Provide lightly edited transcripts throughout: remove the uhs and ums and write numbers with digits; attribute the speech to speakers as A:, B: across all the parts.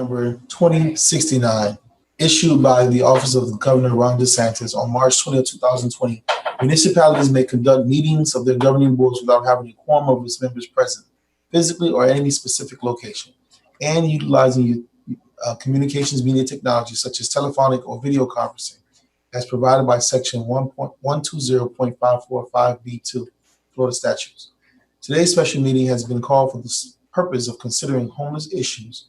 A: number 2069, issued by the Office of Governor Ron DeSantis on March 20, 2020. Municipalities may conduct meetings of their governing boards without having a quorum of its members present, physically or at any specific location, and utilizing communications media technology such as telephonic or video conferencing, as provided by Section 120.545B2 Florida statutes. Today's special meeting has been called for the purpose of considering homeless issues,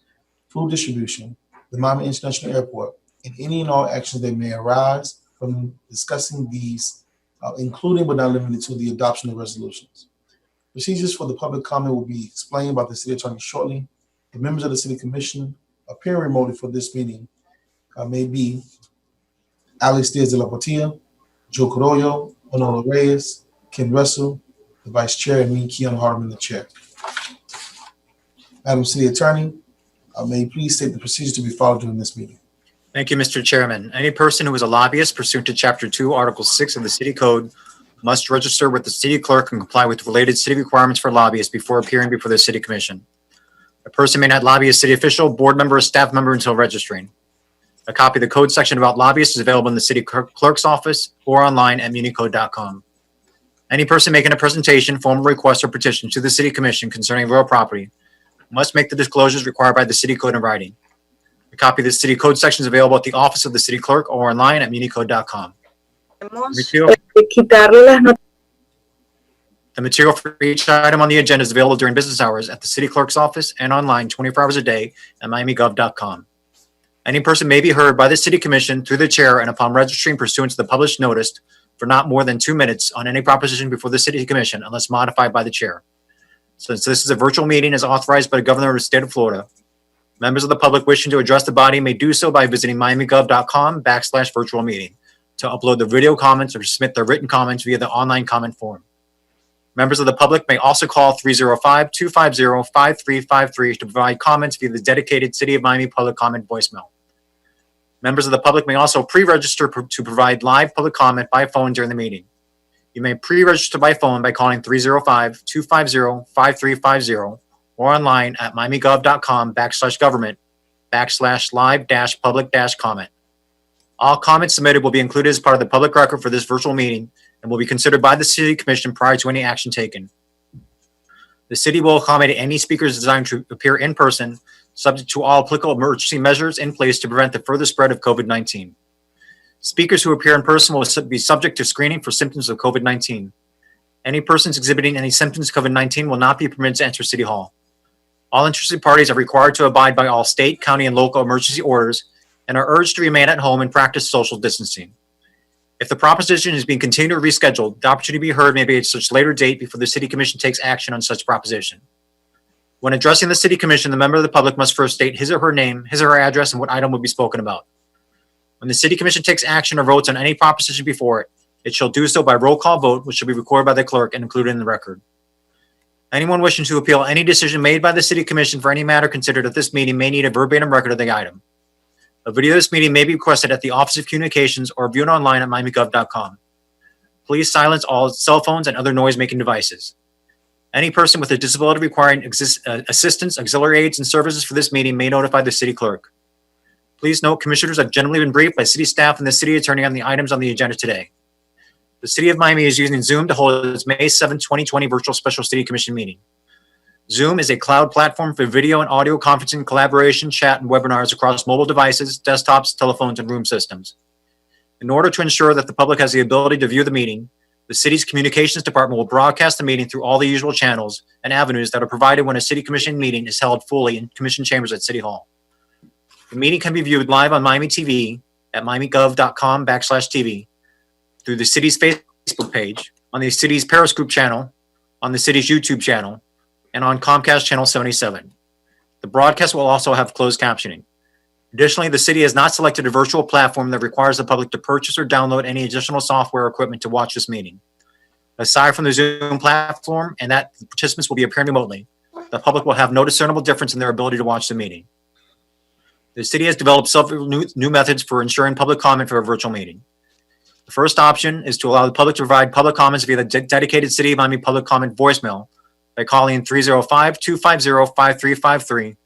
A: food distribution, the Miami International Airport, and any and all actions that may arise from discussing these, including but not limited to the adoption of resolutions. Procedures for the public comment will be explained by the city attorney shortly. The members of the city commission appearing remotely for this meeting may be Alex Diaz de la Portilla, Joe Carollo, Onola Reyes, Ken Russell, the vice chair, and me, Keon Hardeman, the chair. Madam City Attorney, may you please state the procedures to be followed during this meeting.
B: Thank you, Mr. Chairman. Any person who is a lobbyist pursuant to Chapter 2, Article 6 of the City Code must register with the city clerk and comply with related city requirements for lobbyists before appearing before the city commission. A person may not lobby a city official, board member, or staff member until registering. A copy of the code section about lobbyists is available in the city clerk's office or online at municode.com. Any person making a presentation, formal request, or petition to the city commission concerning real property must make the disclosures required by the city code in writing. A copy of the city code section is available at the office of the city clerk or online at municode.com. The material for each item on the agenda is available during business hours at the city clerk's office and online 24 hours a day at miamigov.com. Any person may be heard by the city commission through the chair and upon registering pursuant to the published notice for not more than 2 minutes on any proposition before the city commission unless modified by the chair. Since this is a virtual meeting as authorized by the governor of the state of Florida, members of the public wishing to address the body may do so by visiting miamigov.com/virtual meeting to upload the video comments or submit their written comments via the online comment form. Members of the public may also call 305-250-5353 to provide comments via the dedicated City of Miami public comment voicemail. Members of the public may also pre-register to provide live public comment by phone during the meeting. You may pre-register by phone by calling 305-250-5350 or online at miamigov.com/government/live-public-comment. All comments submitted will be included as part of the public record for this virtual meeting and will be considered by the City Commission prior to any action taken. The city will accommodate any speakers desiring to appear in person, subject to all applicable emergency measures in place to prevent the further spread of COVID-19. Speakers who appear in person will be subject to screening for symptoms of COVID-19. Any persons exhibiting any symptoms of COVID-19 will not be permitted to enter City Hall. All interested parties are required to abide by all state, county, and local emergency orders and are urged to remain at home and practice social distancing. If the proposition is being continued or rescheduled, the opportunity to be heard may be at such later date before the City Commission takes action on such proposition. When addressing the City Commission, the member of the public must first state his or her name, his or her address, and what item will be spoken about. When the City Commission takes action or votes on any proposition before it, it shall do so by roll call vote, which shall be recorded by the clerk and included in the record. Anyone wishing to appeal any decision made by the City Commission for any matter considered at this meeting may need a verbatim record of the item. A video of this meeting may be requested at the Office of Communications or viewed online at miamigov.com. Please silence all cell phones and other noise-making devices. Any person with a disability requiring assistance, auxiliary aids, and services for this meeting may notify the city clerk. Please note, commissioners have generally been briefed by city staff and the city attorney on the items on the agenda today. The City of Miami is using Zoom to hold its May 7, 2020 virtual special City Commission meeting. Zoom is a cloud platform for video and audio conferencing, collaboration, chat, and webinars across mobile devices, desktops, telephones, and room systems. In order to ensure that the public has the ability to view the meeting, the city's communications department will broadcast the meeting through all the usual channels and avenues that are provided when a City Commission meeting is held fully in Commission chambers at City Hall. The meeting can be viewed live on Miami TV at miamigov.com/TV, through the city's Facebook page, on the city's Periscope channel, on the city's YouTube channel, and on Comcast Channel 77. The broadcast will also have closed captioning. Additionally, the city has not selected a virtual platform that requires the public to purchase or download any additional software or equipment to watch this meeting. Aside from the Zoom platform and that the participants will be appearing remotely, the public will have no discernible difference in their ability to watch the meeting. The city has developed several new methods for ensuring public comment for a virtual meeting. The first option is to allow the public to provide public comments via the dedicated City of Miami public comment voicemail by calling 305-250-5353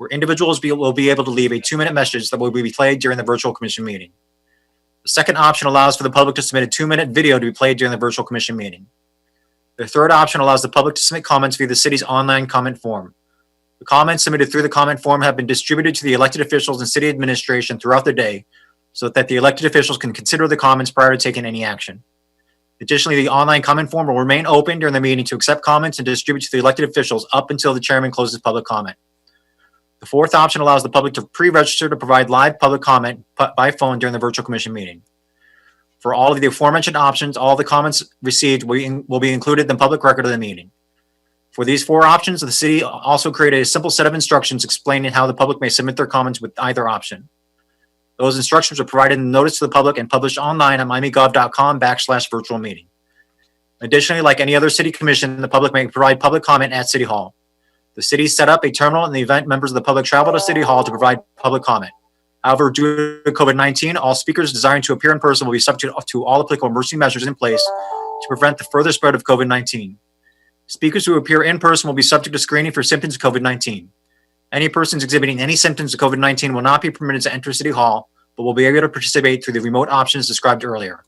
B: where individuals will be able to leave a 2-minute message that will be played during the virtual commission meeting. The second option allows for the public to submit a 2-minute video to be played during the virtual commission meeting. The third option allows the public to submit comments via the city's online comment form. The comments submitted through the comment form have been distributed to the elected officials and city administration throughout the day so that the elected officials can consider the comments prior to taking any action. Additionally, the online comment form will remain open during the meeting to accept comments and distribute to the elected officials up until the chairman closes public comment. The fourth option allows the public to pre-register to provide live public comment by phone during the virtual commission meeting. For all of the aforementioned options, all the comments received will be included in the public record of the meeting. For these 4 options, the city also created a simple set of instructions explaining how the public may submit their comments with either option. Those instructions are provided in the notice to the public and published online at miamigov.com/virtual meeting. Additionally, like any other city commission, the public may provide public comment at City Hall. The city set up a terminal in the event members of the public travel to City Hall to provide public comment. However, due to COVID-19, all speakers desiring to appear in person will be subject to all applicable emergency measures in place to prevent the further spread of COVID-19. Speakers who appear in person will be subject to screening for symptoms of COVID-19. Any persons exhibiting any symptoms of COVID-19 will not be permitted to enter City Hall, but will be able to participate through the remote options described earlier.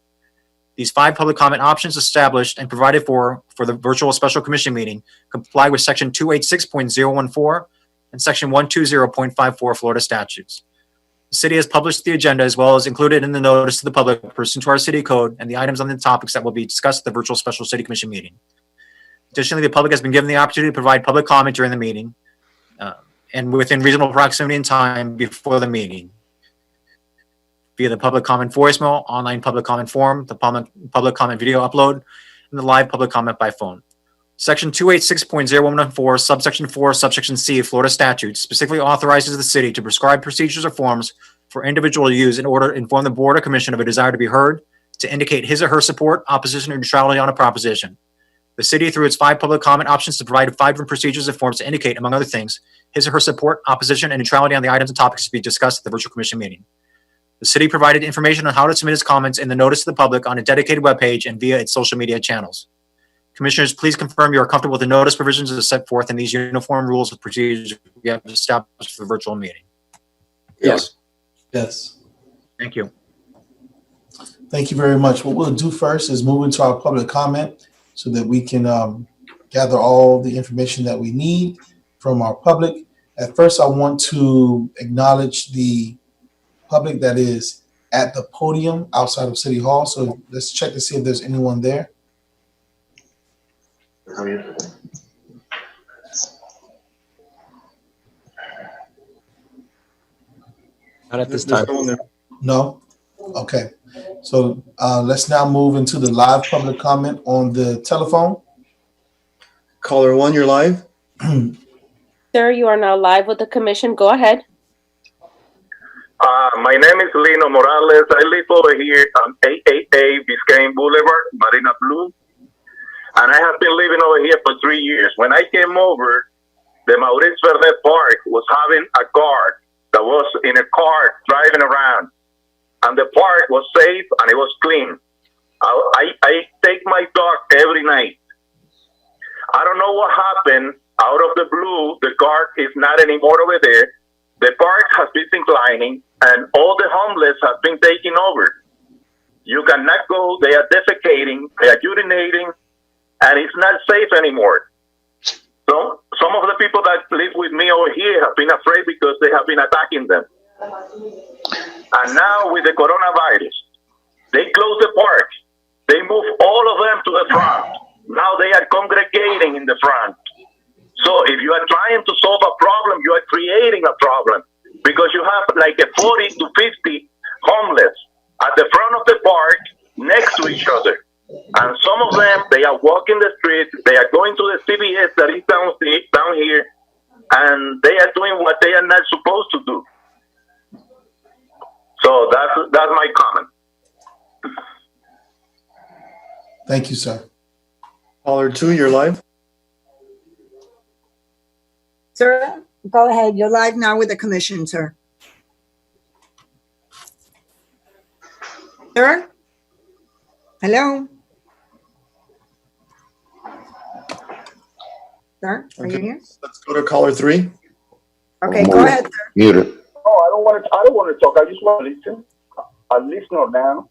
B: These 5 public comment options established and provided for the virtual special commission meeting comply with Section 286.014 and Section 120.54 Florida statutes. The city has published the agenda as well as included in the notice to the public pursuant to our city code and the items on the topics that will be discussed at the virtual special city commission meeting. Additionally, the public has been given the opportunity to provide public comment during the meeting and within reasonable proximity and time before the meeting via the public comment voicemail, online public comment form, the public comment video upload, and the live public comment by phone. Section 286.014, subsection 4, subsection C of Florida statutes specifically authorizes the city to prescribe procedures or forms for individual to use in order to inform the board or commission of a desire to be heard, to indicate his or her support, opposition, or neutrality on a proposition. The city, through its 5 public comment options, to provide 5 different procedures and forms to indicate, among other things, his or her support, opposition, and neutrality on the items and topics to be discussed at the virtual commission meeting. The city provided information on how to submit its comments in the notice to the public on a dedicated webpage and via its social media channels. Commissioners, please confirm you are comfortable with the notice provisions as set forth in these uniform rules of procedure we have established for the virtual meeting.
C: Yes.
A: Yes.
B: Thank you.
A: Thank you very much. What we'll do first is move into our public comment so that we can gather all the information that we need from our public. At first, I want to acknowledge the public that is at the podium outside of City Hall. So let's check to see if there's anyone there.
C: Not at this time.
A: No? Okay. So let's now move into the live public comment on the telephone.
D: Caller 1, you're live.
E: Sir, you are now live with the commission. Go ahead.
F: My name is Lino Morales. I live over here on 888 Biscayne Boulevard, Marina Blue. And I have been living over here for 3 years. When I came over, the Maurice Verde Park was having a guard that was in a car driving around. And the park was safe and it was clean. I take my dog every night. I don't know what happened. Out of the blue, the guard is not anymore over there. The park has been declining and all the homeless have been taking over. You cannot go. They are defecating. They are urinating. And it's not safe anymore. So some of the people that live with me over here have been afraid because they have been attacking them. And now with the coronavirus, they close the park. They move all of them to the front. Now they are congregating in the front. So if you are trying to solve a problem, you are creating a problem because you have like a 40 to 50 homeless at the front of the park next to each other. And some of them, they are walking the street, they are going to the CVS that is down here, and they are doing what they are not supposed to do. So that's my comment.
A: Thank you, sir.
D: Caller 2, you're live.
G: Sir, go ahead. You're live now with the commission, sir. Sir? Hello? Sir, are you here?
D: Let's go to caller 3.
G: Okay, go ahead, sir.
H: Muted.
F: Oh, I don't want to talk. I just want to listen. I'm listening now.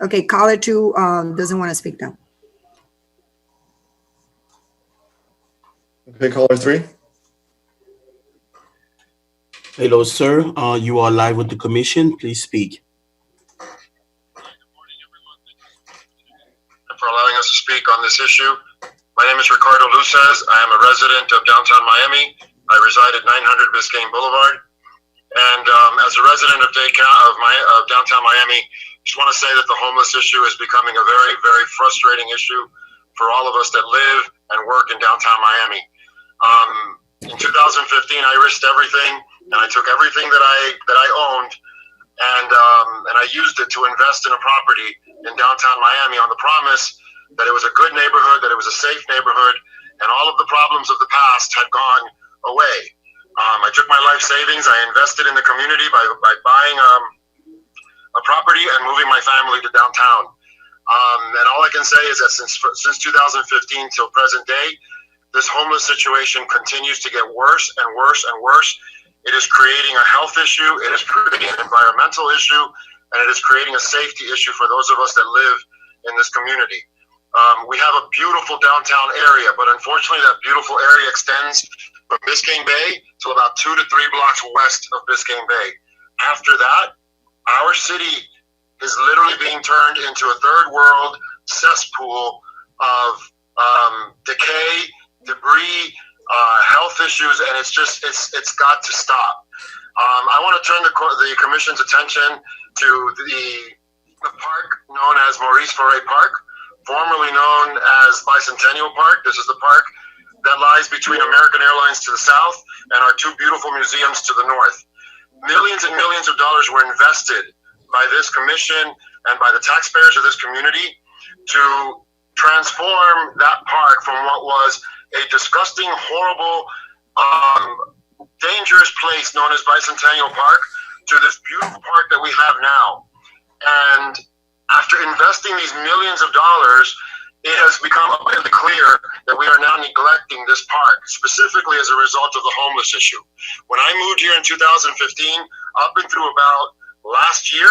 G: Okay, caller 2 doesn't want to speak now.
D: Okay, caller 3.
I: Hello, sir. You are live with the commission. Please speak.
J: For allowing us to speak on this issue. My name is Ricardo Luces. I am a resident of downtown Miami. I reside at 900 Biscayne Boulevard. And as a resident of downtown Miami, just want to say that the homeless issue is becoming a very, very frustrating issue for all of us that live and work in downtown Miami. In 2015, I risked everything, and I took everything that I owned, and I used it to invest in a property in downtown Miami on the promise that it was a good neighborhood, that it was a safe neighborhood, and all of the problems of the past had gone away. I took my life savings, I invested in the community by buying a property and moving my family to downtown. And all I can say is that since 2015 till present day, this homeless situation continues to get worse and worse and worse. It is creating a health issue, it is creating an environmental issue, and it is creating a safety issue for those of us that live in this community. We have a beautiful downtown area, but unfortunately that beautiful area extends from Biscayne Bay to about 2 to 3 blocks west of Biscayne Bay. After that, our city is literally being turned into a third world cesspool of decay, debris, health issues, and it's got to stop. I want to turn the commission's attention to the park known as Maurice Ferré Park, formerly known as Bicentennial Park. This is the park that lies between American Airlines to the south and our 2 beautiful museums to the north. Millions and millions of dollars were invested by this commission and by the taxpayers of this community to transform that park from what was a disgusting, horrible, dangerous place known as Bicentennial Park to this beautiful park that we have now. And after investing these millions of dollars, it has become abundantly clear that we are now neglecting this park, specifically as a result of the homeless issue. When I moved here in 2015, up and through about last year,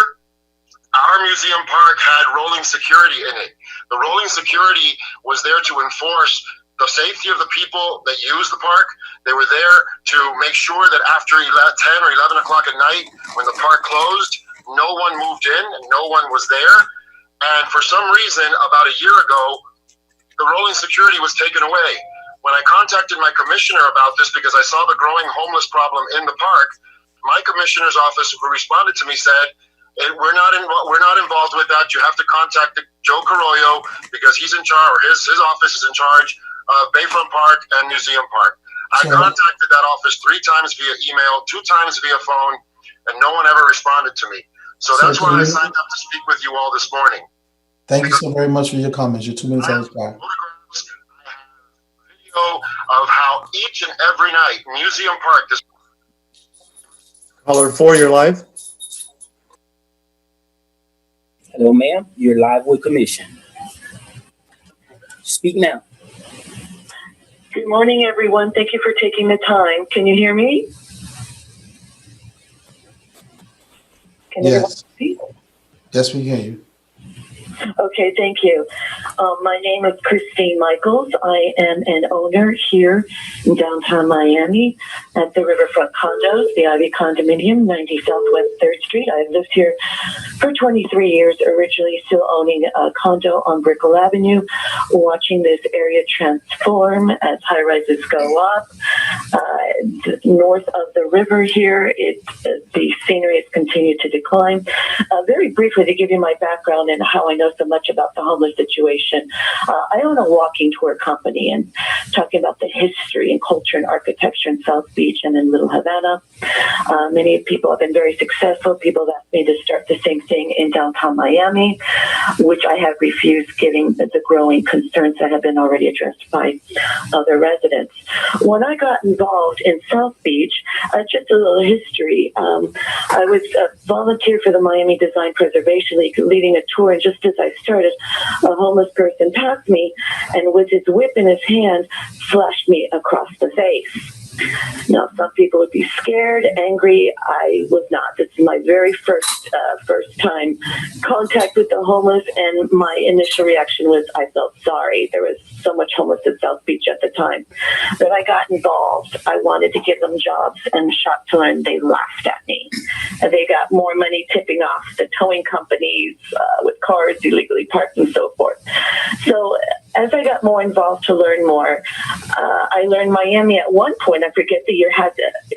J: our museum park had rolling security in it. The rolling security was there to enforce the safety of the people that use the park. They were there to make sure that after 10 or 11 o'clock at night, when the park closed, no one moved in and no one was there. And for some reason, about a year ago, the rolling security was taken away. When I contacted my commissioner about this because I saw the growing homeless problem in the park, my commissioner's office, who responded to me, said, we're not involved with that. You have to contact Joe Carollo because he's in charge, or his office is in charge of Bayfront Park and Museum Park. I contacted that office 3 times via email, 2 times via phone, and no one ever responded to me. So that's why I signed up to speak with you all this morning.
A: Thank you so very much for your comments. Your 2 minutes has expired.
J: Video of how each and every night Museum Park.
D: Caller 4, you're live.
K: Hello, ma'am. You're live with commission. Speak now.
L: Good morning, everyone. Thank you for taking the time. Can you hear me?
A: Yes. Yes, we hear you.
L: Okay, thank you. My name is Christine Michaels. I am an owner here in downtown Miami at the Riverfront Condos, the Ivy Condominium, 90 Southwest 3rd Street. I've lived here for 23 years, originally still owning a condo on Brickell Avenue, watching this area transform as high-rises go up. North of the river here, the scenery has continued to decline. Very briefly, to give you my background and how I know so much about the homeless situation, I own a walking tour company, and talking about the history and culture and architecture in South Beach and in Little Havana. Many people have been very successful. People have asked me me to start the same thing in downtown Miami, which I have refused, given the growing concerns that have been already addressed by other residents. When I got involved in South Beach, just a little history, I was a volunteer for the Miami Design Preservation League, leading a tour, and just as I started, a homeless person passed me and with his whip in his hand, flashed me across the face. Now, some people would be scared, angry. I was not. This is my very first time contact with the homeless, and my initial reaction was I felt sorry. There was so much homeless in South Beach at the time. But I got involved. I wanted to give them jobs, and shocked to learn they laughed at me. They got more money tipping off the towing companies with cars illegally parked and so forth. So as I got more involved to learn more, I learned Miami at one point, I forget the year,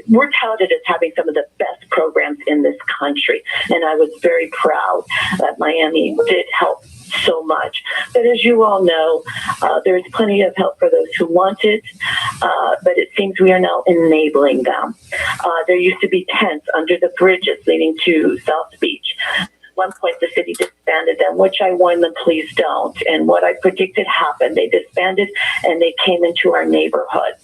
L: we're touted as having some of the best programs in this country. And I was very proud that Miami did help so much. But as you all know, there's plenty of help for those who want it, but it seems we are now enabling them. There used to be tents under the bridges leading to South Beach. At one point, the city disbanded them, which I warned them, please don't. And what I predicted happened. They disbanded and they came into our neighborhood.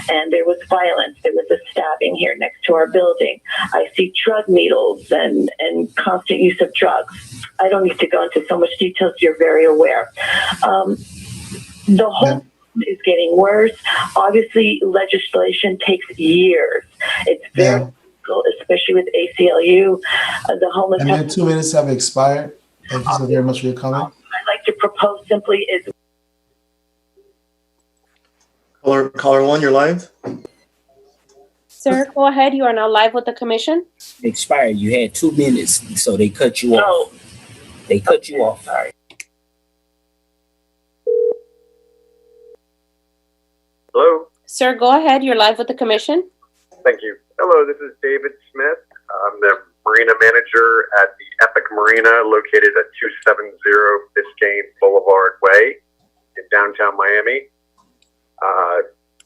L: And there was violence. There was a stabbing here next to our building. I see drug needles and constant use of drugs. I don't need to go into so much details. You're very aware. The whole is getting worse. Obviously, legislation takes years. It's very especially with ACLU, the homeless.
A: And your 2 minutes have expired. Thank you so very much for your comment.
L: I'd like to propose simply is.
D: Caller 1, you're live.
E: Sir, go ahead. You are now live with the commission.
K: Expired. You had 2 minutes, so they cut you off. They cut you off.
L: Sorry.
F: Hello.
E: Sir, go ahead. You're live with the commission.
F: Thank you. Hello, this is David Smith. I'm the marina manager at the Epic Marina located at 270 Biscayne Boulevard Way in downtown Miami.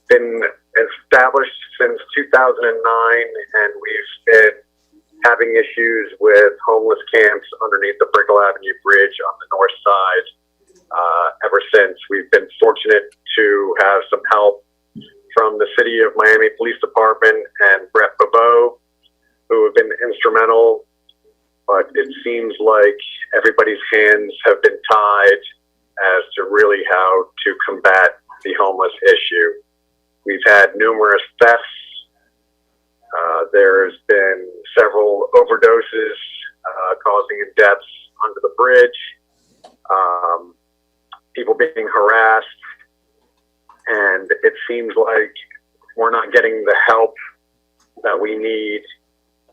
F: Been established since 2009, and we've been having issues with homeless camps underneath the Brickell Avenue Bridge on the north side ever since. We've been fortunate to have some help from the City of Miami Police Department and Brett Bobo, who have been instrumental, but it seems like everybody's hands have been tied as to really how to combat the homeless issue. We've had numerous thefts. There's been several overdoses causing deaths under the bridge, people being harassed, and it seems like we're not getting the help that we need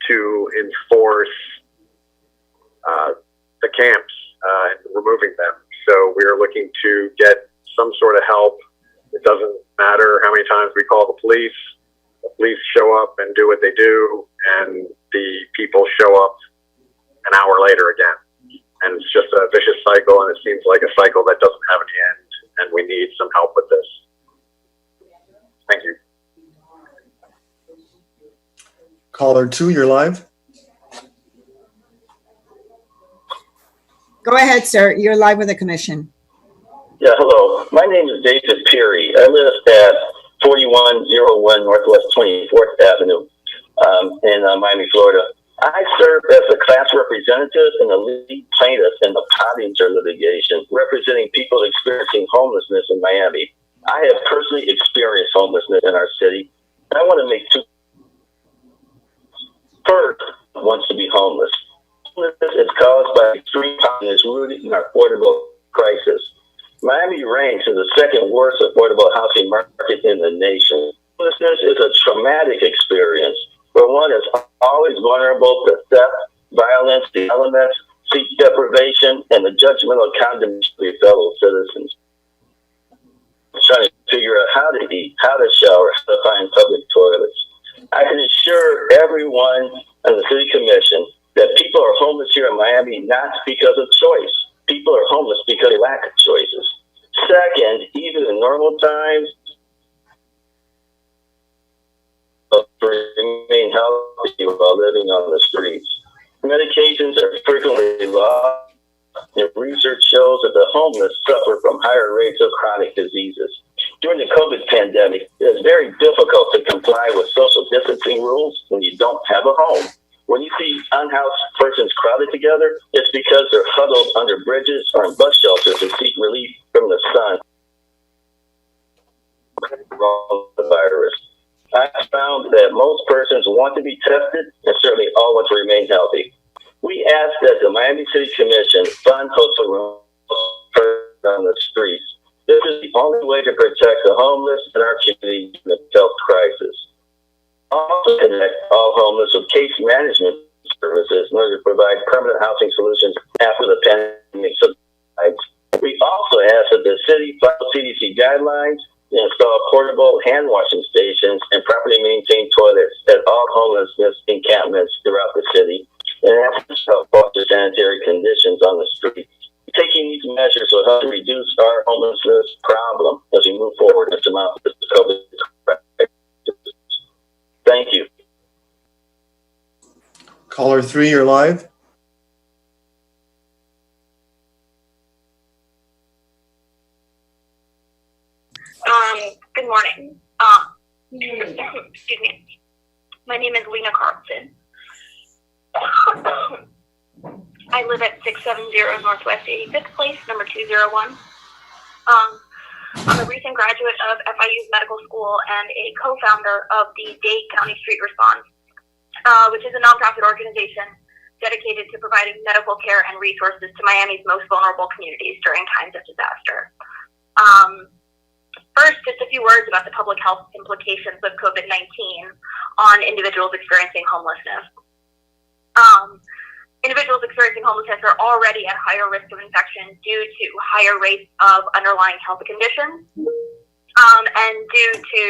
F: to enforce the camps and removing them. So we're looking to get some sort of help. It doesn't matter how many times we call the police show up and do what they do, and the people show up an hour later again. And it's just a vicious cycle, and it seems like a cycle that doesn't have any end, and we need some help with this. Thank you.
D: Caller 2, you're live.
G: Go ahead, sir. You're live with the commission.
K: Yeah, hello. My name is David Peary. I live at 4101 Northwest 24th Avenue in Miami, Florida. I serve as a class representative and the lead plaintiff in the Pottinger litigation, representing people experiencing homelessness in Miami. I have personally experienced homelessness in our city. I want to make two. First, wants to be homeless. Homelessness is caused by extreme poverty and is rooted in our affordable crisis. Miami ranks as the second worst affordable housing market in the nation. Homelessness is a traumatic experience where one is always vulnerable to theft, violence, the elements, sleep deprivation, and the judgmental condemnation of your fellow citizens. Trying to figure out how to eat, how to shower, how to find public toilets. I can assure everyone on the City Commission that people are homeless here in Miami not because of choice. People are homeless because they lack choices. Second, even in normal times, to remain healthy while living on the streets. Medication all. The research shows that the homeless suffer from higher rates of chronic diseases. During the COVID pandemic, it is very difficult to comply with social distancing rules when you don't have a home. When you see unhoused persons crowded together, it's because they're huddled under bridges or in bus shelters to seek relief from the sun. The virus. I found that most persons want to be tested and certainly all want to remain healthy. We ask that the Miami City Commission fund hotel rooms on the streets. This is the only way to protect the homeless in our community in the health crisis. Also connect all homeless with case management services in order to provide permanent housing solutions after the pandemic subsides. We also ask that the city follow CDC guidelines, install portable hand washing stations, and properly maintain toilets at all homelessness encampments throughout the city, and have to help foster sanitary conditions on the streets. Taking these measures will help reduce our homelessness problem as we move forward and surmount this COVID crisis. Thank you.
D: Caller 3, you're live.
H: Good morning. Excuse me. My name is Lena Carlson. I live at 670 Northwest 85th Place, number 201. I'm a recent graduate of FIU's medical school and a co-founder of the Dade County Street Response, which is a nonprofit organization dedicated to providing medical care and resources to Miami's most vulnerable communities during times of disaster. First, just a few words about the public health implications of COVID-19 on individuals experiencing homelessness. Individuals experiencing homelessness are already at higher risk of infection due to higher rates of underlying health conditions, and due to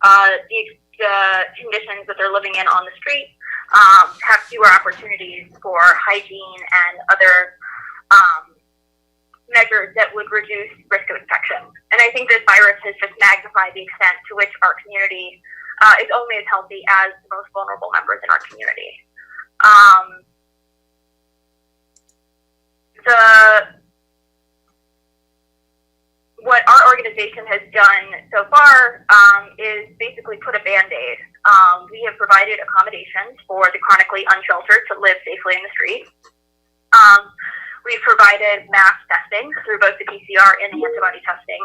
H: the conditions that they're living in on the street, have fewer opportunities for hygiene and other measures that would reduce risk of infection. And I think this virus has just magnified the extent to which our community is only as healthy as the most vulnerable members in our community. What our organization has done so far is basically put a Band-Aid. We have provided accommodations for the chronically unsheltered to live safely in the street. We've provided mass testing through both the PCR and the antibody testing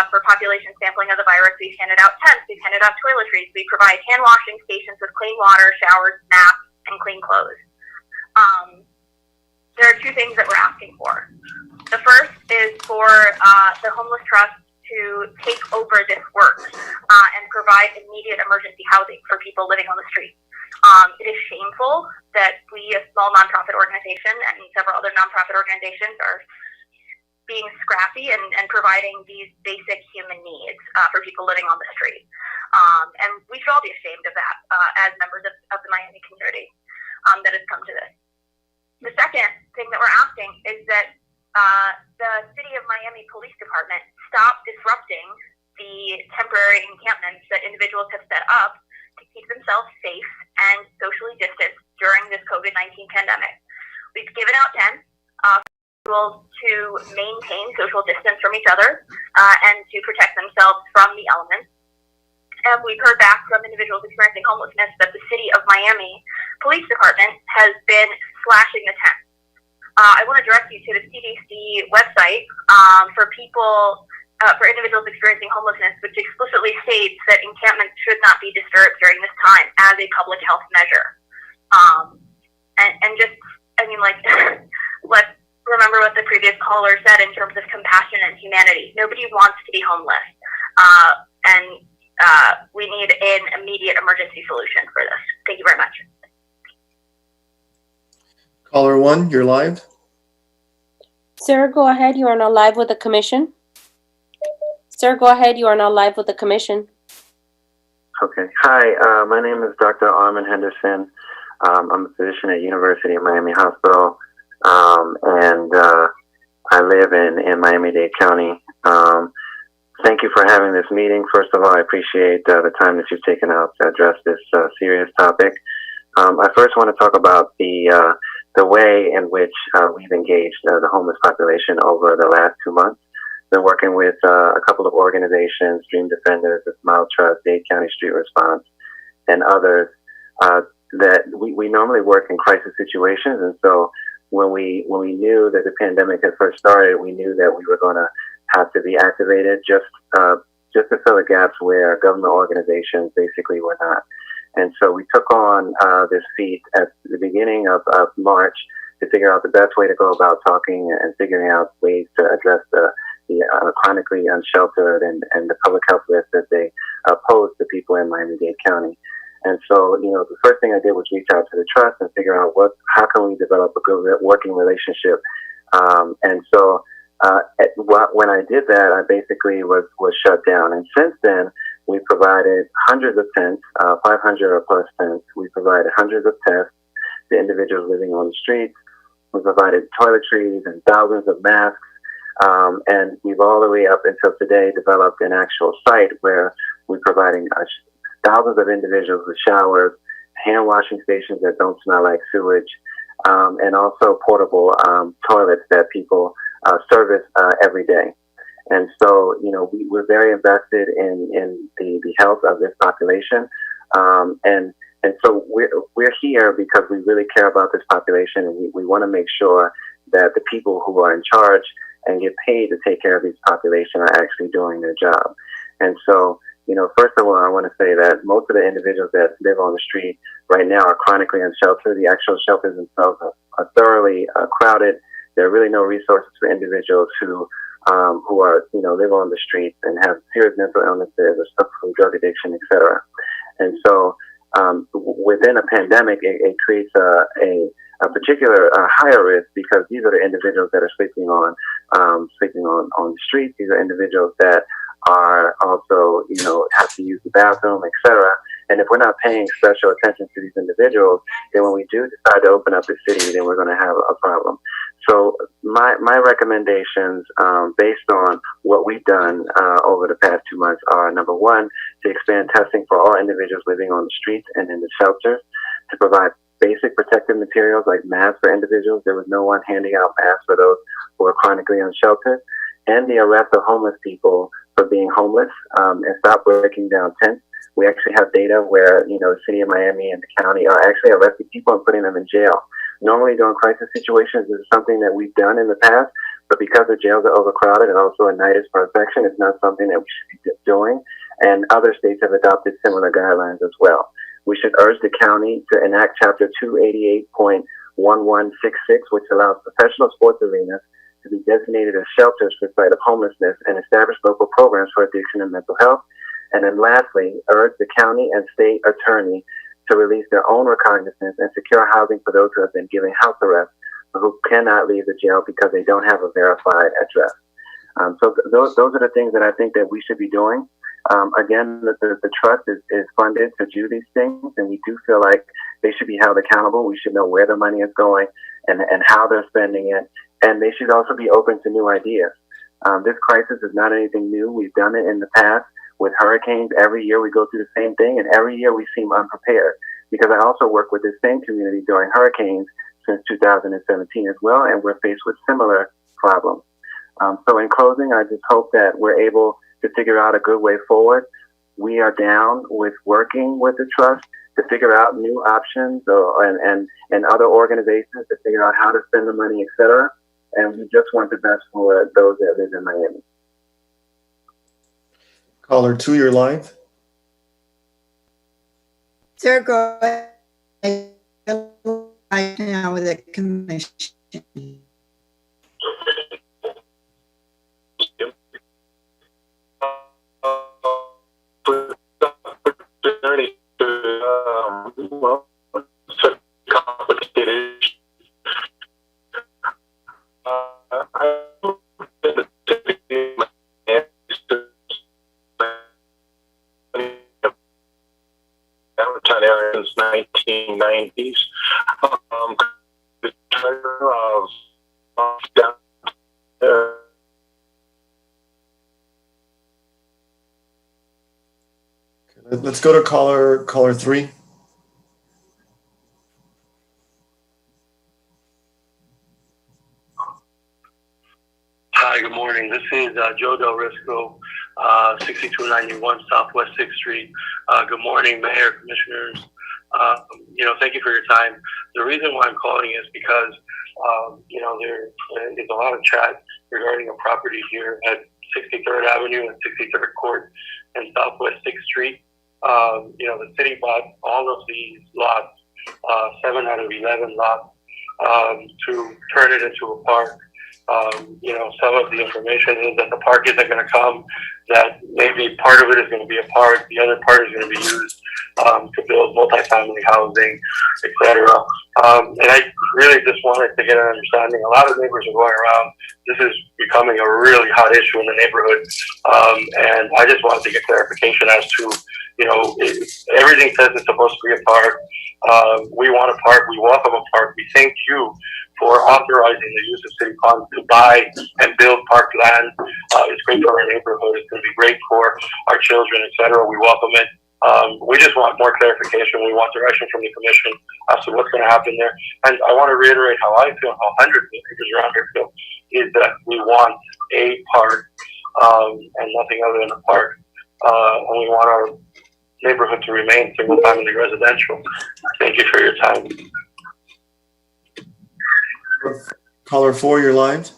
H: for population sampling of the virus. We've handed out tents, we've handed out toiletries, we provide hand washing stations with clean water, showers, masks, and clean clothes. There are two things that we're asking for. The first is for the Homeless Trust to take over this work and provide immediate emergency housing for people living on the street. It is shameful that we, a small nonprofit organization, and several other nonprofit organizations are being scrappy and providing these basic human needs for people living on the street. And we should all be ashamed of that as members of the Miami community that has come to this. The second thing that we're asking is that the City of Miami Police Department stop disrupting the temporary encampments that individuals have set up to keep themselves safe and socially distanced during this COVID-19 pandemic. We've given out tents for people to maintain social distance from each other and to protect themselves from the elements. And we've heard back from individuals experiencing homelessness that the City of Miami Police Department has been slashing the tents. I want to direct you to the CDC website for people, for individuals experiencing homelessness, which explicitly states that encampments should not be disturbed during this time as a public health measure. And just, I mean, like, let's remember what the previous caller said in terms of compassion and humanity. Nobody wants to be homeless. And we need an immediate emergency solution for this. Thank you very much.
D: Caller 1, you're live.
E: Sir, go ahead. You are now live with the commission. Sir, go ahead. You are now live with the commission.
M: Okay. Hi, my name is Dr. Armin Henderson. I'm a physician at University of Miami Hospital, and I live in Miami-Dade County. Thank you for having this meeting. First of all, I appreciate the time that you've taken out to address this serious topic. I first want to talk about the the way in which we've engaged the homeless population over the last 2 months. Been working with a couple of organizations, Dream Defenders, the Smile Trust, Dade County Street Response, and others that we normally work in crisis situations. And so when we knew that the pandemic had first started, we knew that we were going to have to be activated just to fill the gaps where government organizations basically were not. And so we took on this feat at the beginning of March to figure out the best way to go about talking and figuring out ways to address the chronically unsheltered and the public health risk that they pose to people in Miami-Dade County. And so, the first thing I did was reach out to the trust and figure out how can we develop a good working relationship. And so when I did that, I basically was shut down. And since then, we provided hundreds of tents, 500 or plus tents. We provided hundreds of tests to individuals living on the streets. We provided toiletries and thousands of masks. And we've all the way up until today developed an actual site where we're providing thousands of individuals with showers, hand washing stations that don't smell like sewage, and also portable toilets that people service every day. And so, we're very invested in the health of this population. And so we're here because we really care about this population, and we want to make sure that the people who are in charge and get paid to take care of these population are actually doing their job. And so, first of all, I want to say that most of the individuals that live on the street right now are chronically unsheltered. The actual shelters themselves are thoroughly crowded. There are really no resources for individuals who are, live on the streets and have serious mental illnesses or suffer from drug addiction, etc. And so, within a pandemic, it creates a particular higher risk because these are the individuals that are sleeping on the streets. These are individuals that are also, have to use the bathroom, etc. And if we're not paying special attention to these individuals, then when we do decide to open up the city, then we're going to have a problem. So my recommendations, based on what we've done over the past 2 months, are number one, to expand testing for all individuals living on the streets and in the shelters, to provide basic protective materials like masks for individuals. There was no one handing out masks for those who are chronically unsheltered, and the arrest of homeless people for being homeless, and stop breaking down tents. We actually have data where, the city of Miami and the county are actually arresting people and putting them in jail. Normally during crisis situations, this is something that we've done in the past, but because the jails are overcrowded and also a nidus for infection, it's not something that we should be doing. And other states have adopted similar guidelines as well. We should urge the county to enact Chapter 288.1166, which allows professional sports arenas to be designated as shelters for the site of homelessness and establish local programs for addiction and mental health. And then lastly, urge the county and state attorney to release their own recognizance and secure housing for those who have been given house arrest but who cannot leave the jail because they don't have a verified address. So those are the things that I think that we should be doing. Again, the trust is funded to do these things, and we do feel like they should be held accountable. We should know where the money is going and how they're spending it, and they should also be open to new ideas. This crisis is not anything new. We've done it in the past with hurricanes. Every year we go through the same thing, and every year we seem unprepared, because I also work with this same community during hurricanes since 2017 as well, and we're faced with similar problems. So in closing, I just hope that we're able to figure out a good way forward. We are down with working with the trust to figure out new options and other organizations to figure out how to spend the money, etc. And we just want the best for those that live in Miami.
D: Caller 2, you're live.
G: Sir, go ahead. Right now with the commission.
F: Since 1990s. The turn of
D: Let's go to caller 3.
N: Hi, good morning. This is Joe Del Risco, 6291 Southwest 6th Street. Good morning, Mayor, Commissioners. Thank you for your time. The reason why I'm calling is because, there is a lot of chat regarding a property here at 63rd Avenue and 63rd Court and Southwest 6th Street. The city bought all of these lots, 7 out of 11 lots, to turn it into a park. Some of the information is that the park isn't going to come, that maybe part of it is going to be a park, the other part is going to be used to build multifamily housing, etc. And I really just wanted to get an understanding. A lot of neighbors are going around. This is becoming a really hot issue in the neighborhood. And I just wanted to get clarification as to, everything says it's supposed to be a park. We want a park. We welcome a park. We thank you for authorizing the use of city funds to buy and build park land. It's great for our neighborhood. It's going to be great for our children, etc. We welcome it. We just want more clarification. We want direction from the commission as to what's going to happen there. And I want to reiterate how I feel, how hundreds of neighbors around here feel, is that we want a park and nothing other than a park. And we want our neighborhood to remain single-family residential. Thank you for your time.
D: Caller 4, you're live.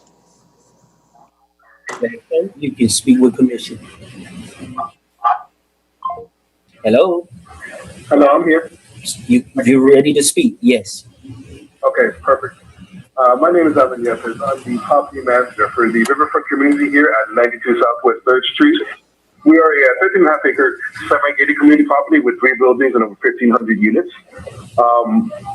C: You can speak with commission. Hello?
O: Hello, I'm here.
C: You're ready to speak? Yes.
O: Okay, perfect. My name is Evan Yepes. I'm the property manager for the Riverfront community here at 92 Southwest 3rd Street. We are a 13.5-acre semi-gated community property with 3 buildings and over 1,500 units.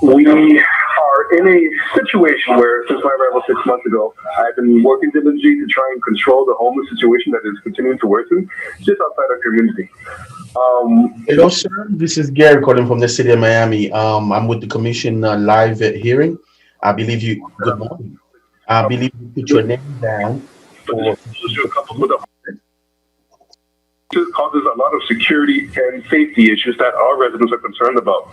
O: We are in a situation where, since my arrival 6 months ago, I've been working diligently to try and control the homeless situation that is continuing to worsen just outside our community.
I: Hello, sir. This is Gary calling from the city of Miami. I'm with the commission live hearing. I believe you. Good morning. I believe you put your name down for.
O: This causes a lot of security and safety issues that our residents are concerned about.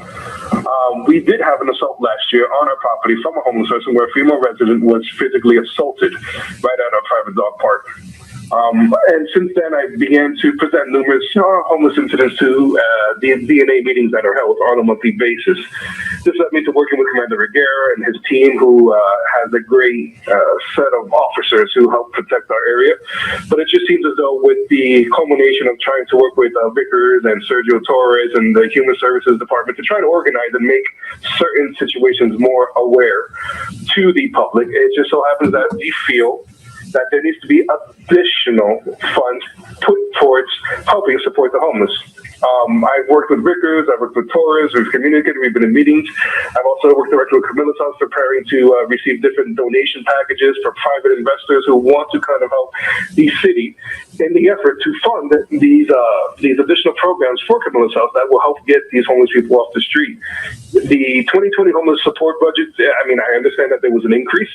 O: We did have an assault last year on our property from a homeless person where a female resident was physically assaulted right at our private dog park. And since then, I began to present numerous homeless incidents to the DNA meetings that are held on a monthly basis. This led me to working with Commander Reguera and his team, who has a great set of officers who help protect our area. But it just seems as though with the culmination of trying to work with Vickers and Sergio Torres and the Human Services Department to try to organize and make certain situations more aware to the public, it just so happens that we feel that there needs to be additional funds put towards helping support the homeless. I've worked with Rickers, I've worked with Torres, we've communicated, we've been in meetings. I've also worked directly with Camilla's house, preparing to receive different donation packages for private investors who want to kind of help the city in the effort to fund these additional programs for Camilla's house that will help get these homeless people off the street. The 2020 homeless support budget, I understand that there was an increase,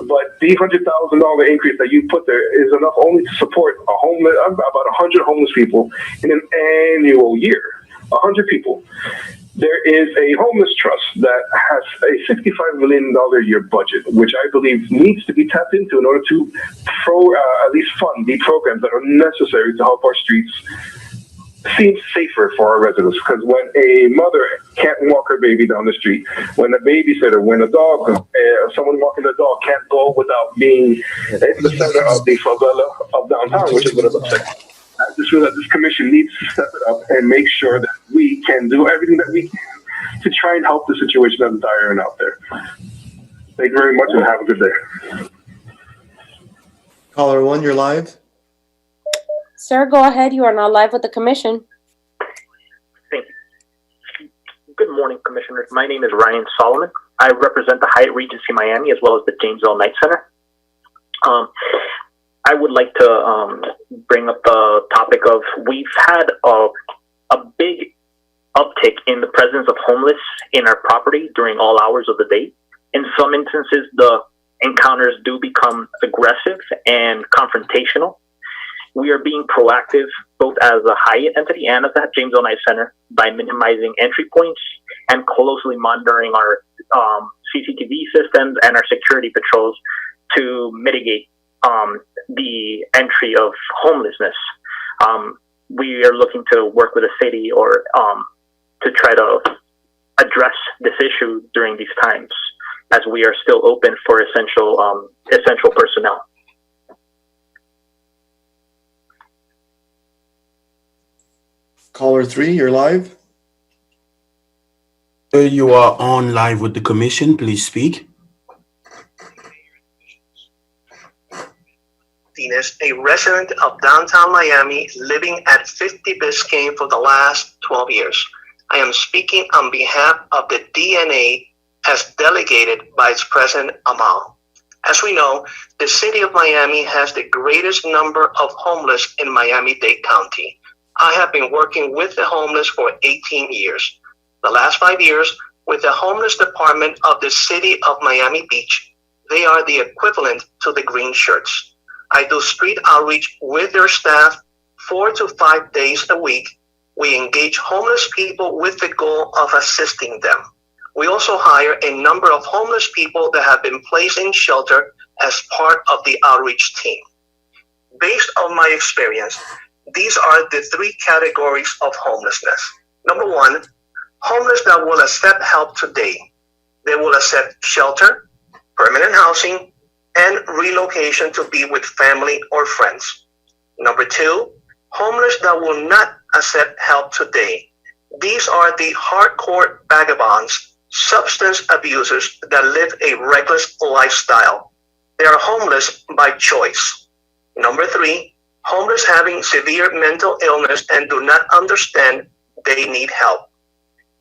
O: but the $100,000 increase that you put there is enough only to support about 100 homeless people in an annual year. 100 people. There is a homeless trust that has a $65 million a year budget, which I believe needs to be tapped into in order to at least fund the programs that are necessary to help our streets seem safer for our residents. Because when a mother can't walk her baby down the street, when a babysitter, when a dog, someone walking their dog can't go without being in the center of the favela of downtown, which is what it looks like. I just feel that this commission needs to step it up and make sure that we can do everything that we can to try and help the situation that's dire and out there. Thank you very much and have a good day.
D: Caller 1, you're live.
E: Sir, go ahead. You are now live with the commission.
P: Thank you. Good morning, Commissioners. My name is Ryan Solomon. I represent the Hyatt Regency Miami as well as the James L. Knight Center. I would like to bring up the topic of we've had a big uptick in the presence of homeless in our property during all hours of the day. In some instances, the encounters do become aggressive and confrontational. We are being proactive both as a Hyatt entity and as the James L. Knight Center by minimizing entry points and closely monitoring our CCTV systems and our security patrols to mitigate the entry of homelessness. We are looking to work with the city or to try to address this issue during these times, as we are still open for essential personnel.
D: Caller 3, you're live.
I: Sir, you are on live with the commission. Please speak.
Q: A resident of downtown Miami living at 50 Biscayne for the last 12 years. I am speaking on behalf of the DNA as delegated by its president, Amal. As we know, the city of Miami has the greatest number of homeless in Miami-Dade County. I have been working with the homeless for 18 years. The last 5 years with the homeless department of the city of Miami Beach. They are the equivalent to the green shirts. I do street outreach with their staff 4 to 5 days a week. We engage homeless people with the goal of assisting them. We also hire a number of homeless people that have been placed in shelter as part of the outreach team. Based on my experience, these are the 3 categories of homelessness. Number 1, homeless that will accept help today. They will accept shelter, permanent housing, and relocation to be with family or friends. Number 2, homeless that will not accept help today. These are the hardcore vagabonds, substance abusers that live a reckless lifestyle. They are homeless by choice. Number 3, homeless having severe mental illness and do not understand they need help.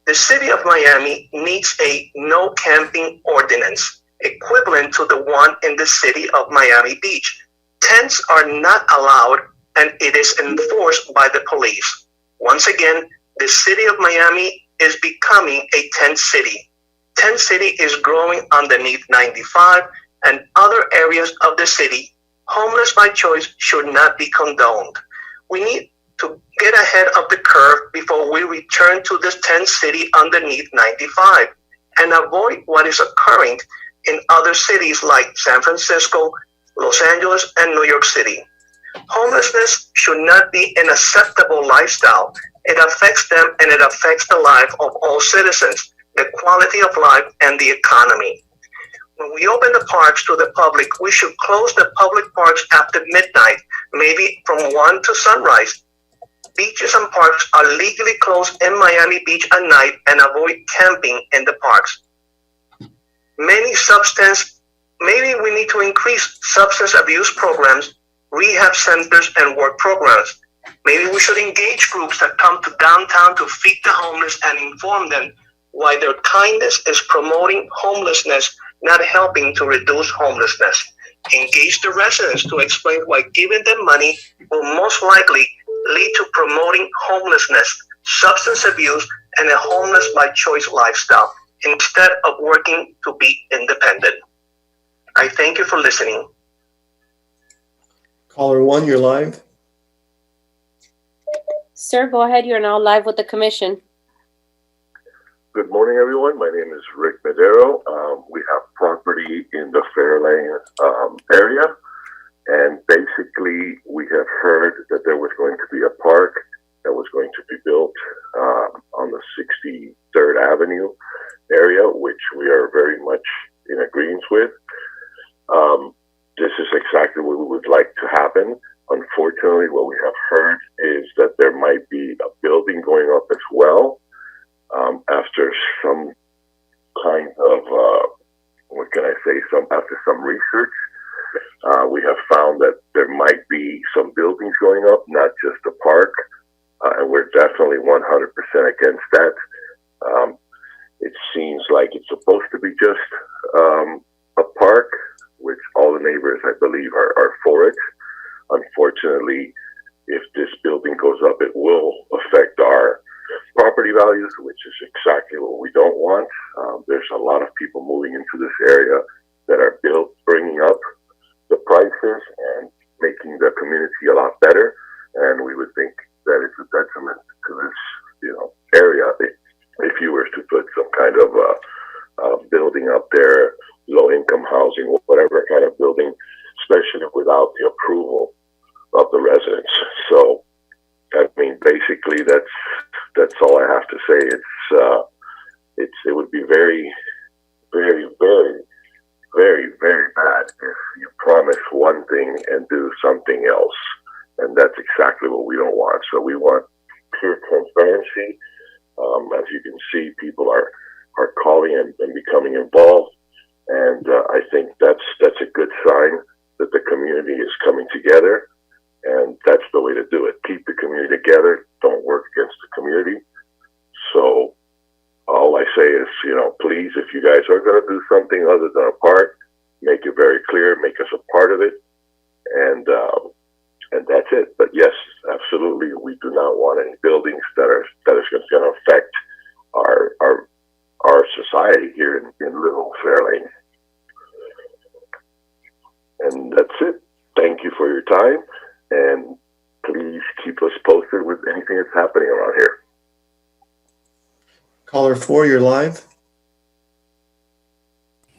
Q: The city of Miami needs a no camping ordinance equivalent to the one in the city of Miami Beach. Tents are not allowed and it is enforced by the police. Once again, the city of Miami is becoming a tent city. Tent city is growing underneath 95 and other areas of the city. Homeless by choice should not be condoned. We need to get ahead of the curve before we return to this tent city underneath 95 and avoid what is occurring in other cities like San Francisco, Los Angeles, and New York City. Homelessness should not be an acceptable lifestyle. It affects them and it affects the life of all citizens, the quality of life, and the economy. When we open the parks to the public, we should close the public parks after midnight, maybe from 1 to sunrise. Beaches and parks are legally closed in Miami Beach at night and avoid camping in the parks. Maybe we need to increase substance abuse programs, rehab centers, and work programs. Maybe we should engage groups that come to downtown to feed the homeless and inform them why their kindness is promoting homelessness, not helping to reduce homelessness. Engage the residents to explain why giving them money will most likely lead to promoting homelessness, substance abuse, and a homeless by choice lifestyle, instead of working to be independent. I thank you for listening.
D: Caller 1, you're live.
E: Sir, go ahead. You're now live with the commission.
R: Good morning, everyone. My name is Rick Medero. We have property in the Fairlane area, and basically we have heard that there was going to be a park that was going to be built on the 63rd Avenue area, which we are very much in agreement with. This is exactly what we would like to happen. Unfortunately, what we have heard is that there might be a building going up as well after some kind of, after some research. We have found that there might be some buildings going up, not just a park, and we're definitely 100% against that. It seems like it's supposed to be just a park, which all the neighbors, I believe, are for it. Unfortunately, if this building goes up, it will affect our property values, which is exactly what we don't want. There's a lot of people moving into this area that are bringing up the prices and making the community a lot better. And we would think that it's a detriment to this, area if you were to put some kind of building up there, low-income housing, whatever kind of building, especially without very bad if you promise one thing and do something else. And that's exactly what we don't want. So we want pure transparency. As you can see, people are calling and becoming involved. And I think that's a good sign that the community is coming together. And that's the way to do it. Keep the community together. Don't work against the community. So all I say is, please, if you guys are going to do something other than a park, make it very clear, make us a part of it. And that's it. But yes, absolutely, we do not want any buildings that is going to affect our society here in Little Fairlane. And that's it. Thank you for your time, and please keep us posted with anything that's happening around here.
D: Caller 4, you're live.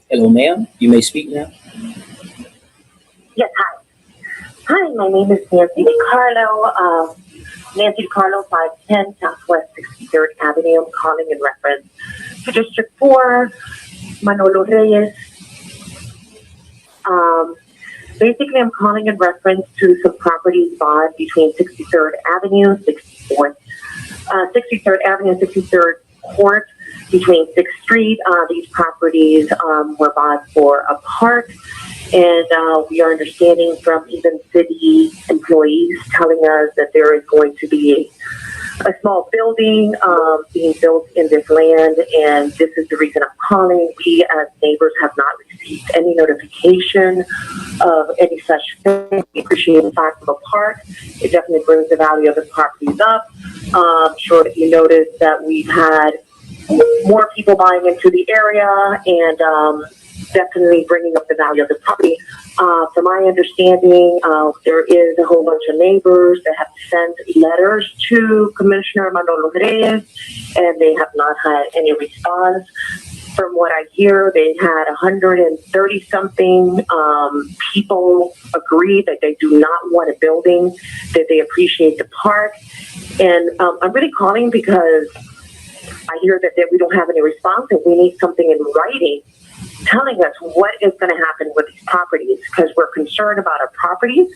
C: Hello, ma'am. You may speak now.
L: Yes, hi. Hi, my name is Nancy DiCarlo. Nancy DiCarlo, 510 Southwest 63rd Avenue. I'm calling in reference to District 4, Manolo Reyes. Basically, I'm calling in reference to some properties bought between 63rd Avenue, 63rd Avenue, 63rd Court, between 6th Street. These properties were bought for a park, and we are understanding from even city employees telling us that there is going to be a small building being built in this land, and this is the reason I'm calling. We as neighbors have not received any notification of any such thing. We appreciate the fact of a park. It definitely brings the value of the properties up. I'm sure that you noticed that we've had more people buying into the area, and definitely bringing up the value of the property. From my understanding, there is a whole bunch of neighbors that have sent letters to Commissioner Manolo Reyes, and they have not had any response. From what I hear, they had 130-something people agree that they do not want a building, that they appreciate the park. And I'm really calling because I hear that we don't have any response, and we need something in writing telling us what is going to happen with these properties, because we're concerned about our properties.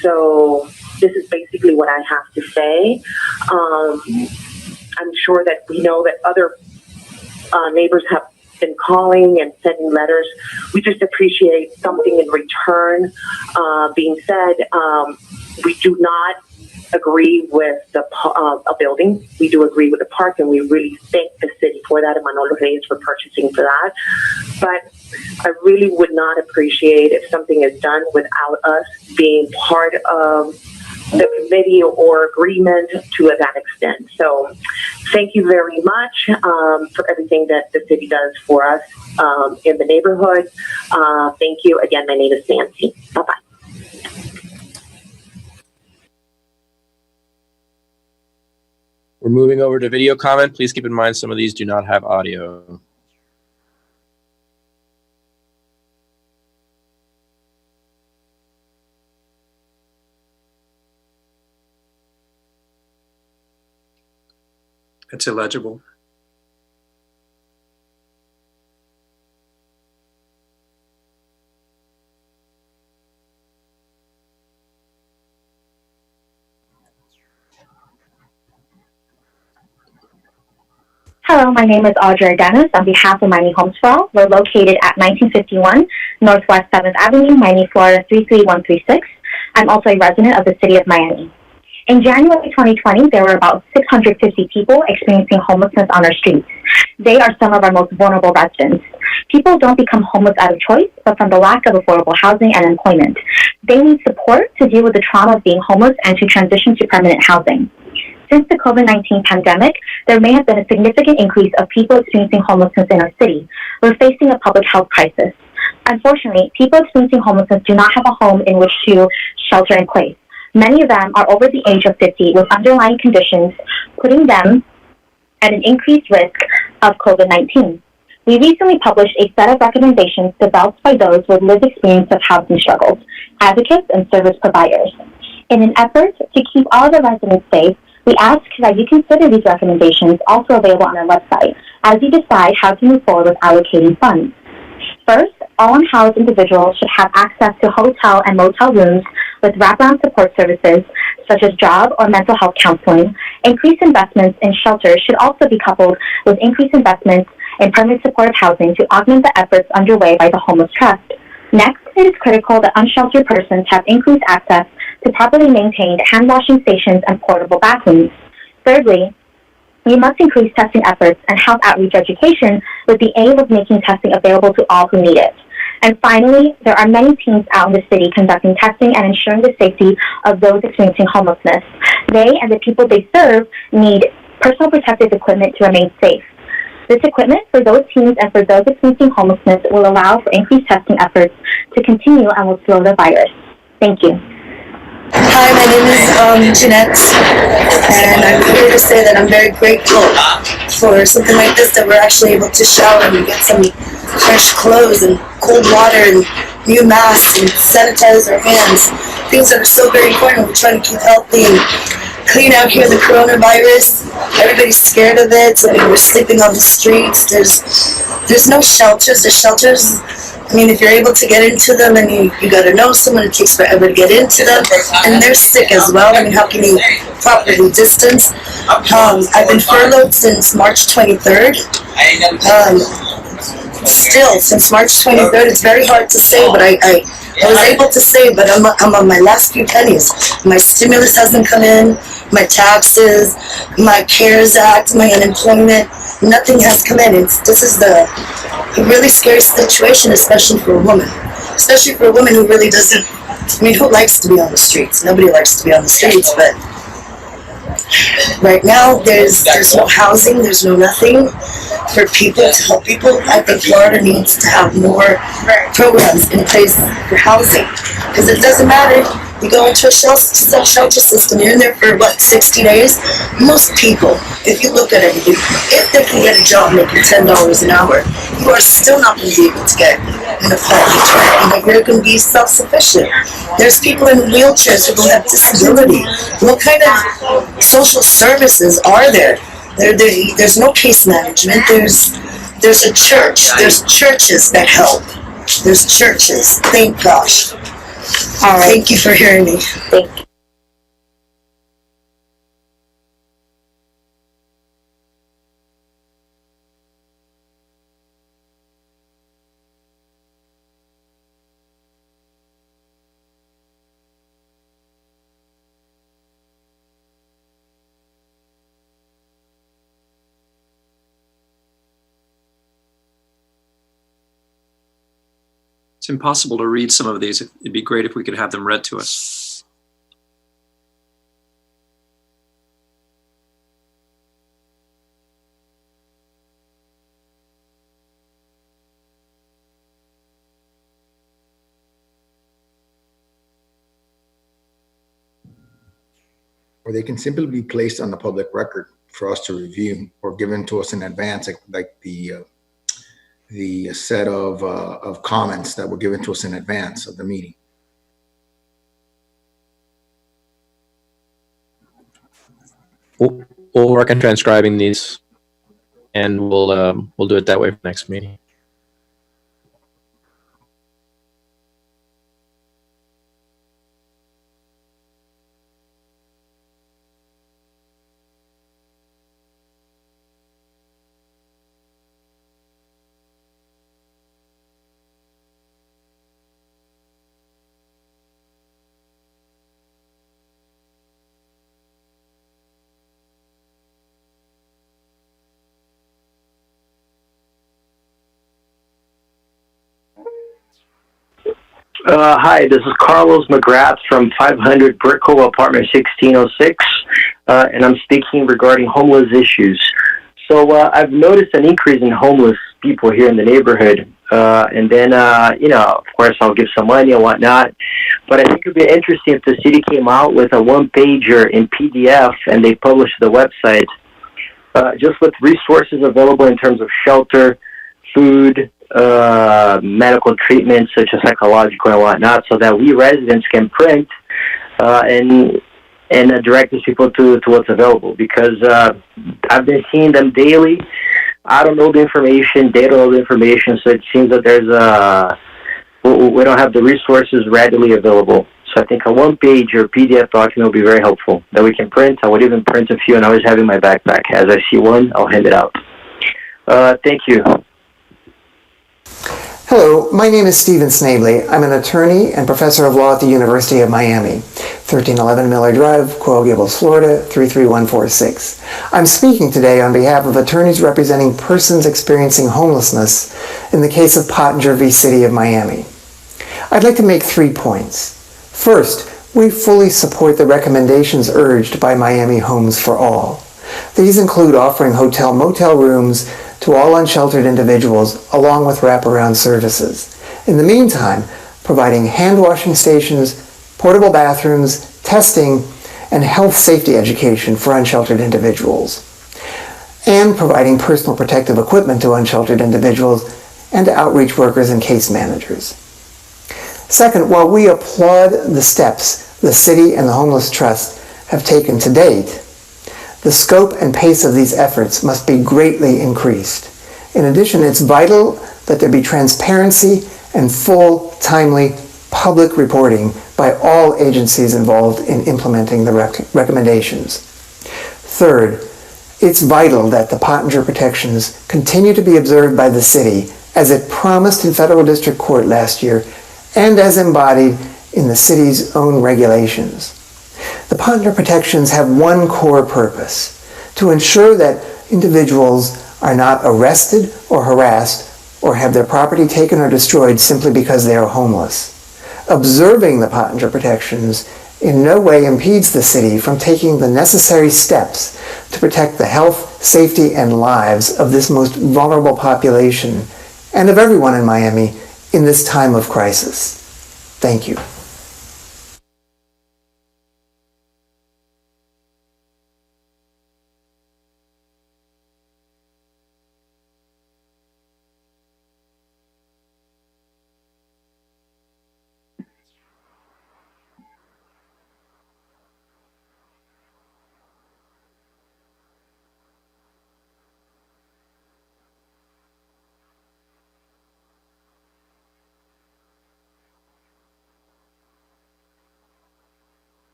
L: So this is basically what I have to say. I'm sure that we know that other neighbors have been calling and sending letters. We just appreciate something in return. Being said, we do not agree with a building. We do agree with the park, and we really thank the city for that, and Manolo Reyes for purchasing for that. But I really would not appreciate if something is done without us being part of the committee or agreement to that extent. So thank you very much for everything that the city does for us in the neighborhood. Thank you. Again, my name is Nancy. Bye-bye.
S: We're moving over to video comment. Please keep in mind some of these do not have audio.
B: It's illegible.
T: Hello, my name is Audrey Dennis on behalf of Miami Homes for All. We're located at 1951 Northwest 7th Avenue, Miami, Florida 33136. I'm also a resident of the city of Miami. In January 2020, there were about 650 people experiencing homelessness on our streets. They are some of our most vulnerable residents. People don't become homeless out of choice, but from the lack of affordable housing and employment. They need support to deal with the trauma of being homeless and to transition to permanent housing. Since the COVID-19 pandemic, there may have been a significant increase of people experiencing homelessness in our city. We're facing a public health crisis. Unfortunately, people experiencing homelessness do not have a home in which to shelter in place. Many of them are over the age of 50 with underlying conditions, putting them at an increased risk of COVID-19. We recently published a set of recommendations developed by those with lived experience of housing struggles, advocates, and service providers. In an effort to keep all the residents safe, we ask that you consider these recommendations, also available on our website, as you decide how to move forward with allocating funds. First, all unhoused individuals should have access to hotel and motel rooms with wraparound support services such as job or mental health counseling. Increased investments in shelters should also be coupled with increased investments in permanent supportive housing to augment the efforts underway by the Homeless Trust. Next, it is critical that unsheltered persons have increased access to properly maintained hand-washing stations and portable bathrooms. Thirdly, we must increase testing efforts and health outreach education with the aim of making testing available to all who need it. And finally, there are many teams out in the city conducting testing and ensuring the safety of those experiencing homelessness. They and the people they serve need personal protective equipment to remain safe. This equipment for those teams and for those experiencing homelessness will allow for increased testing efforts to continue and will slow the virus. Thank you.
U: Hi, my name is Jeanette, and I'm here to say that I'm very grateful for something like this, that we're actually able to shower and get some fresh clothes and cold water and new masks and sanitize our hands, things that are so very important. We're trying to keep healthy and clean out here. The coronavirus, everybody's scared of it, so we're sleeping on the streets. There's no shelters. The shelters, I mean, if you're able to get into them, and you got to know someone, it takes forever to get into them, and they're sick as well. I mean, how can you properly distance? I've been furloughed since March 23rd. Still, since March 23rd, it's very hard to say, but I was able to say, but I'm on my last few pennies. My stimulus hasn't come in, my taxes, my CARES Act, my unemployment, nothing has come in. This is a really scary situation, especially for a woman. Especially for a woman who really doesn't, I mean, who likes to be on the streets? Nobody likes to be on the streets, but right now there's no housing, there's no nothing for people to help people. I think Florida needs to have more programs in place for housing, because it doesn't matter. You go into a shelter system, you're in there for, 60 days? Most people, if you look at everything, if they can get a job making $10 an hour, you are still not going to be able to get enough health. You're going to be self-sufficient. There's people in wheelchairs who don't have disability. What kind of social services are there? There's no case management. There's a church. There's churches that help. There's churches. Thank gosh. All right. Thank you for hearing me.
T: Thank you.
V: It's impossible to read some of these. It'd be great if we could have them read to us.
W: Or they can simply be placed on the public record for us to review, or given to us in advance, like the set of comments that were given to us in advance of the meeting.
S: We'll work on transcribing these, and we'll do it that way for next meeting.
X: Hi, this is Carlos McGrath from 500 Brickell, apartment 1606, and I'm speaking regarding homeless issues. So I've noticed an increase in homeless people here in the neighborhood, and then, of course, I'll give some money and whatnot, but I think it would be interesting if the city came out with a one-pager in PDF and they published the website, just with resources available in terms of shelter, food, medical treatment such as psychological and whatnot, so that we residents can print and direct these people to what's available, because I've been seeing them daily. I don't know the information, they don't know the information, so it seems that there's we don't have the resources readily available. So I think a one-page or PDF document will be very helpful that we can print. I would even print a few, and I always have in my backpack. As I see one, I'll hand it out. Thank you.
A: Hello, my name is Stephen Snavely. I'm an attorney and professor of law at the University of Miami, 1311 Miller Drive, Coral Gables, Florida, 33146. I'm speaking today on behalf of attorneys representing persons experiencing homelessness in the case of Pottinger v. City of Miami. I'd like to make 3 points. First, we fully support the recommendations urged by Miami Homes for All. These include offering hotel-motel rooms to all unsheltered individuals, along with wraparound services. In the meantime, providing hand-washing stations, portable bathrooms, testing, and health safety education for unsheltered individuals, and providing personal protective equipment to unsheltered individuals and to outreach workers and case managers. Second, while we applaud the steps the city and the Homeless Trust have taken to date, the scope and pace of these efforts must be greatly increased. In addition, it's vital that there be transparency and full, timely, public reporting by all agencies involved in implementing the recommendations. Third, it's vital that the Pottinger protections continue to be observed by the city as it promised in federal district court last year and as embodied in the city's own regulations. The Pottinger protections have one core purpose: to ensure that individuals are not arrested or harassed or have their property taken or destroyed simply because they are homeless. Observing the Pottinger protections in no way impedes the city from taking the necessary steps to protect the health, safety, and lives of this most vulnerable population and of everyone in Miami in this time of crisis. Thank you.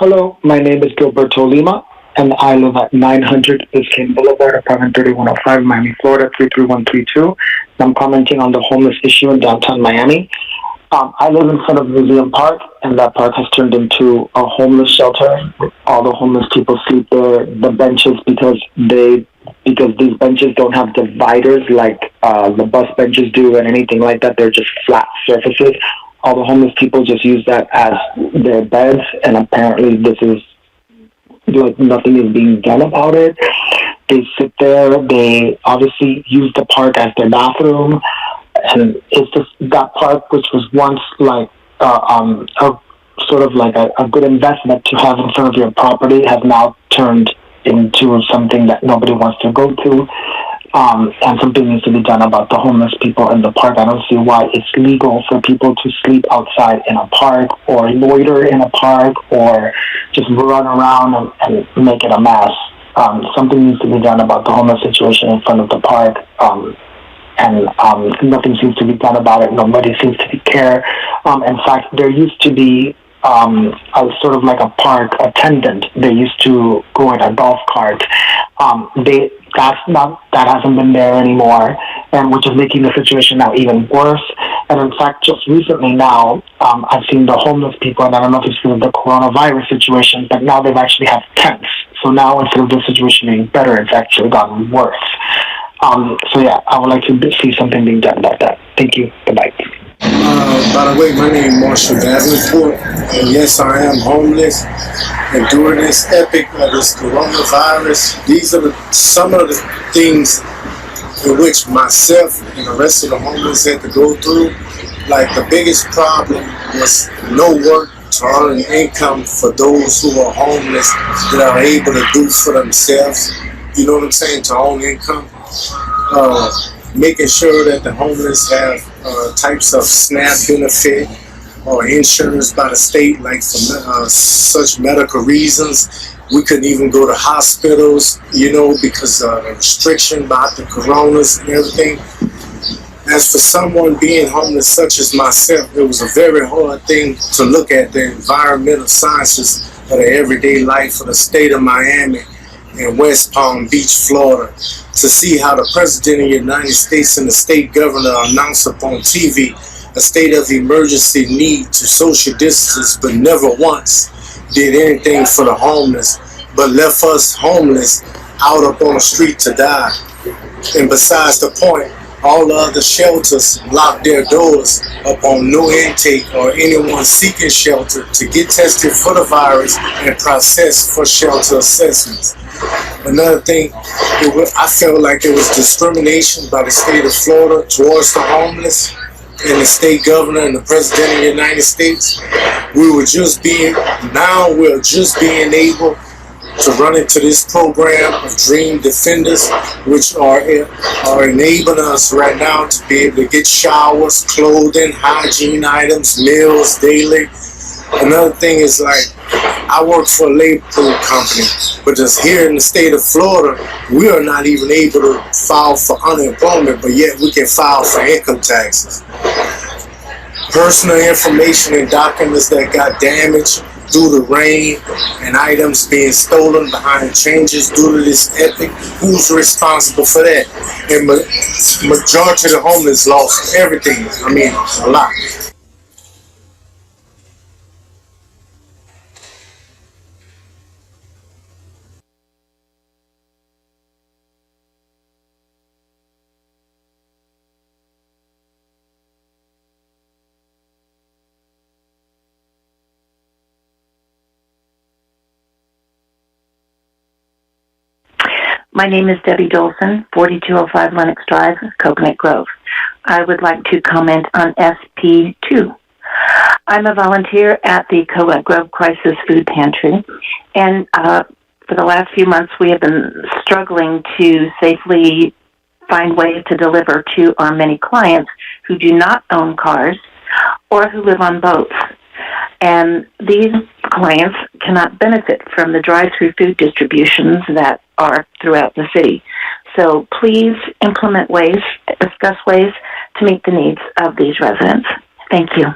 H: Hello, my name is Gilberto Lima, and I live at 900 Biscayne Boulevard, apartment 3105, Miami, Florida, 33132. I'm commenting on the homeless issue in downtown Miami. I live in front of Museum Park, and that park has turned into a homeless shelter. All the homeless people sleep there. The benches, because these benches don't have dividers like the bus benches do and anything like that. They're just flat surfaces. All the homeless people just use that as their beds, and apparently this is like nothing is being done about it. They sit there. They obviously use the park as their bathroom, and it's just that park, which was once like a sort of like a good investment to have in front of your property, has now turned into something that nobody wants to go to. And something needs to be done about the homeless people in the park. I don't see why it's legal for people to sleep outside in a park or loiter in a park or just run around and make it a mess. Something needs to be done about the homeless situation in front of the park. And nothing seems to be done about it. Nobody seems to care. In fact, there used to be a sort of like a park attendant. They used to go in a golf cart. That hasn't been there anymore, and which is making the situation now even worse. And in fact, just recently now, I've seen the homeless people, and I don't know if it's because of the coronavirus situation, but now they've actually have tents. So now instead of the situation being better, it's actually gotten worse. So yeah, I would like to see something being done about that. Thank you. Goodbye.
J: By the way, my name is Marshall Davenport, and yes, I am homeless. And during this epic of this coronavirus, these are some of the things in which myself and the rest of the homeless had to go through. Like, the biggest problem was no work to earn income for those who are homeless that are able to do for themselves. You know what I'm saying? To own income. Making sure that the homeless have types of SNAP benefit or insurance by the state, like for such medical reasons. We couldn't even go to hospitals, you know, because of the restriction about the coronas and everything. As for someone being homeless such as myself, it was a very hard thing to look at the environmental sciences of the everyday life of the state of Miami and West Palm Beach, Florida, to see how the President of the United States and the state governor announced upon TV a state of emergency need to social distance, but never once did anything for the homeless, but left us homeless out up on the street to die. And besides the point, all the other shelters lock their doors upon no intake or anyone seeking shelter to get tested for the virus and processed for shelter assessments. Another thing, I felt like it was discrimination by the state of Florida towards the homeless and the state governor and the President of the United States. We're just being able to run into this program of Dream Defenders, which are enabling us right now to be able to get showers, clothing, hygiene items, meals daily. Another thing is, like, I work for a labor pool company, but just here in the state of Florida, we are not even able to file for unemployment, but yet we can file for income taxes. Personal information and documents that got damaged due to rain and items being stolen behind changes due to this epic. Who's responsible for that? And majority of the homeless lost everything. I mean, a lot.
F: My name is Debbie Dolson, 4205 Lennox Drive, Coconut Grove. I would like to comment on SP2. I'm a volunteer at the Coconut Grove Crisis Food Pantry, and for the last few months we have been struggling to safely find ways to deliver to our many clients who do not own cars or who live on boats. And these clients cannot benefit from the drive-through food distributions that are throughout the city. So please discuss ways to meet the needs of these residents. Thank you.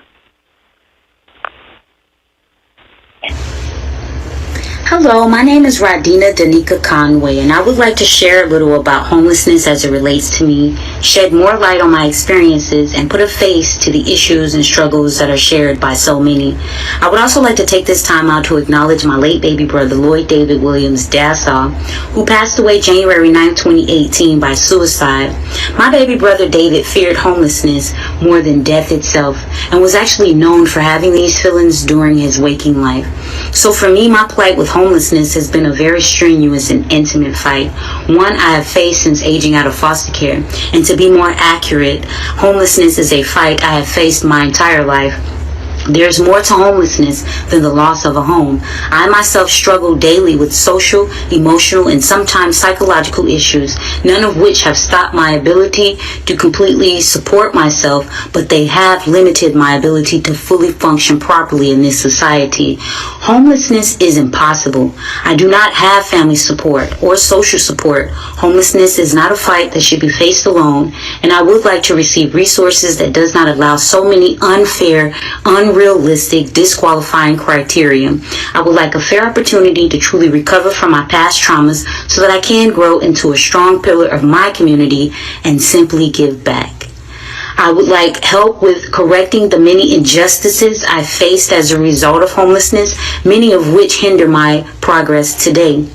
G: Hello, my name is Radina Danica Conway, and I would like to share a little about homelessness as it relates to me, shed more light on my experiences, and put a face to the issues and struggles that are shared by so many. I would also like to take this time out to acknowledge my late baby brother, Lloyd David Williams Dassau, who passed away January 9, 2018 by suicide. My baby brother David feared homelessness more than death itself, and was actually known for having these feelings during his waking life. So for me, my plight with homelessness has been a very strenuous and intimate fight, one I have faced since aging out of foster care. And to be more accurate, homelessness is a fight I have faced my entire life. There's more to homelessness than the loss of a home. I myself struggle daily with social, emotional, and sometimes psychological issues, none of which have stopped my ability to completely support myself, but they have limited my ability to fully function properly in this society. Homelessness is impossible. I do not have family support or social support. Homelessness is not a fight that should be faced alone, and I would like to receive resources that does not allow so many unfair, unrealistic, disqualifying criteria. I would like a fair opportunity to truly recover from my past traumas so that I can grow into a strong pillar of my community and simply give back. I would like help with correcting the many injustices I faced as a result of homelessness, many of which hinder my progress today.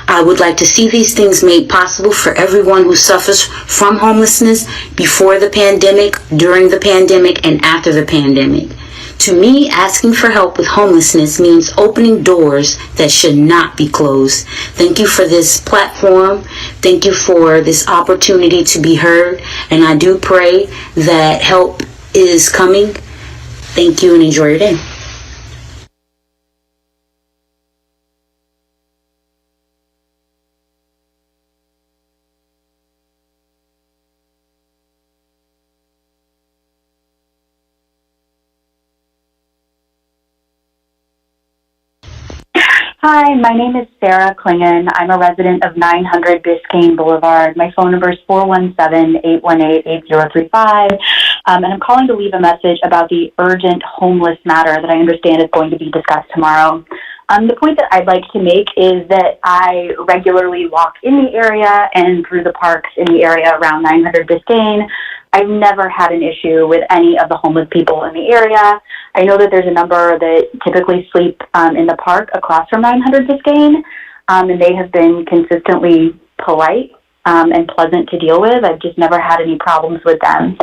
G: I would like to see these things made possible for everyone who suffers from homelessness before the pandemic, during the pandemic, and after the pandemic. To me, asking for help with homelessness means opening doors that should not be closed. Thank you for this platform. Thank you for this opportunity to be heard. And I do pray that help is coming. Thank you and enjoy your day.
T: Hi, my name is Sarah Klingon. I'm a resident of 900 Biscayne Boulevard. My phone number is 417-818-8035. And I'm calling to leave a message about the urgent homeless matter that I understand is going to be discussed tomorrow. The point that I'd like to make is that I regularly walk in the area and through the parks in the area around 900 Biscayne. I've never had an issue with any of the homeless people in the area. I know that there's a number that typically sleep in the park across from 900 Biscayne, and they have been consistently polite and pleasant to deal with. I've just never had any problems with them.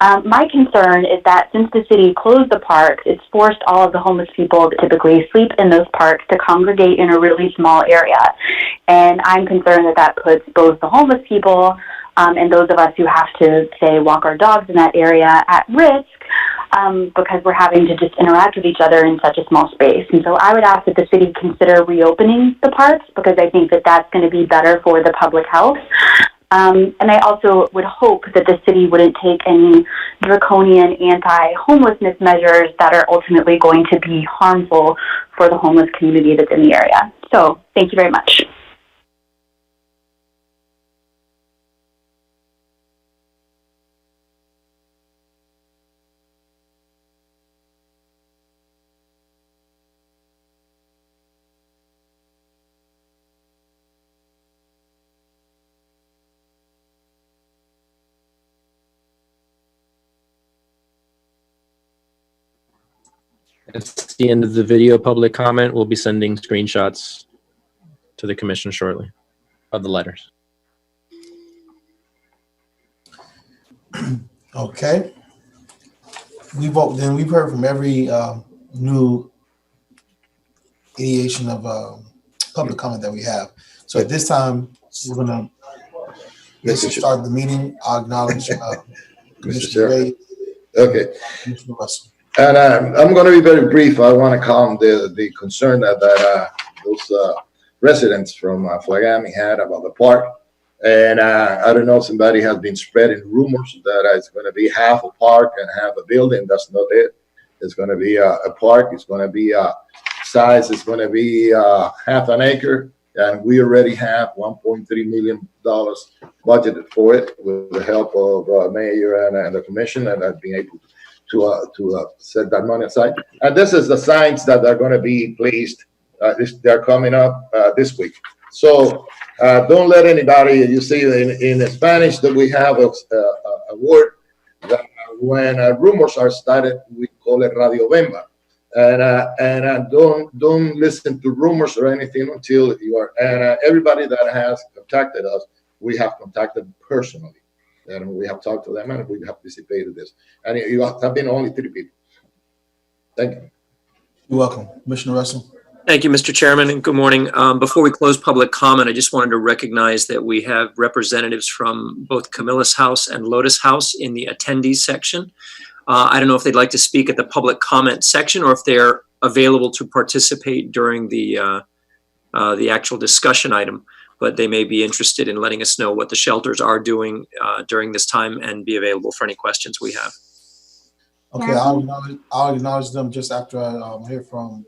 T: My concern is that since the city closed the parks, it's forced all of the homeless people that typically sleep in those parks to congregate in a really small area. And I'm concerned that that puts both the homeless people and those of us who have to, say, walk our dogs in that area at risk because we're having to just interact with each other in such a small space. And so I would ask that the city consider reopening the parks because I think that that's going to be better for the public health. And I also would hope that the city wouldn't take any draconian anti-homelessness measures that are ultimately going to be harmful for the homeless community that's in the area. So thank you very much.
S: That's the end of the video public comment. We'll be sending screenshots to the commission shortly of the letters.
K: Okay. We've heard from every new ideation of public comment that we have. So at this time, we're gonna start the meeting. I'll acknowledge Commissioner Ray.
M: Okay.
K: Commissioner Russell.
M: And I'm going to be very brief. I want to calm the concern that those residents from Flagami had about the park. And I don't know, somebody has been spreading rumors that it's going to be half a park and half a building. That's not it. It's going to be a park. It's going to be size. It's going to be half an acre. And we already have $1.3 million budgeted for it with the help of Mayor and the commission, and I've been able to set that money aside. And this is the signs that are going to be placed. They're coming up this week. So don't let anybody, you see in Spanish that we have a word that when rumors are started, we call it Radio Bemba. And don't listen to rumors or anything until you are, and everybody that has contacted us, we have contacted personally. And we have talked to them and we have participated in this. And you have been only 3 people. Thank you.
K: You're welcome. Commissioner Russell.
V: Thank you, Mr. Chairman, and good morning. Before we close public comment, I just wanted to recognize that we have representatives from both Camillus House and Lotus House in the attendees section. I don't know if they'd like to speak at the public comment section or if they're available to participate during the actual discussion item, but they may be interested in letting us know what the shelters are doing during this time and be available for any questions we have.
K: Okay, I'll acknowledge them just after I hear from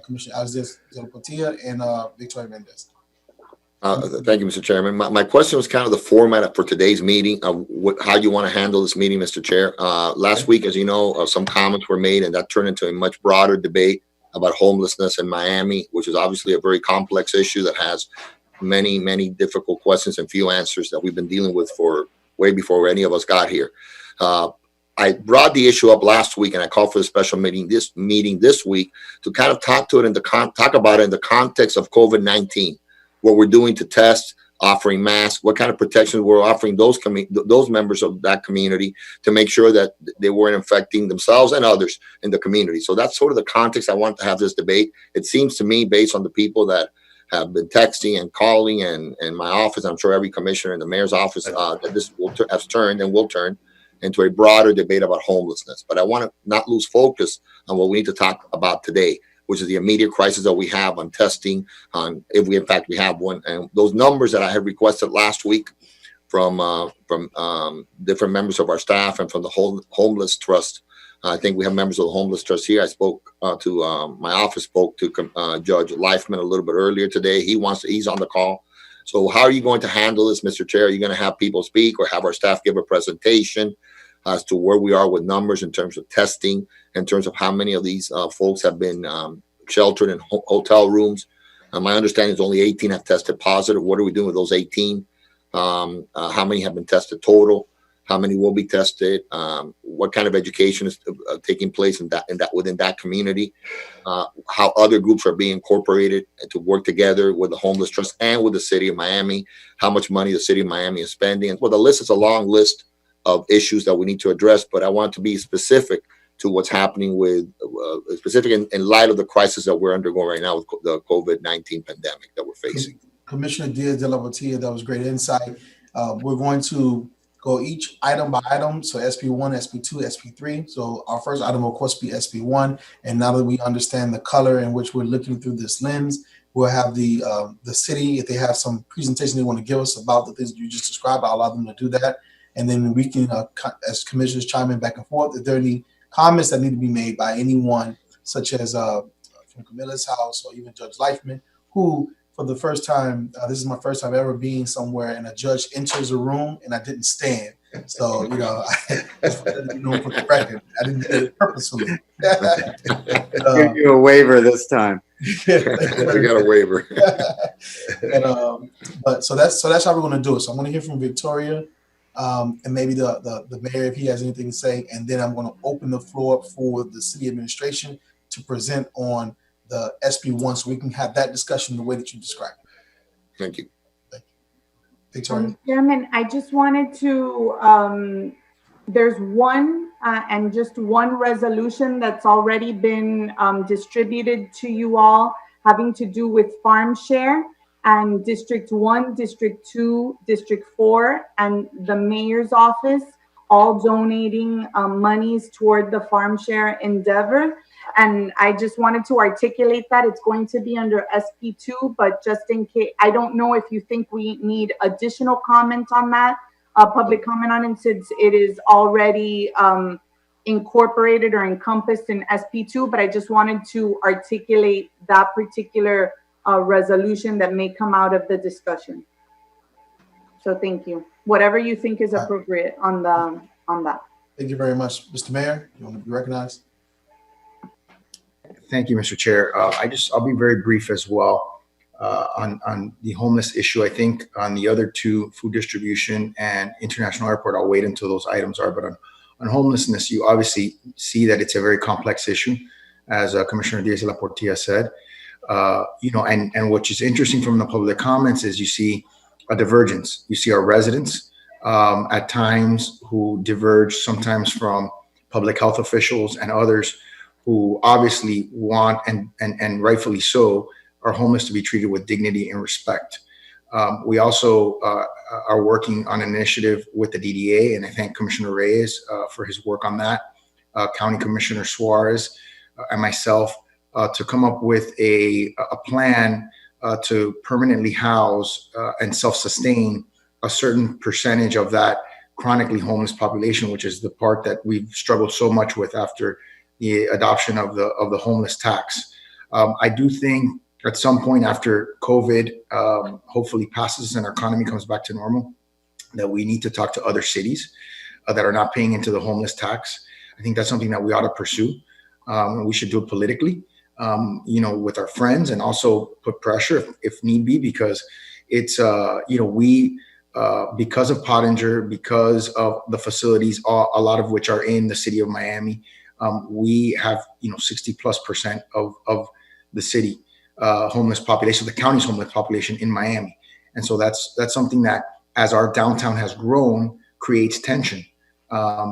K: Commissioner Aziz Portilla and Victoria Mendez.
N: Thank you, Mr. Chairman. My question was kind of the format for today's meeting, how you want to handle this meeting, Mr. Chair. Last week, as you know, some comments were made and that turned into a much broader debate about homelessness in Miami, which is obviously a very complex issue that has many, many difficult questions and few answers that we've been dealing with for way before any of us got here. I brought the issue up last week and I called for the special meeting this week to kind of talk about it in the context of COVID-19. What we're doing to test, offering masks, what kind of protection we're offering those members of that community to make sure that they weren't infecting themselves and others in the community. So that's sort of the context I want to have this debate. It seems to me, based on the people that have been texting and calling and my office, I'm sure every commissioner in the mayor's office, that this has turned and will turn into a broader debate about homelessness. But I want to not lose focus on what we need to talk about today, which is the immediate crisis that we have on testing, on if we in fact we have one, and those numbers that I had requested last week from different members of our staff and from the Homeless Trust I think we have members of the Homeless Trust here. I spoke my office spoke to Judge Leifman a little bit earlier today. He's on the call. So how are you going to handle this, Mr. Chair? Are you going to have people speak or have our staff give a presentation as to where we are with numbers in terms of testing, in terms of how many of these folks have been sheltered in hotel rooms? My understanding is only 18 have tested positive. What are we doing with those 18? How many have been tested total? How many will be tested? What kind of education is taking place within that community? How other groups are being incorporated to work together with the Homeless Trust and with the City of Miami? How much money the City of Miami is spending? Well, the list is a long list of issues that we need to address, but I want to be specific to what's happening with specific in light of the crisis that we're undergoing right now with the COVID-19 pandemic that we're facing.
K: Commissioner Diaz de la Botilla, that was great insight. We're going to go each item by item. So SB1, SB2, SB3. So our first item will of course be SB1. And now that we understand the color in which we're looking through this lens, we'll have the city, if they have some presentation they want to give us about the things you just described, I'll allow them to do that. And then we can, as commissioners, chime in back and forth. If there are any comments that need to be made by anyone, such as from Camilla's house or even Judge Leifman, who for the first time, this is my first time ever being somewhere and a judge enters a room and I didn't stand. So, for the record, I didn't do it purposefully.
I: Give you a waiver this time.
N: I got a waiver.
K: So that's how we're going to do it. So I'm going to hear from Victoria and maybe the mayor if he has anything to say, and then I'm going to open the floor up for the city administration to present on the SB1 so we can have that discussion the way that you described it.
N: Thank you.
K: Victoria.
O: Chairman, I just wanted to, there's one and just one resolution that's already been distributed to you all having to do with farm share and District 1, District 2, District 4, and the mayor's office all donating monies toward the farm share endeavor. And I just wanted to articulate that it's going to be under SP2, but just in case, I don't know if you think we need additional comment on that, public comment on it, since it is already incorporated or encompassed in SP2, but I just wanted to articulate that particular resolution that may come out of the discussion. So thank you. Whatever you think is appropriate on that.
K: Thank you very much. Mr. Mayor, you want to be recognized?
W: Thank you, Mr. Chair. I'll be very brief as well on the homeless issue. I think on the other two, food distribution and international airport, I'll wait until those items are. But on homelessness, you obviously see that it's a very complex issue, as Commissioner Diaz de la Portilla said. And what is interesting from the public comments is you see a divergence. You see our residents at times who diverge sometimes from public health officials and others who obviously want and rightfully so are homeless to be treated with dignity and respect. We also are working on an initiative with the DDA, and I thank Commissioner Reyes for his work on that, County Commissioner Suarez and myself to come up with a plan to permanently house and self-sustain a certain percentage of that chronically homeless population, which is the part that we've struggled so much with after the adoption of the homeless tax. I do think at some point after COVID hopefully passes and our economy comes back to normal, that we need to talk to other cities that are not paying into the homeless tax. I think that's something that we ought to pursue. We should do it politically, with our friends, and also put pressure if need be, because it's, because of Pottinger, because of the facilities, a lot of which are in the city of Miami, we have 60+% of the city homeless population, the county's homeless population in Miami, and so that's something that, as our downtown has grown, creates tension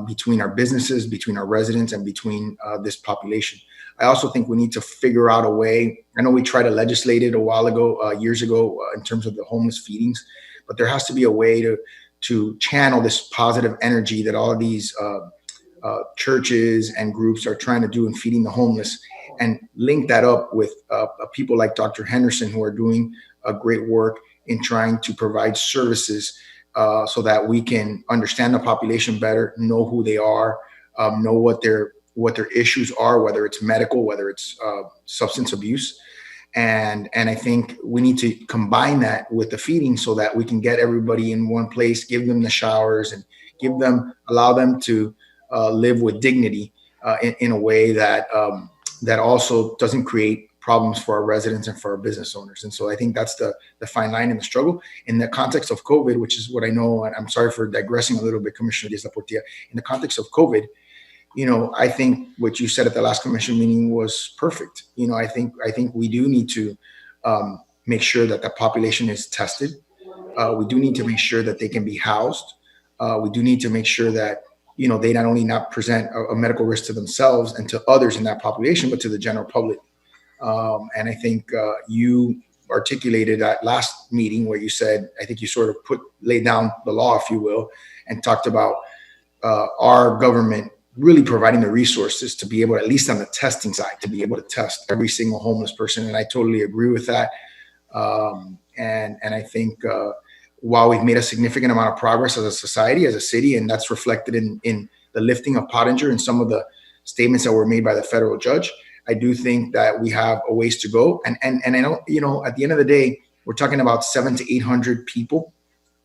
W: between our businesses, between our residents, and between this population. I also think we need to figure out a way. I know we tried to legislate it a while ago, years ago, in terms of the homeless feedings, but there has to be a way to channel this positive energy that all of these churches and groups are trying to do in feeding the homeless, and link that up with people like Dr. Henderson, who are doing great work in trying to provide services so that we can understand the population better, know who they are, know what their what their issues are, whether it's medical, whether it's substance abuse. And I think we need to combine that with the feeding so that we can get everybody in one place, give them the showers, and allow them to live with dignity in a way that that also doesn't create problems for our residents and for our business owners. And so I think that's the fine line in the struggle. In the context of COVID, which is what I know, and I'm sorry for digressing a little bit, Commissioner Diaz-Portilla, in the context of COVID, I think what you said at the last commission meeting was perfect. I think we do need to make sure that the population is tested. We do need to make sure that they can be housed. We do need to make sure that they not only not present a medical risk to themselves and to others in that population, but to the general public. And I think you articulated that last meeting where you said, I think you sort of laid down the law, if you will, and talked about our government really providing the resources to be able, at least on the testing side, to be able to test every single homeless person. And I totally agree with that. And I think while we've made a significant amount of progress as a society, as a city, and that's reflected in the lifting of Pottinger and some of the statements that were made by the federal judge, I do think that we have a ways to go. And I know, at the end of the day, we're talking about 700 to 800 people.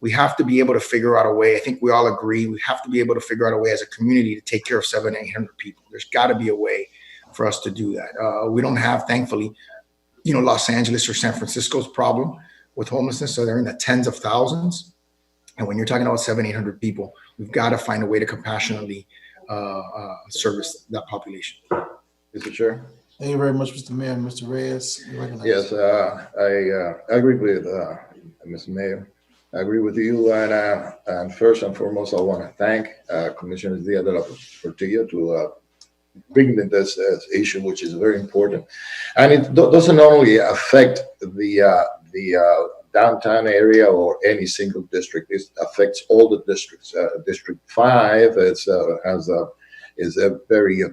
W: We have to be able to figure out a way. I think we all agree. We have to be able to figure out a way as a community to take care of 700 to 800 people. There's got to be a way for us to do that. We don't have, thankfully, Los Angeles or San Francisco's problem with homelessness. So they're in the tens of thousands. And when you're talking about 700, 800 people, we've got to find a way to compassionately service that population.
M: Mr. Chair.
K: Thank you very much, Mr. Mayor. Mr. Reyes, you recognize.
M: Yes, I agree with Mr. Mayor. I agree with you. And first and foremost, I want to thank Commissioner Diaz-Portilla to bringing this issue, which is very important. And it doesn't only affect the downtown area or any single district. It affects all the districts. District 5 is very,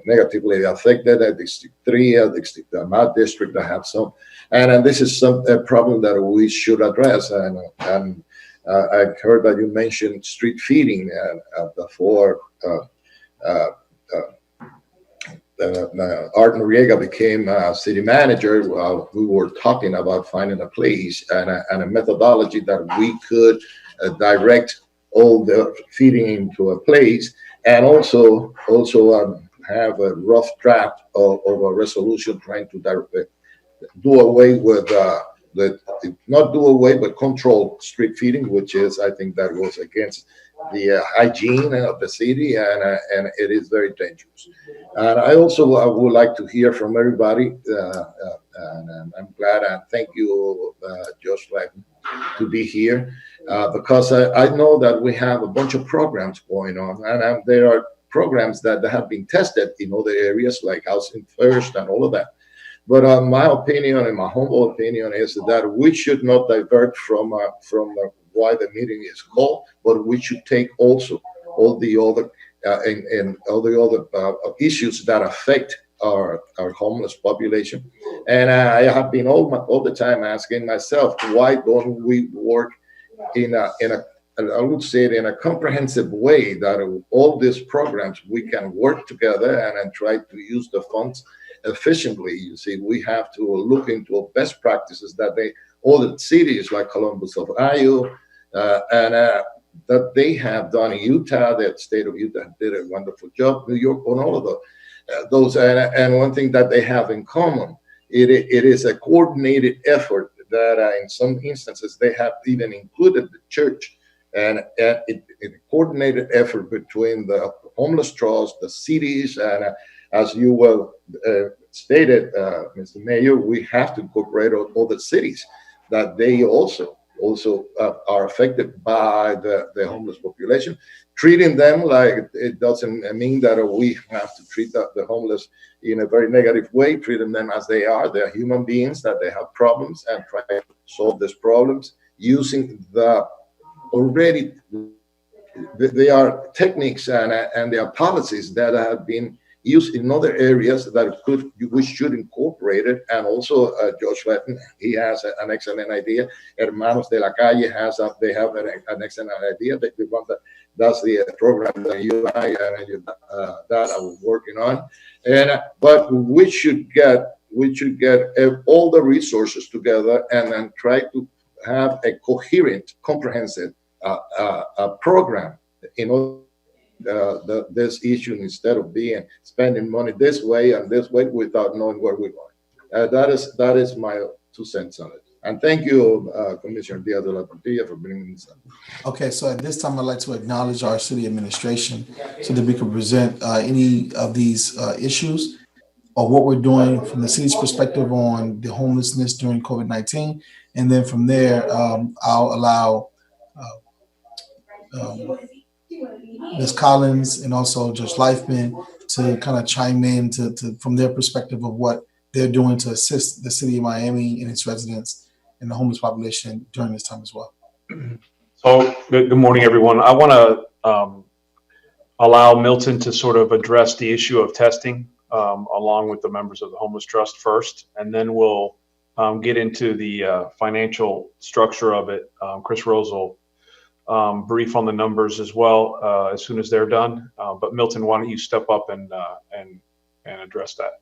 M: negatively affected. District 3, my district, I have some. And this is a problem that we should address. And I heard that you mentioned street feeding before Art Noriega became city manager. We were talking about finding a place and a methodology that we could direct all the feeding into a place, and also have a rough draft of a resolution trying to do away with not do away, but control street feeding, which is, I think, that goes against the hygiene of the city, and it is very dangerous. And I would like to hear from everybody, and I'm glad, and thank you, Josh Latin, to be here, because I know that we have a bunch of programs going on, and there are programs that have been tested in other areas like Housing First and all of that. But my opinion, and my humble opinion, is that we should not divert from why the meeting is called, but we should take also all the other issues that affect our homeless population. And I have been all the time asking myself, why don't we work in I would say it in a comprehensive way, that all these programs, we can work together and try to use the funds efficiently. You see, we have to look into best practices that all the cities like Columbus, Ohio, and that they have done in Utah. The state of Utah did a wonderful job. New York on all of those. And one thing that they have in common, it is a coordinated effort that in some instances they have even included the church, and a coordinated effort between the homeless trust, the cities, and as you well stated, Mr. Mayor, we have to incorporate all the cities that they also are affected by the homeless population. Treating them like it doesn't mean that we have to treat the homeless in a very negative way, treating them as they are. They're human beings, that they have problems, and try to solve these problems using they are techniques and they are policies that have been used in other areas that we should incorporate it. And also Josh Latin, he has an excellent idea. Hermanos de la Calle have an excellent idea. They want That's the program that you and I and that I was working on. And but we should get all the resources together and then try to have a coherent, comprehensive program in order this issue, instead of spending money this way and this way without knowing where we're going. That is my 2 cents on it. And thank you, Commissioner Diaz de la Portilla, for bringing this up.
K: Okay, so at this time, I'd like to acknowledge our city administration so that we can present any of these issues or what we're doing from the city's perspective on the homelessness during COVID-19. And then from there, I'll allow Ms. Collins and also Judge Leifman to kind of chime in to from their perspective of what they're doing to assist the city of Miami and its residents and the homeless population during this time as well.
E: So good morning, everyone. I want to allow Milton to sort of address the issue of testing along with the members of the Homeless Trust first, and then we'll get into the financial structure of it. Chris Rose will brief on the numbers as well as soon as they're done. But Milton, why don't you step up and address that?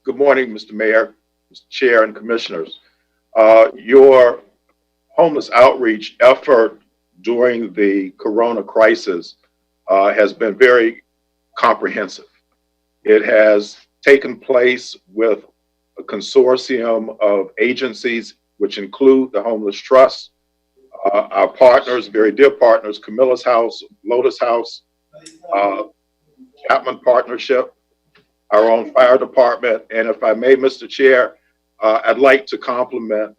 P: Good morning, Mr. Mayor, Mr. Chair, and Commissioners. Your homeless outreach effort during the Corona crisis has been very comprehensive. It has taken place with a consortium of agencies, which include the Homeless Trust, our partners, very dear partners, Camilla's House, Lotus House, Chapman Partnership, our own fire department. And if I may, Mr. Chair, I'd like to compliment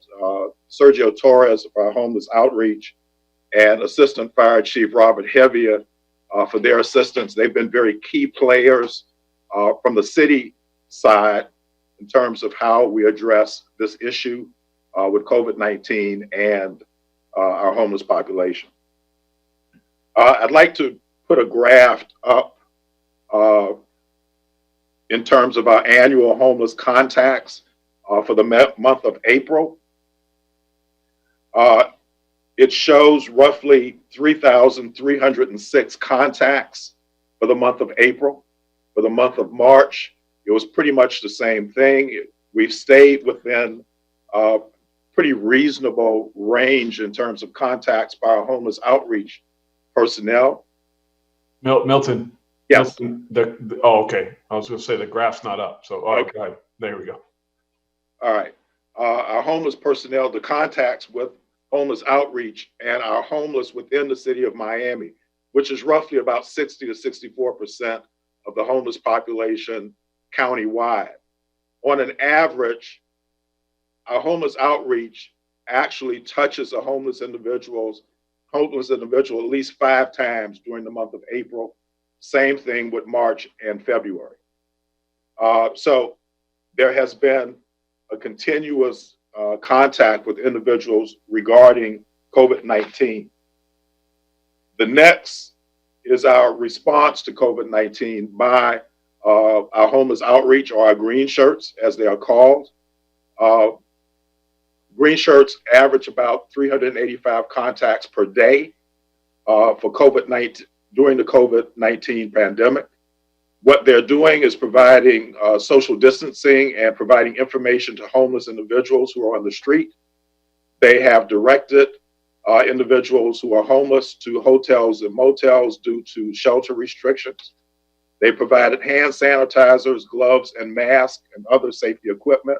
P: Sergio Torres of our homeless outreach and Assistant Fire Chief Robert Heavier for their assistance. They've been very key players from the city side in terms of how we address this issue with COVID-19 and our homeless population. I'd like to put a graph up in terms of our annual homeless contacts for the month of April. It shows roughly 3,306 contacts for the month of April. For the month of March, it was pretty much the same thing. We've stayed within a pretty reasonable range in terms of contacts by our homeless outreach personnel.
E: Milton.
P: Yes.
E: Milton, oh, okay. I was going to say the graph's not up. So, all right, go ahead. There we go.
P: All right. Our homeless personnel, the contacts with homeless outreach and our homeless within the city of Miami, which is roughly about 60 to 64% of the homeless population countywide. On an average, our homeless outreach actually touches a homeless individual at least 5 times during the month of April. Same thing with March and February. So there has been a continuous contact with individuals regarding COVID-19. The next is our response to COVID-19 by our homeless outreach, or our green shirts, as they are called. Green shirts average about 385 contacts per day for COVID-19 during the COVID-19 pandemic. What they're doing is providing social distancing and providing information to homeless individuals who are on the street. They have directed individuals who are homeless to hotels and motels due to shelter restrictions. They provided hand sanitizers, gloves, and masks and other safety equipment.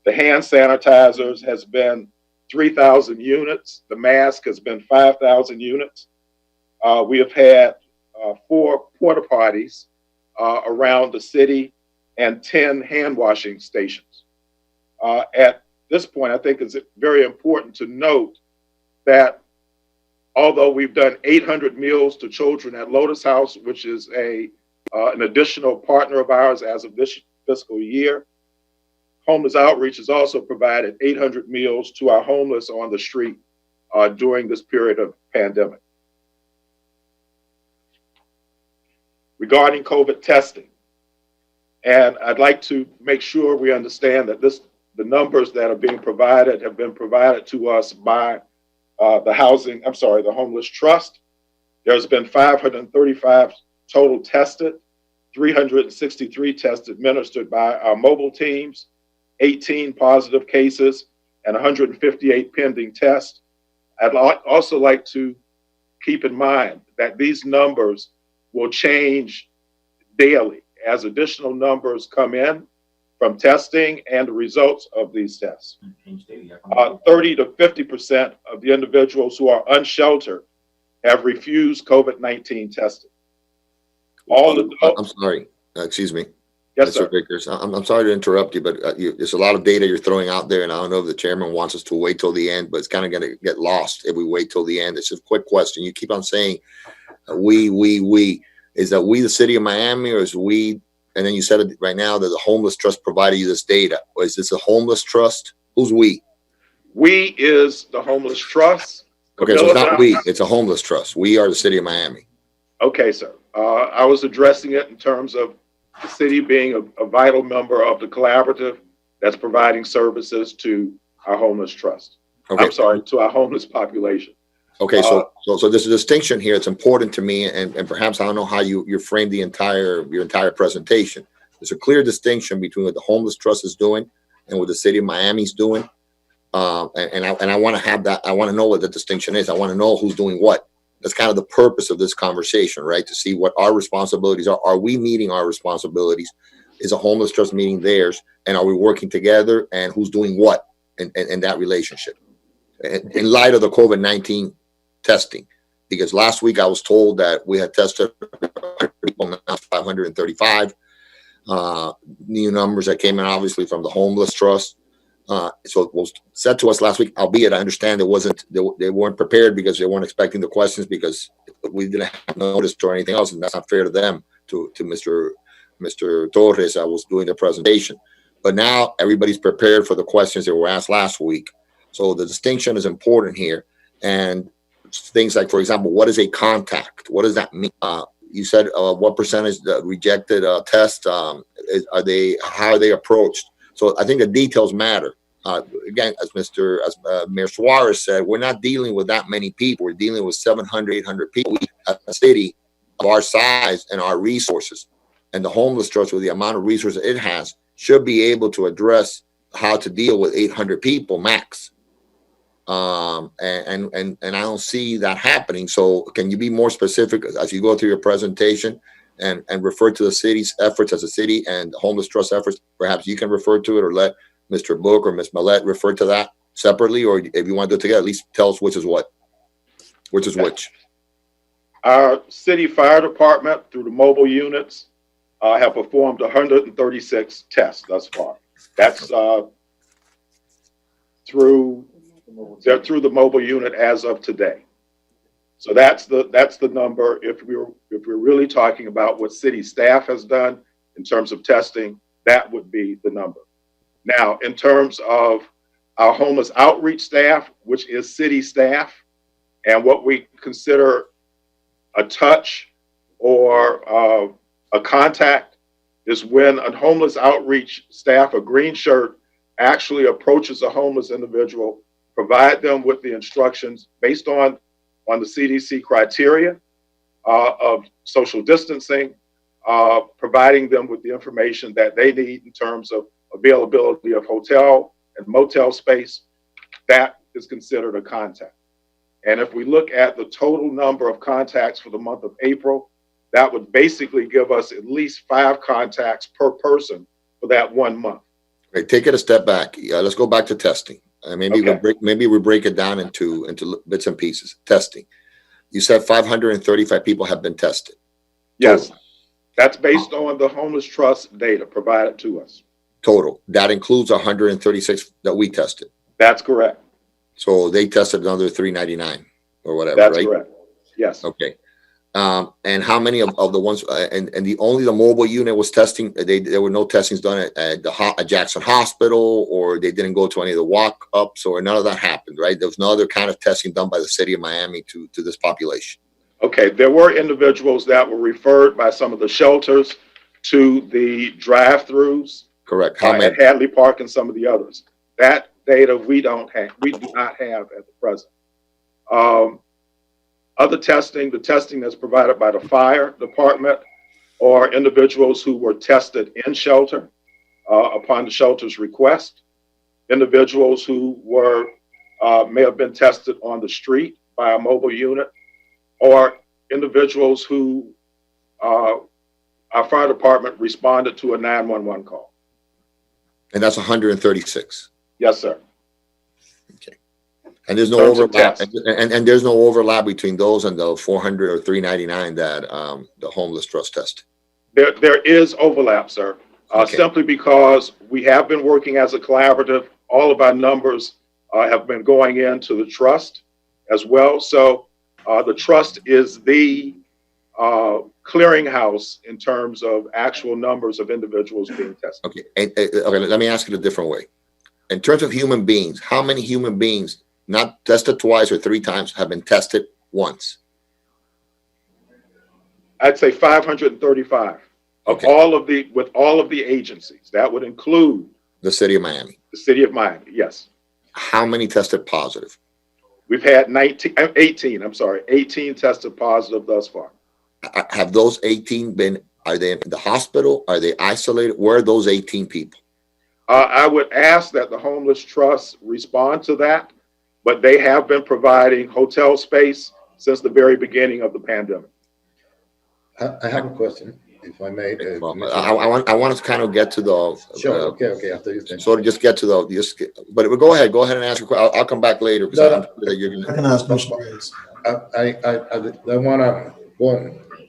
P: The hand sanitizers has been 3,000 units. The mask has been 5,000 units. We have had 4 porta potties around the city and 10 hand washing stations. At this point, I think it's very important to note that although we've done 800 meals to children at Lotus House, which is an additional partner of ours as of this fiscal year, Homeless Outreach has also provided 800 meals to our homeless on the street during this period of pandemic. Regarding COVID testing, and I'd like to make sure we understand that the numbers that are being provided have been provided to us by the Homeless Trust, there's been 535 total tested, 363 tests administered by our mobile teams, 18 positive cases, and 158 pending tests. I'd also like to keep in mind that these numbers will change daily as additional numbers come in from testing and the results of these tests. 30 to 50% of the individuals who are unsheltered have refused COVID-19 testing.
N: I'm sorry. Excuse me.
P: Yes,
N: Mr.
P: sir.
N: Vickers. I'm sorry to interrupt you, but there's a lot of data you're throwing out there, and I don't know if the chairman wants us to wait till the end, but it's kind of going to get lost if we wait till the end. It's just a quick question. You keep on saying we. Is that we, the city of Miami, or is we? And then you said it right now that the Homeless Trust provided you this data. Or is this a Homeless Trust? Who's we?
P: We is the Homeless Trust.
N: Okay, so it's not we. It's a Homeless Trust. We are the city of Miami.
P: Okay, sir. I was addressing it in terms of the city being a vital member of the collaborative that's providing services to our Homeless Trust.
N: Okay.
P: I'm sorry, to our homeless population.
N: Okay, so there's a distinction here. It's important to me, and perhaps I don't know how you framed your entire presentation. There's a clear distinction between what the Homeless Trust is doing and what the city of Miami is doing, and I want to have that. I want to know what the distinction is. I want to know who's doing what. That's kind of the purpose of this conversation, right? To see what our responsibilities are. Are we meeting our responsibilities? Is a Homeless Trust meeting theirs? And are we working together? And who's doing what in that relationship? In light of the COVID-19 testing, because last week I was told that we had tested people, now 535 new numbers that came in, obviously from the Homeless Trust. So it was said to us last week, albeit I understand they weren't prepared because they weren't expecting the questions because we didn't have notice or anything else, and that's not fair to them, to Mr. Torres. I was doing the presentation, but now everybody's prepared for the questions that were asked last week. So the distinction is important here, and things like, for example, what is a contact? What does that mean? You said what percentage the rejected test? How are they approached? So I think the details matter. Again, as Mayor Suarez said, we're not dealing with that many people. We're dealing with 700, 800 people. We, as a city of our size and our resources, and the Homeless Trust, with the amount of resources it has, should be able to address how to deal with 800 people max. And I don't see that happening. So can you be more specific as you go through your presentation and refer to the city's efforts as a city and the Homeless Trust efforts? Perhaps you can refer to it, or let Mr. Book or Ms. Millette refer to that separately, or if you want to do it together, at least tell us which is what, which is which.
P: Our city fire department, through the mobile units, have performed 136 tests thus far. That's through the mobile unit as of today. So that's the number. If we're really talking about what city staff has done in terms of testing, that would be the number. Now, in terms of our homeless outreach staff, which is city staff, and what we consider a touch or a contact, is when a homeless outreach staff, a green shirt, actually approaches a homeless individual, provide them with the instructions based on the CDC criteria of social distancing, providing them with the information that they need in terms of availability of hotel and motel space. That is considered a contact. And if we look at the total number of contacts for the month of April, that would basically give us at least 5 contacts per person for that 1 month.
N: Okay, take it a step back. Let's go back to testing. Maybe we break it down into bits and pieces. Testing. You said 535 people have been tested.
P: Yes, total. That's based on the Homeless Trust data provided to us.
N: Total. That includes 136 that we tested.
P: That's correct.
N: So they tested another 399 or whatever.
P: That's
N: right?
P: Correct. Yes.
N: Okay. And how many of the ones and only the mobile unit was testing? There were no testings done at Jackson Hospital, or they didn't go to any of the walk-ups, or none of that happened, right? There was no other kind of testing done by the city of Miami to this population.
P: Okay, there were individuals that were referred by some of the shelters to the drive-throughs.
N: Correct. How many?
P: At Hadley Park and some of the others. That data we do not have at the present. Other testing, the testing that's provided by the fire department, or individuals who were tested in shelter upon the shelter's request, individuals who were may have been tested on the street by a mobile unit, or individuals who our fire department responded to a 911 call.
N: And that's 136.
P: Yes, sir.
N: And there's no overlap, and there's no overlap between those and the 400 or 399 that the homeless trust test.
P: There is overlap, sir. Simply because we have been working as a collaborative. All of our numbers have been going into the trust as well. So the trust is the clearinghouse in terms of actual numbers of individuals being tested.
N: Okay, okay. Let me ask it a different way. In terms of human beings, how many human beings, not tested twice or 3 times, have been tested once?
P: I'd say 535.
N: Okay.
P: With all of the agencies. That would include
N: the city of Miami.
P: The city of Miami, yes.
N: How many tested positive?
P: We've had 18 tested positive thus far.
N: Have those 18 been, are they in the hospital? Are they isolated? Where are those 18 people?
P: I would ask that the Homeless Trust respond to that, but they have been providing hotel space since the very beginning of the pandemic.
M: I have a question, if I may.
N: I want to kind of get to the.
M: Sure. Okay. After you finish.
N: Sort of just get to the. But go ahead and answer. I'll come back later because
K: I can ask questions.
M: I want to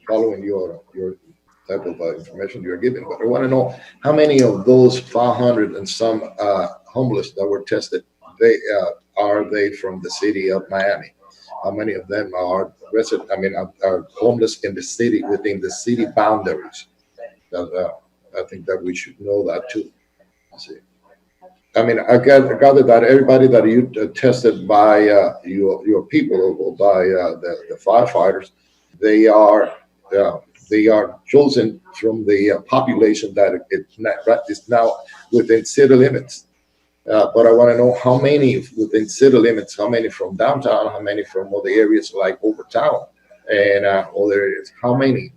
M: following your type of information you're giving, but I want to know how many of those 500 and some homeless that were tested, are they from the city of Miami? How many of them are resident? I mean, are homeless in the city, within the city boundaries? I think that we should know that too. See, I mean, I gather that everybody that you tested by your people or by the firefighters, they are chosen from the population that is now within city limits. But I want to know how many within city limits, how many from downtown, how many from other areas like Overtown and other areas, how many?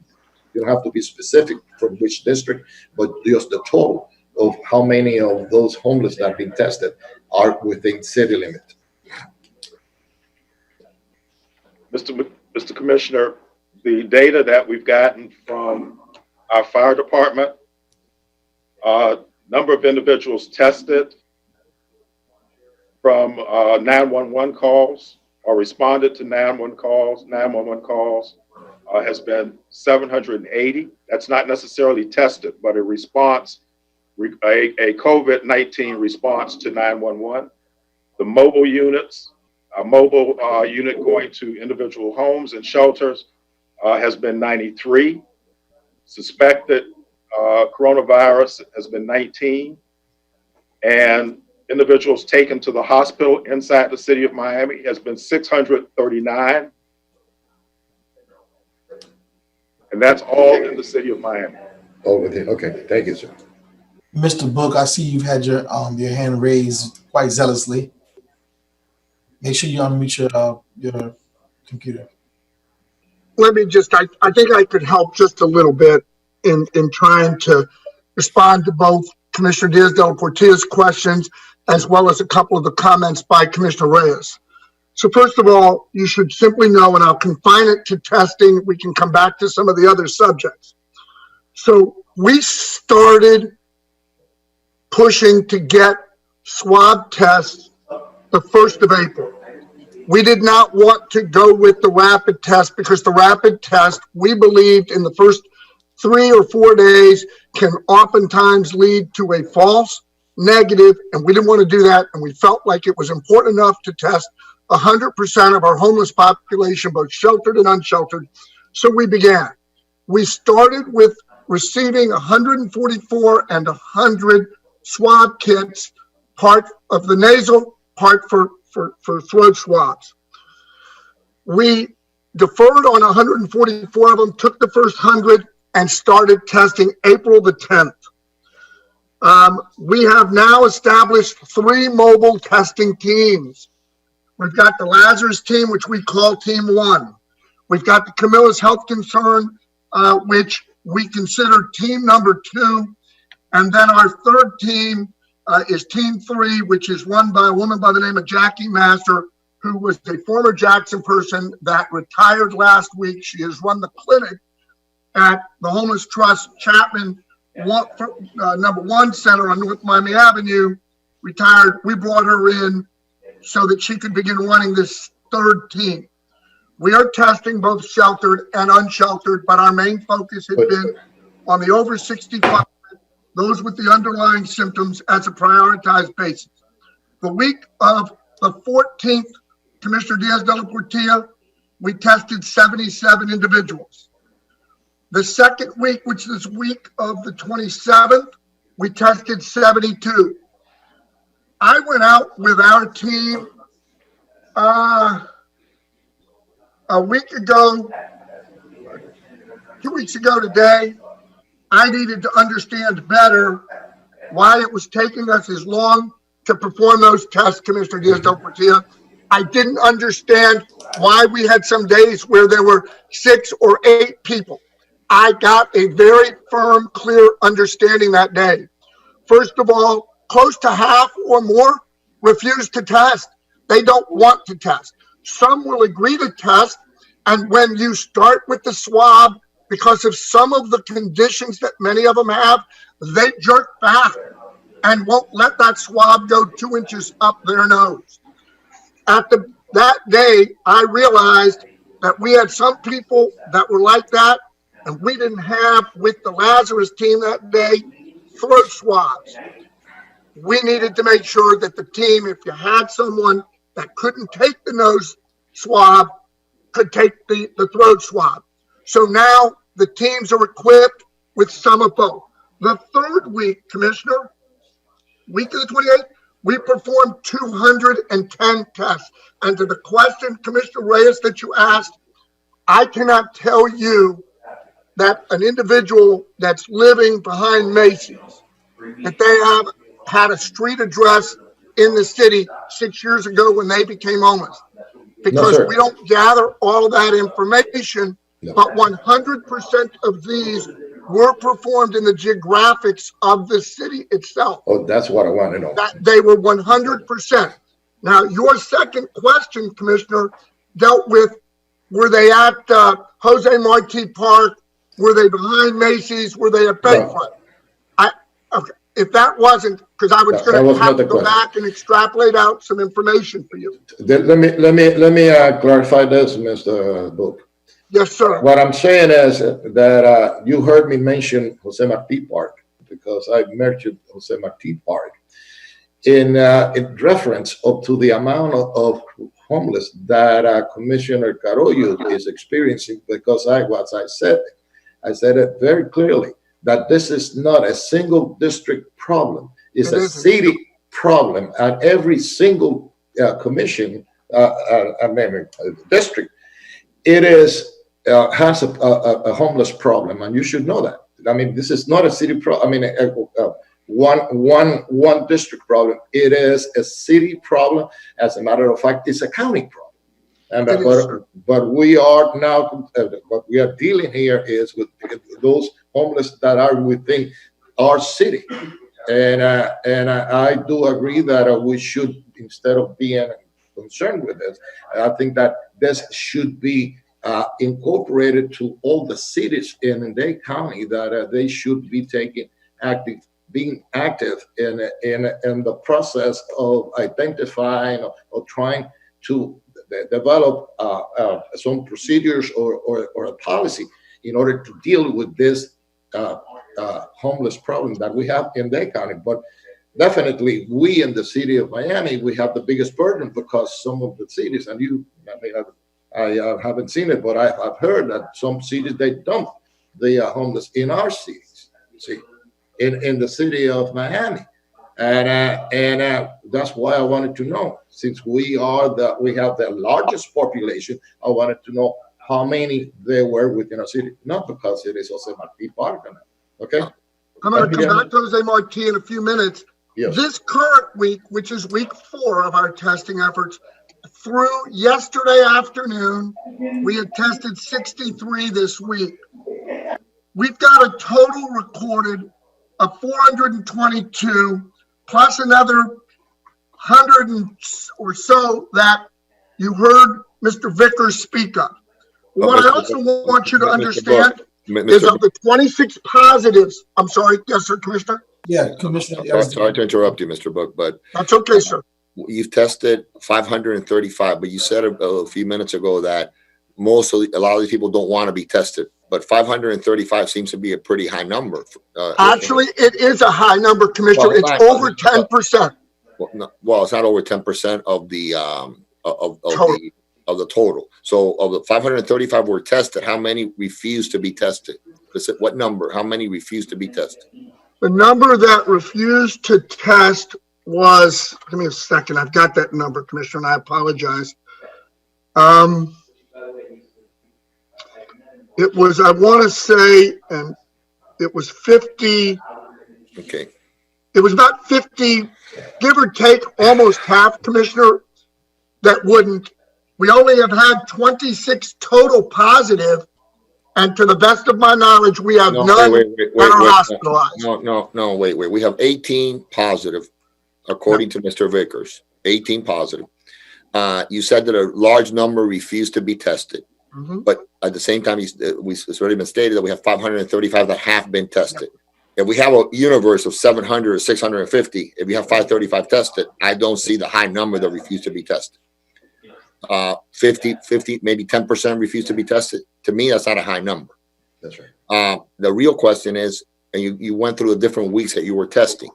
M: You don't have to be specific from which district, but just the total of how many of those homeless that have been tested are within city limit.
P: Mr. Commissioner, the data that we've gotten from our fire department, number of individuals tested from 911 calls or responded to 911 calls has been 780. That's not necessarily tested, but a response, a COVID-19 response to 911. The mobile units, a mobile unit going to individual homes and shelters has been 93. Suspected coronavirus has been 19. And individuals taken to the hospital inside the city of Miami has been 639. And that's all in the city of Miami.
M: Oh, within. Okay, thank you, sir.
K: Mr. Book, I see you've had your hand raised quite zealously. Make sure you unmute your computer.
C: Let me just, I think I could help just a little bit in trying to respond to both Commissioner Diaz-del-Portilla's questions as well as a couple of the comments by Commissioner Reyes. So first of all, you should simply know, and I'll confine it to testing, we can come back to some of the other subjects. So we started pushing to get swab tests the 1st of April. We did not want to go with the rapid test because the rapid test, we believed in the first 3 or 4 days can oftentimes lead to a false negative, and we didn't want to do that. And we felt like it was important enough to test 100% of our homeless population, both sheltered and unsheltered. So we began. We started with receiving 144 and 100 swab kits, part of the nasal, part for throat swabs. We deferred on 144 of them, took the first 100 and started testing April the 10th. We have now established 3 mobile testing teams. We've got the Lazarus team, which we call Team 1. We've got the Camillus Health Concern, which we consider team number 2. And then our third team is Team 3, which is run by a woman by the name of Jackie Master, who was a former Jackson person that retired last week. She has run the clinic at the Homeless Trust Chapman number 1 center on North Miami Avenue. Retired. We brought her in so that she could begin running this third team. We are testing both sheltered and unsheltered, but our main focus has been on the over 65, those with the underlying symptoms as a prioritized basis. The week of the 14th, Commissioner Diaz-de-la-Portilla, we tested 77 individuals. The second week, which is week of the 27th, we tested 72. I went out with our team a week ago, 2 weeks ago today. I needed to understand better why it was taking us as long to perform those tests, Commissioner Diaz-de-la-Portilla. I didn't understand why we had some days where there were 6 or 8 people. I got a very firm, clear understanding that day. First of all, close to half or more refuse to test. They don't want to test. Some will agree to test, and when you start with the swab, because of some of the conditions that many of them have, they jerk back and won't let that swab go 2 inches up their nose. That day, I realized that we had some people that were like that, and we didn't have, with the Lazarus team that day, throat swabs. We needed to make sure that the team, if you had someone that couldn't take the nose swab, could take the throat swab. So now the teams are equipped with some of both. The third week, Commissioner, week of the 28th, we performed 210 tests. And to the question, Commissioner Reyes, that you asked, I cannot tell you that an individual that's living behind Macy's, that they have had a street address in the city 6 years ago when they became homeless. Because we don't gather all of that information, but 100% of these were performed in the geographics of the city itself.
M: Oh, that's what I want to know.
C: That they were 100%. Now, your second question, Commissioner, dealt with, were they at Jose Marti Park? Were they behind Macy's? Were they at Bayfront? Okay. If that wasn't, because I was going to have to go back and extrapolate out some information for you.
M: Let me clarify this, Mr. Book.
C: Yes, sir.
M: What I'm saying is that you heard me mention Jose Marti Park because I mentioned Jose Marti Park in reference up to the amount of homeless that Commissioner Carollo is experiencing. Because I said it very clearly that this is not a single district problem. It's a city problem, and every single commission, district, it is has a homeless problem, and you should know that. I mean, this is not a city problem. I mean, one district problem. It is a city problem. As a matter of fact, it's a county problem. And but we are now what we are dealing here is with those homeless that are within our city, and I do agree that we should, instead of being concerned with this, I think that this should be incorporated to all the cities in Dade County, that they should be being active in the process of identifying or trying to develop some procedures or a policy in order to deal with this homeless problem that we have in Dade County. But definitely, we in the city of Miami, we have the biggest burden, because some of the cities, and I haven't seen it, but I've heard that some cities, they dump the homeless in our cities, see, in the city of Miami. And that's why I wanted to know, since we have the largest population, I wanted to know how many there were within our city, not because it is Jose Marti Park. Okay?
C: I'm going to come back to Jose Marti in a few minutes.
M: Yes.
C: This current week, which is week 4 of our testing efforts, through yesterday afternoon, we had tested 63 this week. We've got a total recorded of 422 plus another 100 or so that you heard Mr. Vickers speak of. What I also want you to understand is of the 26 positives. I'm sorry. Yes, sir, Commissioner.
K: Yeah, Commissioner.
N: Sorry to interrupt you, Mr. Book, but
C: that's okay, sir.
N: You've tested 535, but you said a few minutes ago that a lot of these people don't want to be tested. But 535 seems to be a pretty high number.
C: Actually, it is a high number, Commissioner.
N: Well,
C: it's over 10%.
N: Well, it's not over 10% of the of the total. So of the 535 were tested, how many refused to be tested? What number? How many refused to be tested?
C: The number that refused to test was, give me a second. I've got that number, Commissioner, and I apologize. It was, I want to say, and it was 50.
N: Okay.
C: It was about 50, give or take, almost half, Commissioner, that wouldn't. We only have had 26 total positive, and to the best of my knowledge, we have none that are hospitalized.
N: No, wait. We have 18 positive, according to Mr. Vickers. 18 positive. You said that a large number refused to be tested. But at the same time, it's already been stated that we have 535 that have been tested. If we have a universe of 700 or 650, if you have 535 tested, I don't see the high number that refuse to be tested. 50, maybe 10% refuse to be tested. To me, that's not a high number.
W: That's right.
N: The real question is, and you went through the different weeks that you were testing,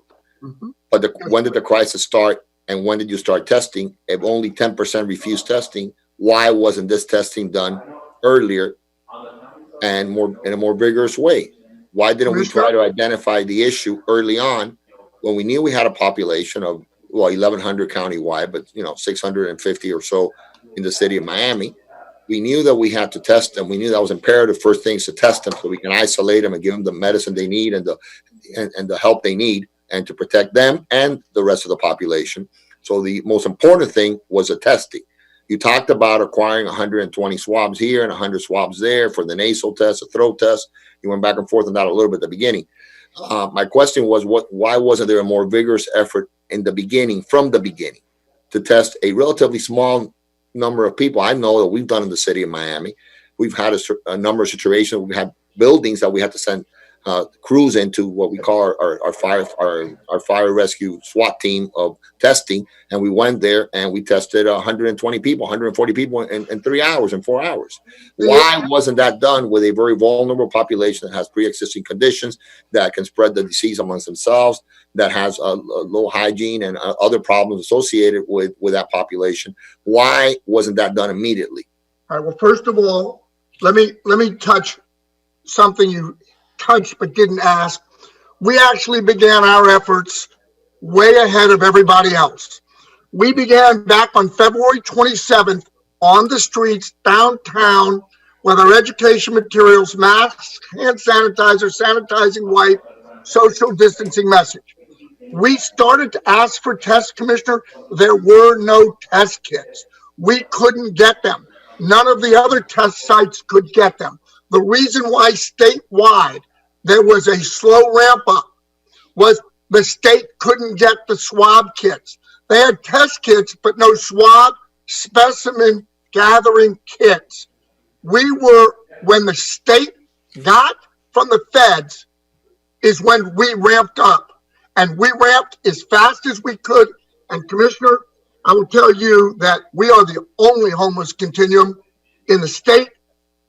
N: but when did the crisis start and when did you start testing? If only 10% refused testing, why wasn't this testing done earlier and in a more vigorous way? Why didn't we try to identify the issue early on when we knew we had a population of, well, 1,100 countywide, but 650 or so in the city of Miami? We knew that we had to test them. We knew that was imperative first things to test them so we can isolate them and give them the medicine they need and the help they need and to protect them and the rest of the population. So the most important thing was the testing. You talked about acquiring 120 swabs here and 100 swabs there for the nasal test, the throat test. You went back and forth on that a little bit at the beginning. My question was, why wasn't there a more vigorous effort in the beginning, from the beginning, to test a relatively small number of people? I know that we've done in the city of Miami. We've had a number of situations. We've had buildings that we had to send crews into, what we call our fire rescue SWAT team of testing, and we went there and we tested 120 people, 140 people in 3 hours, in 4 hours. Why wasn't that done with a very vulnerable population that has pre-existing conditions, that can spread the disease amongst themselves, that has a low hygiene and other problems associated with that population? Why wasn't that done immediately?
C: All right. Well, first of all, let me touch something you touched but didn't ask. We actually began our efforts way ahead of everybody else. We began back on February 27th on the streets downtown with our education materials, masks, hand sanitizer, sanitizing wipe, social distancing message. We started to ask for tests, Commissioner. There were no test kits. We couldn't get them. None of the other test sites could get them. The reason why statewide there was a slow ramp up was the state couldn't get the swab kits. They had test kits, but no swab specimen gathering kits. When the state got from the feds is when we ramped up, and we ramped as fast as we could. And Commissioner, I will tell you that we are the only homeless continuum in the state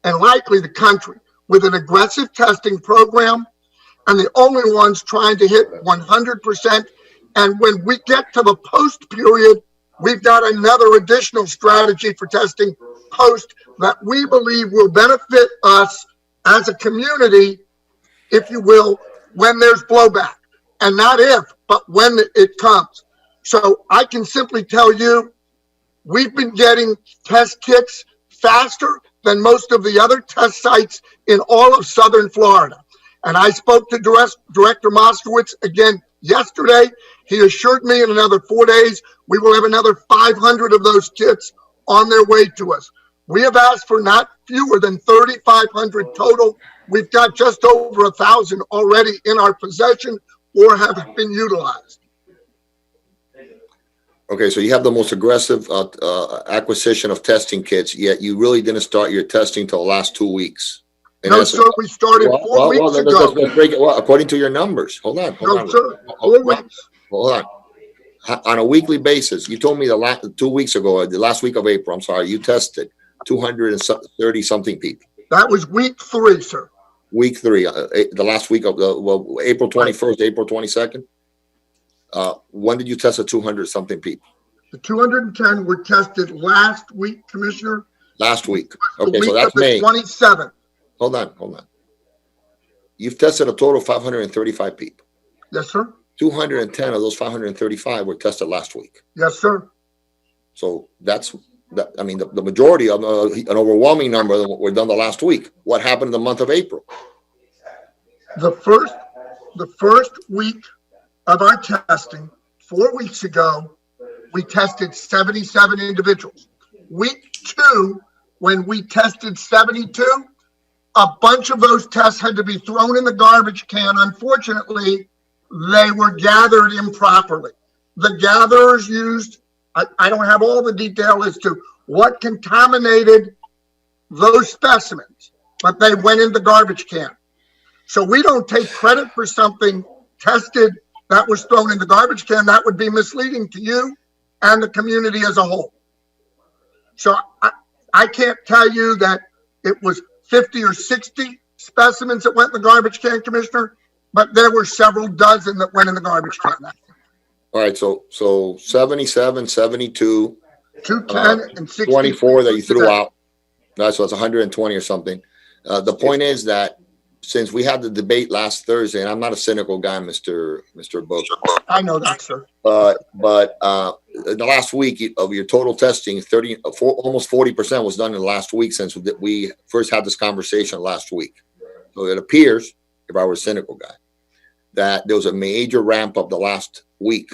C: and likely the country with an aggressive testing program, and the only ones trying to hit 100%. And when we get to the post period, we've got another additional strategy for testing post that we believe will benefit us as a community, if you will, when there's blowback. And not if, but when it comes. So I can simply tell you, we've been getting test kits faster than most of the other test sites in all of Southern Florida. And I spoke to Director Moskowitz again yesterday. He assured me in another 4 days, we will have another 500 of those kits on their way to us. We have asked for not fewer than 3,500 total. We've got just over 1,000 already in our possession or have been utilized.
N: Okay, so you have the most aggressive acquisition of testing kits, yet you really didn't start your testing till the last 2 weeks.
C: No, sir, we started 4 weeks ago.
N: Let's break it. Well, according to your numbers, hold on.
C: No, sir, 4 weeks.
N: Hold on. On a weekly basis, you told me the last 2 weeks ago, the last week of April, I'm sorry, you tested 230 something people.
C: That was week 3, sir.
N: Week 3, the last week of April 21st, April 22nd. When did you test the 200 something people?
C: The 210 were tested last week, Commissioner.
N: Last week.
C: The
N: Okay, so
C: week
N: that's
C: of the
N: May.
C: 27th.
N: Hold on. You've tested a total of 535 people.
C: Yes, sir.
N: 210 of those 535 were tested last week.
C: Yes, sir.
N: So I mean, the majority of an overwhelming number of them were done the last week. What happened in the month of April?
C: The first week of our testing, 4 weeks ago, we tested 77 individuals. Week 2, when we tested 72, a bunch of those tests had to be thrown in the garbage can. Unfortunately, they were gathered improperly. The gatherers used, I don't have all the detail as to what contaminated those specimens, but they went in the garbage can. So we don't take credit for something tested that was thrown in the garbage can. That would be misleading to you and the community as a whole. So I can't tell you that it was 50 or 60 specimens that went in the garbage can, Commissioner, but there were several dozen that went in the garbage can.
N: All right, so 77, 72,
C: 210 and 60.
N: 24 that you threw out. No, so it's 120 or something. The point is that since we had the debate last Thursday, and I'm not a cynical guy, Mr. Book.
C: I know that, sir.
N: But in the last week of your total testing, almost 40% was done in the last week since we first had this conversation last week. So it appears, if I were a cynical guy, that there was a major ramp up the last week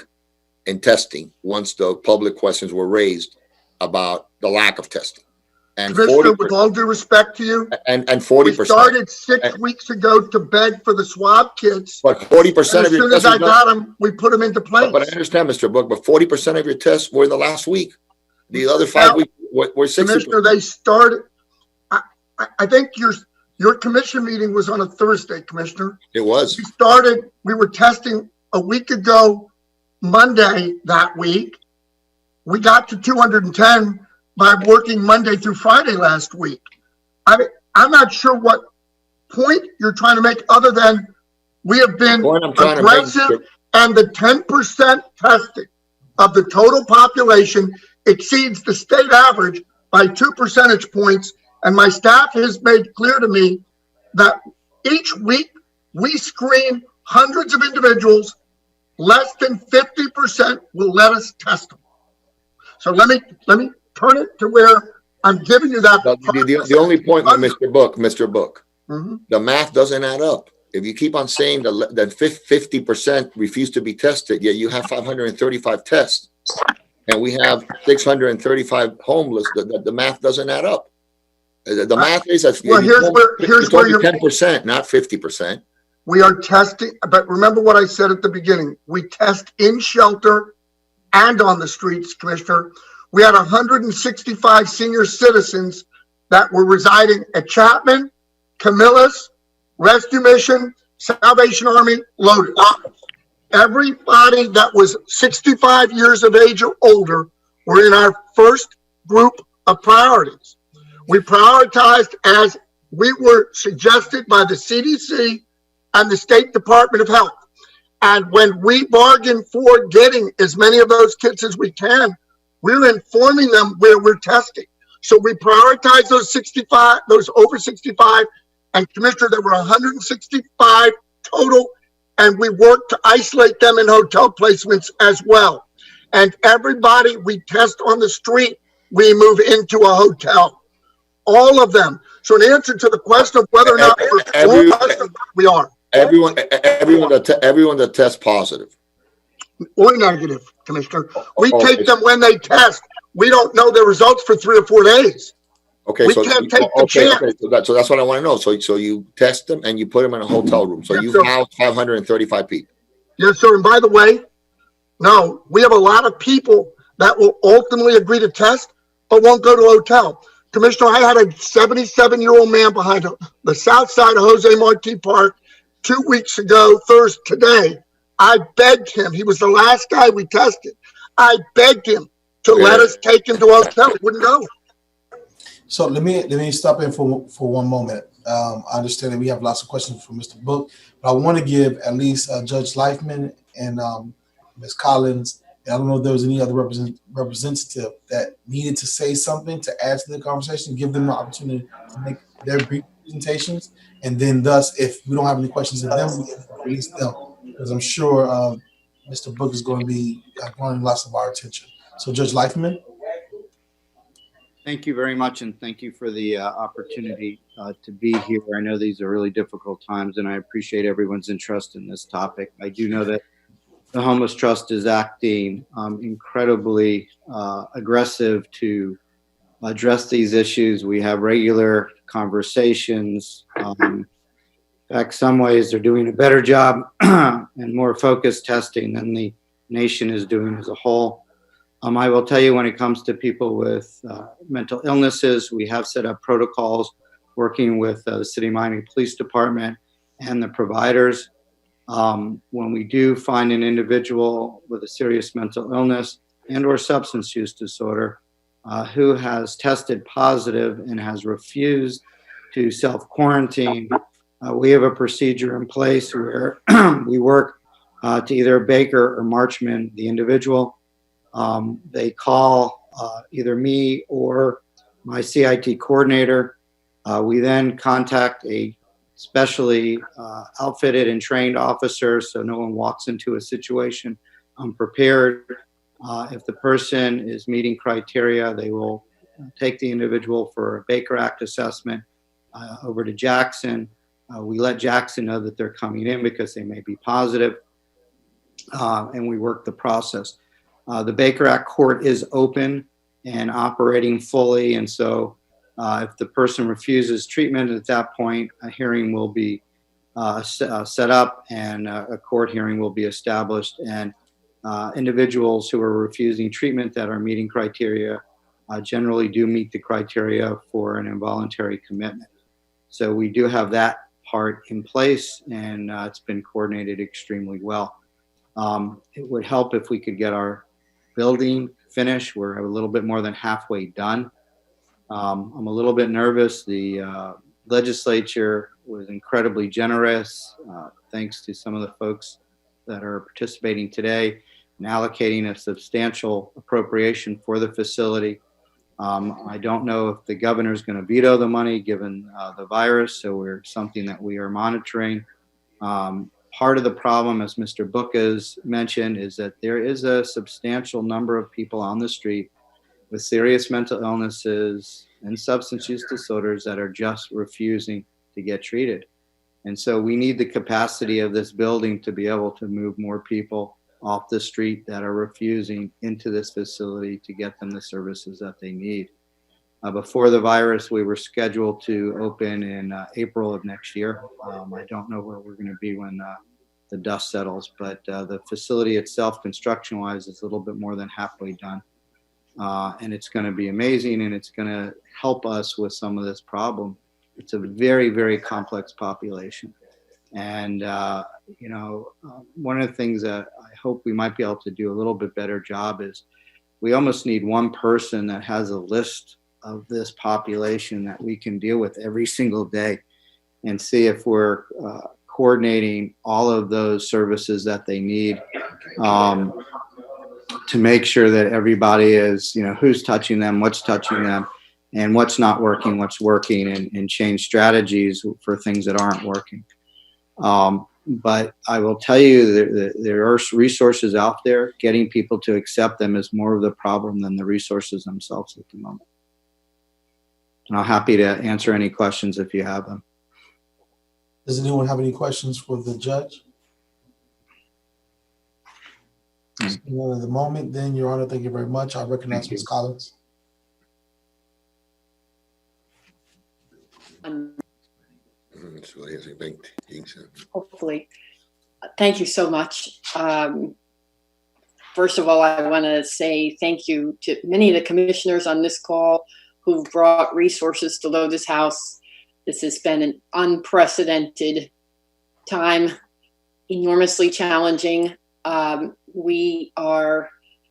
N: in testing once the public questions were raised about the lack of testing. And
C: Commissioner, with all due respect to you,
N: and 40%.
C: We started 6 weeks ago to beg for the swab kits.
N: But 40% of your tests.
C: As soon as I got them, we put them into place.
N: But I understand, Mr. Book, but 40% of your tests were in the last week. The other 5 weeks were 60%.
C: Commissioner, they started, I think your commission meeting was on a Thursday, Commissioner.
N: It was.
C: We were testing a week ago, Monday that week. We got to 210 by working Monday through Friday last week. I mean, I'm not sure what point you're trying to make other than we have been aggressive and the 10% testing of the total population exceeds the state average by 2 percentage points. And my staff has made clear to me that each week we screen hundreds of individuals, less than 50% will let us test them. So let me turn it to where I'm giving you that.
N: The only point with Mr. Book, the math doesn't add up. If you keep on saying that 50% refuse to be tested, yet you have 535 tests, and we have 635 homeless, the math doesn't add up. The math is that here's where you're 10%, not 50%.
C: We are testing, but remember what I said at the beginning. We test in shelter and on the streets, Commissioner. We had 165 senior citizens that were residing at Chapman, Camillus, Rescue Mission, Salvation Army, Lotus. Everybody that was 65 years of age or older were in our first group of priorities. We prioritized as we were suggested by the CDC and the State Department of Health. And when we bargained for getting as many of those kits as we can, we're informing them where we're testing. So we prioritize those over 65, and Commissioner, there were 165 total, and we worked to isolate them in hotel placements as well. And everybody we test on the street, we move into a hotel. All of them. So in answer to the question of whether or not we are.
N: Everyone that tests positive
C: or negative, Commissioner. We take them when they test. we don't know their results for 3 or 4 days.
N: Okay,
C: We
N: so
C: can't take the chance.
N: so that's what I want to know. So you test them and you put them in a hotel room. So
C: Yes,
N: you've
C: sir.
N: housed 535 people.
C: Yes, sir. And by the way, no, we have a lot of people that will ultimately agree to test, but won't go to a hotel. Commissioner, I had a 77-year-old man behind the south side of Jose Marti Park 2 weeks ago, today. I begged him. He was the last guy we tested. I begged him to let us take him to a hotel. He wouldn't go.
K: So let me stop in for one moment. I understand that we have lots of questions for Mr. Book, but I want to give at least Judge Leifman and Ms. Collins. And I don't know if there was any other representative that needed to say something to add to the conversation. Give them the opportunity to make their brief presentations, and then thus, if we don't have any questions of them, we can release them, because I'm sure Mr. Book is going to be drawing lots of our attention. So, Judge Leifman.
I: Thank you very much, and thank you for the opportunity to be here. I know these are really difficult times, and I appreciate everyone's interest in this topic. I do know that the Homeless Trust is acting incredibly aggressive to address these issues. We have regular conversations. In fact, some ways they're doing a better job and more focused testing than the nation is doing as a whole. I will tell you, when it comes to people with mental illnesses, we have set up protocols working with the City of Miami Police Department and the providers. When we do find an individual with a serious mental illness and or substance use disorder who has tested positive and has refused to self-quarantine, we have a procedure in place where we work to either Baker or Marchman, the individual. They call either me or my CIT coordinator. We then contact a specially outfitted and trained officer so no one walks into a situation unprepared. If the person is meeting criteria, they will take the individual for a Baker Act assessment over to Jackson. We let Jackson know that they're coming in because they may be positive, and we work the process. The Baker Act court is open and operating fully, and so if the person refuses treatment at that point, a hearing will be set up and a court hearing will be established, and individuals who are refusing treatment that are meeting criteria generally do meet the criteria for an involuntary commitment. So we do have that part in place, and it's been coordinated extremely well. It would help if we could get our building finished. We're a little bit more than halfway done. I'm a little bit nervous. The legislature was incredibly generous, thanks to some of the folks that are participating today in allocating a substantial appropriation for the facility. I don't know if the governor is going to veto the money given the virus, so we're something that we are monitoring. Part of the problem, as Mr. Book has mentioned, is that there is a substantial number of people on the street with serious mental illnesses and substance use disorders that are just refusing to get treated. And so we need the capacity of this building to be able to move more people off the street that are refusing into this facility to get them the services that they need. Before the virus, we were scheduled to open in April of next year. I don't know where we're going to be when the dust settles, but the facility itself, construction-wise, is a little bit more than halfway done. And it's going to be amazing, and it's going to help us with some of this problem. It's a very, very complex population. And, one of the things that I hope we might be able to do a little bit better job is we almost need one person that has a list of this population that we can deal with every single day and see if we're coordinating all of those services that they need to make sure that everybody is, who's touching them, what's touching them, and what's not working, what's working, and change strategies for things that aren't working. But I will tell you that there are resources out there. Getting people to accept them is more of the problem than the resources themselves at the moment. And I'm happy to answer any questions if you have them.
K: Does anyone have any questions for the judge? At the moment, then, Your Honor, thank you very much. I recognize Ms. Collins.
D: Hopefully. Thank you so much. First of all, I want to say thank you to many of the commissioners on this call who've brought resources to Lotus House. This has been an unprecedented time, enormously challenging. We are,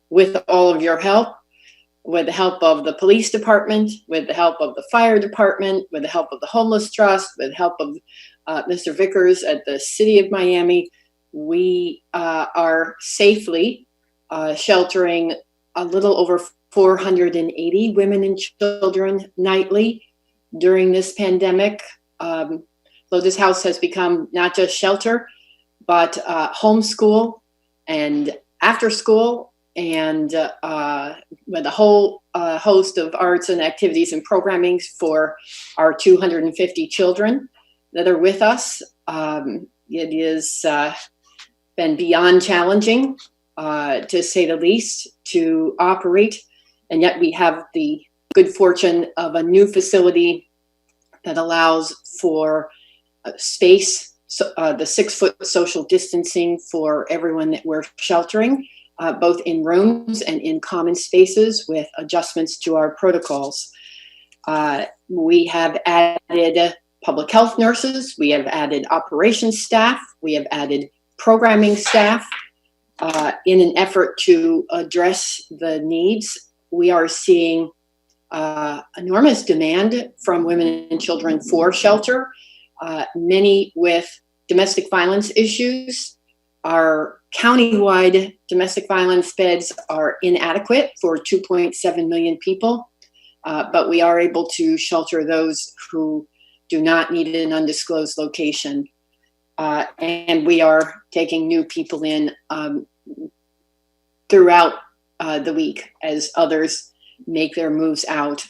D: with all of your help, with the help of the police department, with the help of the fire department, with the help of the Homeless Trust, with the help of Mr. Vickers at the City of Miami, we are safely sheltering a little over 480 women and children nightly during this pandemic. Lotus House has become not just shelter, but homeschool and after school, and with a whole host of arts and activities and programming for our 250 children that are with us. It has been beyond challenging, to say the least, to operate, and yet we have the good fortune of a new facility that allows for space, the 6-foot social distancing for everyone that we're sheltering, both in rooms and in common spaces with adjustments to our protocols. We have added public health nurses, we have added operations staff, we have added programming staff in an effort to address the needs. We are seeing enormous demand from women and children for shelter, many with domestic violence issues. Our countywide domestic violence beds are inadequate for 2.7 million people, but we are able to shelter those who do not need an undisclosed location. And we are taking new people in throughout the week as others make their moves out.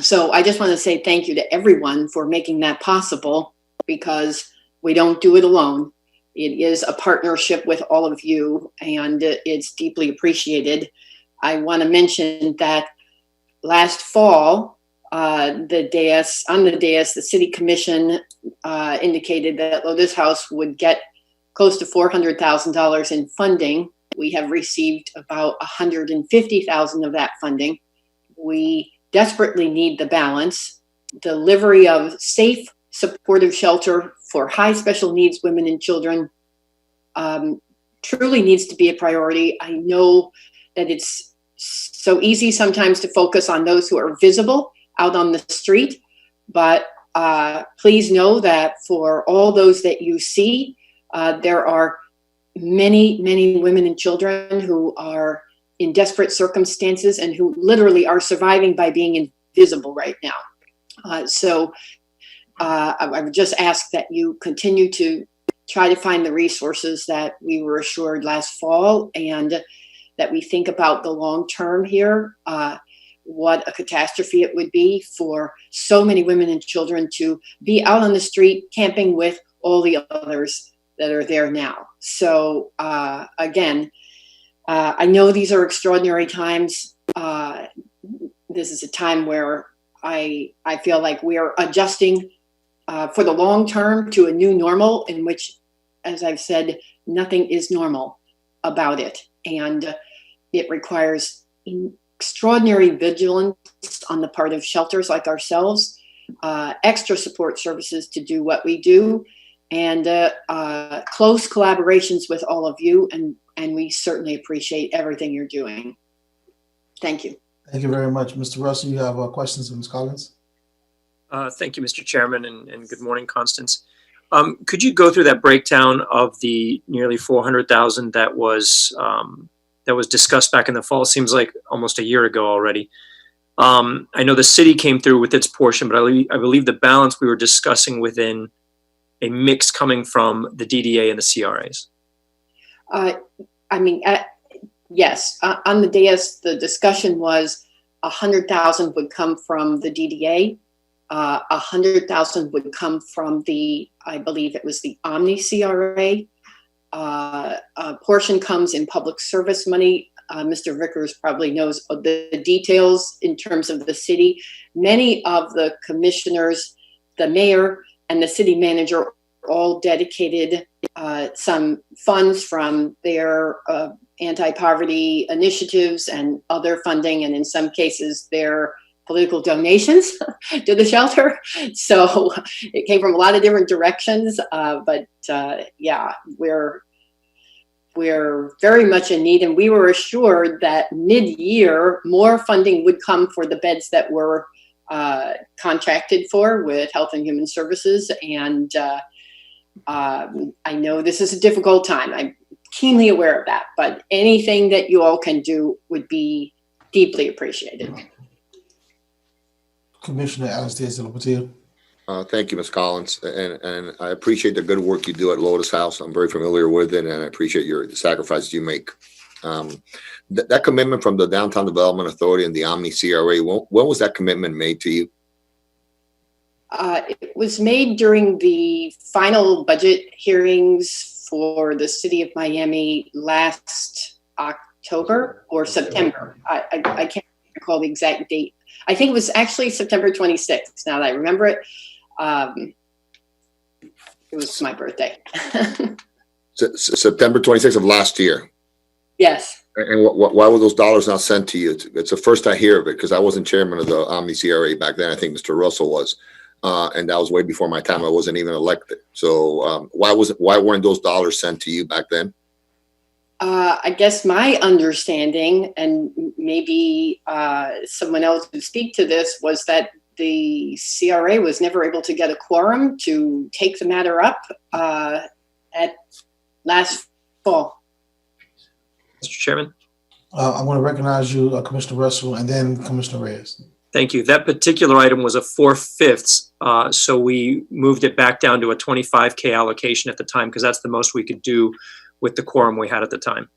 D: So I just want to say thank you to everyone for making that possible, because we don't do it alone. It is a partnership with all of you, and it's deeply appreciated. I want to mention that last fall, the dais, the City Commission indicated that Lotus House would get close to $400,000 in funding. We have received about $150,000 of that funding. We desperately need the balance. Delivery of safe, supportive shelter for high special needs women and children truly needs to be a priority. I know that it's so easy sometimes to focus on those who are visible out on the street, but please know that for all those that you see, there are many, many women and children who are in desperate circumstances and who literally are surviving by being invisible right now. So I would just ask that you continue to try to find the resources that we were assured last fall, and that we think about the long term here. What a catastrophe it would be for so many women and children to be out on the street camping with all the others that are there now. So again, I know these are extraordinary times. This is a time where I feel like we are adjusting for the long term to a new normal in which, as I've said, nothing is normal about it. And it requires extraordinary vigilance on the part of shelters like ourselves, extra support services to do what we do, and close collaborations with all of you. And we certainly appreciate everything you're doing. Thank you.
K: Thank you very much. Mr. Russell, you have questions of Ms. Collins?
V: Thank you, Mr. Chairman, and good morning, Constance. Could you go through that breakdown of the nearly 400,000 that was discussed back in the fall? It seems like almost a year ago already. I know the city came through with its portion, but I believe the balance we were discussing within a mix coming from the DDA and the CRAs.
D: Yes, on the dais, the discussion was 100,000 would come from the DDA. 100,000 would come from I believe it was the Omni CRA, a portion comes in public service money. Mr. Vickers probably knows the details in terms of the city. Many of the commissioners, the mayor, and the city manager all dedicated some funds from their anti-poverty initiatives and other funding, and in some cases their political donations to the shelter. So it came from a lot of different directions, but yeah, we're very much in need, and we were assured that mid-year more funding would come for the beds that were contracted for with Health and Human Services. And I know this is a difficult time. I'm keenly aware of that, but anything that you all can do would be deeply appreciated.
K: Commissioner Anastasia Portillo.
N: Thank you, Ms. Collins, and I appreciate the good work you do at Lotus House. I'm very familiar with it, and I appreciate the sacrifices you make. That commitment from the Downtown Development Authority and the Omni CRA, when was that commitment made to you?
D: It was made during the final budget hearings for the city of Miami last October or September. I can't recall the exact date. I think it was actually September 26th, now that I remember it. It was my birthday.
N: September 26th of last year.
D: Yes.
N: And why were those dollars not sent to you? It's the first I hear of it, because I wasn't chairman of the Omni CRA back then. I think Mr. Russell was. And that was way before my time. I wasn't even elected. So why weren't those dollars sent to you back then?
D: I guess my understanding, and maybe someone else would speak to this, was that the CRA was never able to get a quorum to take the matter up at last fall.
V: Mr. Chairman.
K: I want to recognize you, Commissioner Russell, and then Commissioner Reyes.
V: Thank you. That particular item was a 4/5, so we moved it back down to a 25K allocation at the time, because that's the most we could do with the quorum we had at the time.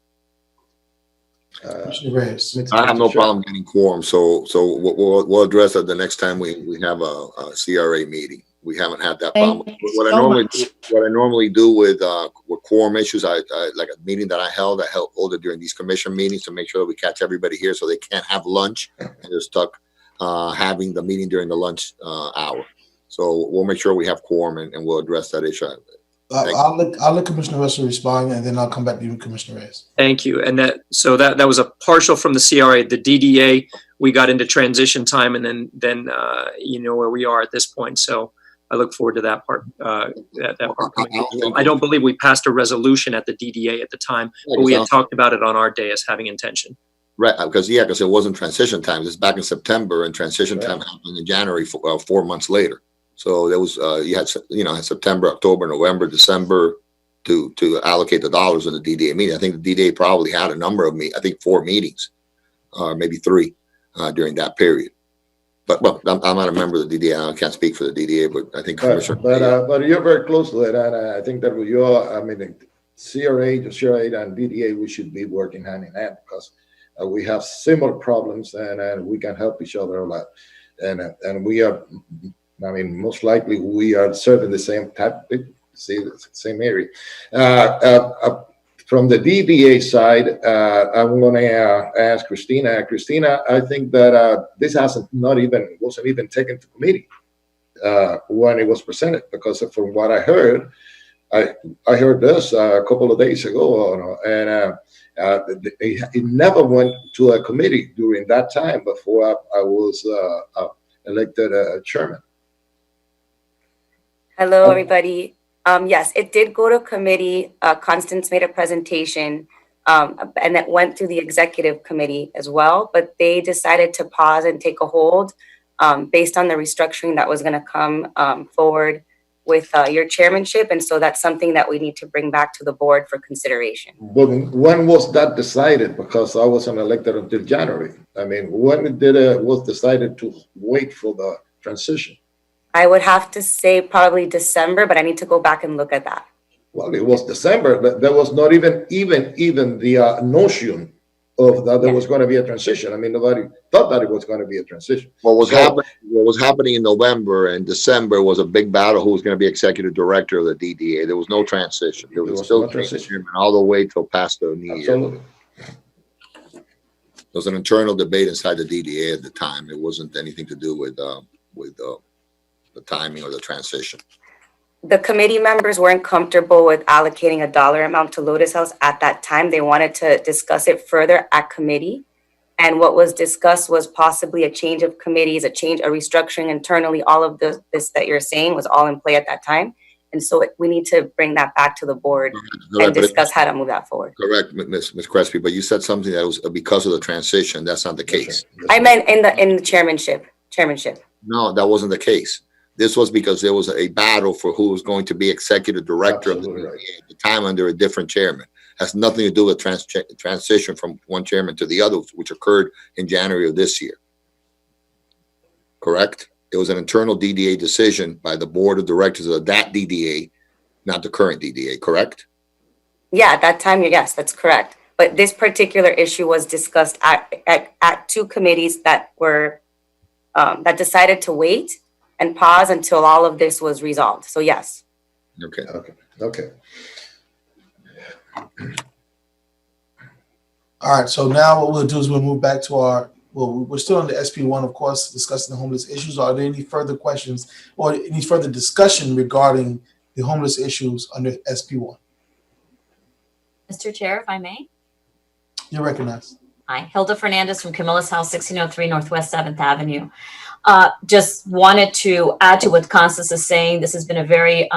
N: I have no problem getting quorum, so we'll address that the next time we have a CRA meeting. We haven't had that problem. What I normally do with quorum issues, I like a meeting that I held it during these commission meetings to make sure that we catch everybody here so they can't have lunch and they're stuck having the meeting during the lunch hour. So we'll make sure we have quorum and we'll address that issue.
K: I'll let Commissioner Russell respond, and then I'll come back to you, Commissioner Reyes.
V: Thank you. And that was a partial from the CRA. The DDA, we got into transition time, and then you know where we are at this point. So I look forward to that part. That part coming. I don't believe we passed a resolution at the DDA at the time, but we had talked about it on our day as having intention.
N: Right, because it wasn't transition time. It's back in September, and transition time happened in January, 4 months later. So there was you had September, October, November, December to allocate the dollars in the DDA meeting. I think the DDA probably had a number of 4 meetings, or maybe 3 during that period. But well, I'm not a member of the DDA. I can't speak for the DDA, but I think Commissioner.
M: But you're very close to it, and I think that the CRA and DDA, we should be working hand in hand, because we have similar problems, and we can help each other a lot. And we are, most likely we are serving the same same area. From the DDA side, I'm going to ask Christina. Christina, I think that this wasn't even taken to committee when it was presented, because from what I heard, I heard this a couple of days ago, and it never went to a committee during that time before I was elected chairman.
B: Hello, everybody. Yes, it did go to committee. Constance made a presentation, and it went through the executive committee as well, but they decided to pause and take a hold based on the restructuring that was going to come forward with your chairmanship. And so that's something that we need to bring back to the board for consideration.
M: But when was that decided? Because I wasn't elected until January. When was decided to wait for the transition?
B: I would have to say probably December, but I need to go back and look at that.
M: Well, it was December, but there was not even the notion of that there was going to be a transition. I mean, nobody thought that it was going to be a transition.
N: What was happening in November and December was a big battle who was going to be executive director of the DDA. There was no transition. There was still
M: no transition
N: all the way till past the new year.
M: Absolutely.
N: There was an internal debate inside the DDA at the time. It wasn't anything to do with the timing or the transition.
B: The committee members weren't comfortable with allocating a dollar amount to Lotus House at that time. They wanted to discuss it further at committee. And what was discussed was possibly a change of committees, a restructuring internally. All of this that you're saying was all in play at that time. And so we need to bring that back to the board and discuss how to move that forward.
N: Correct, Ms. Crespi, but you said something that was because of the transition. That's not the case.
B: I meant in the chairmanship.
N: No, that wasn't the case. This was because there was a battle for who was going to be executive director of the DDA at the time under a different chairman. Has nothing to do with transition from one chairman to the other, which occurred in January of this year. Correct? It was an internal DDA decision by the board of directors of that DDA, not the current DDA, correct?
B: Yeah, at that time, yes, that's correct. But this particular issue was discussed at two committees that were that decided to wait and pause until all of this was resolved. So yes.
N: Okay.
K: All right, so now what we'll do is we'll move back to we're still on the SP1, of course, discussing the homeless issues. Are there any further questions or any further discussion regarding the homeless issues under SP1?
L: Mr. Chair, if I may.
K: You're recognized.
L: Hi, Hilda Fernandez from Camilla's House, 1603 Northwest 7th Avenue. Just wanted to add to what Constance is saying. This has been a very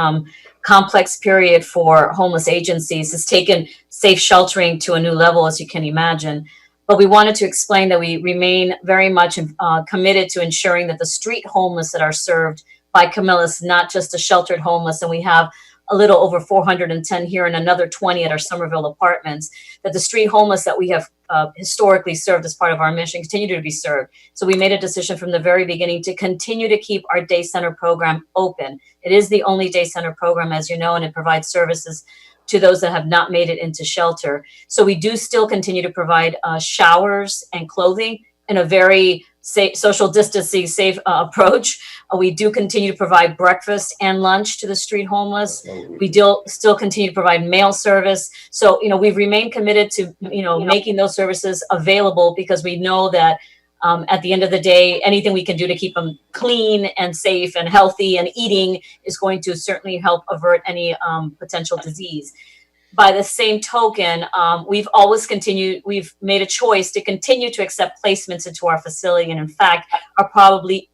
L: complex period for homeless agencies. It's taken safe sheltering to a new level, as you can imagine. But we wanted to explain that we remain very much committed to ensuring that the street homeless that are served by Camilla's, not just the sheltered homeless, and we have a little over 410 here and another 20 at our Somerville apartments, that the street homeless that we have historically served as part of our mission continue to be served. So we made a decision from the very beginning to continue to keep our day center program open. It is the only day center program, as you know, and it provides services to those that have not made it into shelter. So we do still continue to provide showers and clothing in a very safe, social distancing safe approach. We do continue to provide breakfast and lunch to the street homeless. We still continue to provide mail service. So, we've remained committed to, making those services available because we know that at the end of the day, anything we can do to keep them clean and safe and healthy and eating is going to certainly help avert any potential disease. By the same token, we've made a choice to continue to accept placements into our facility, and in fact, are probably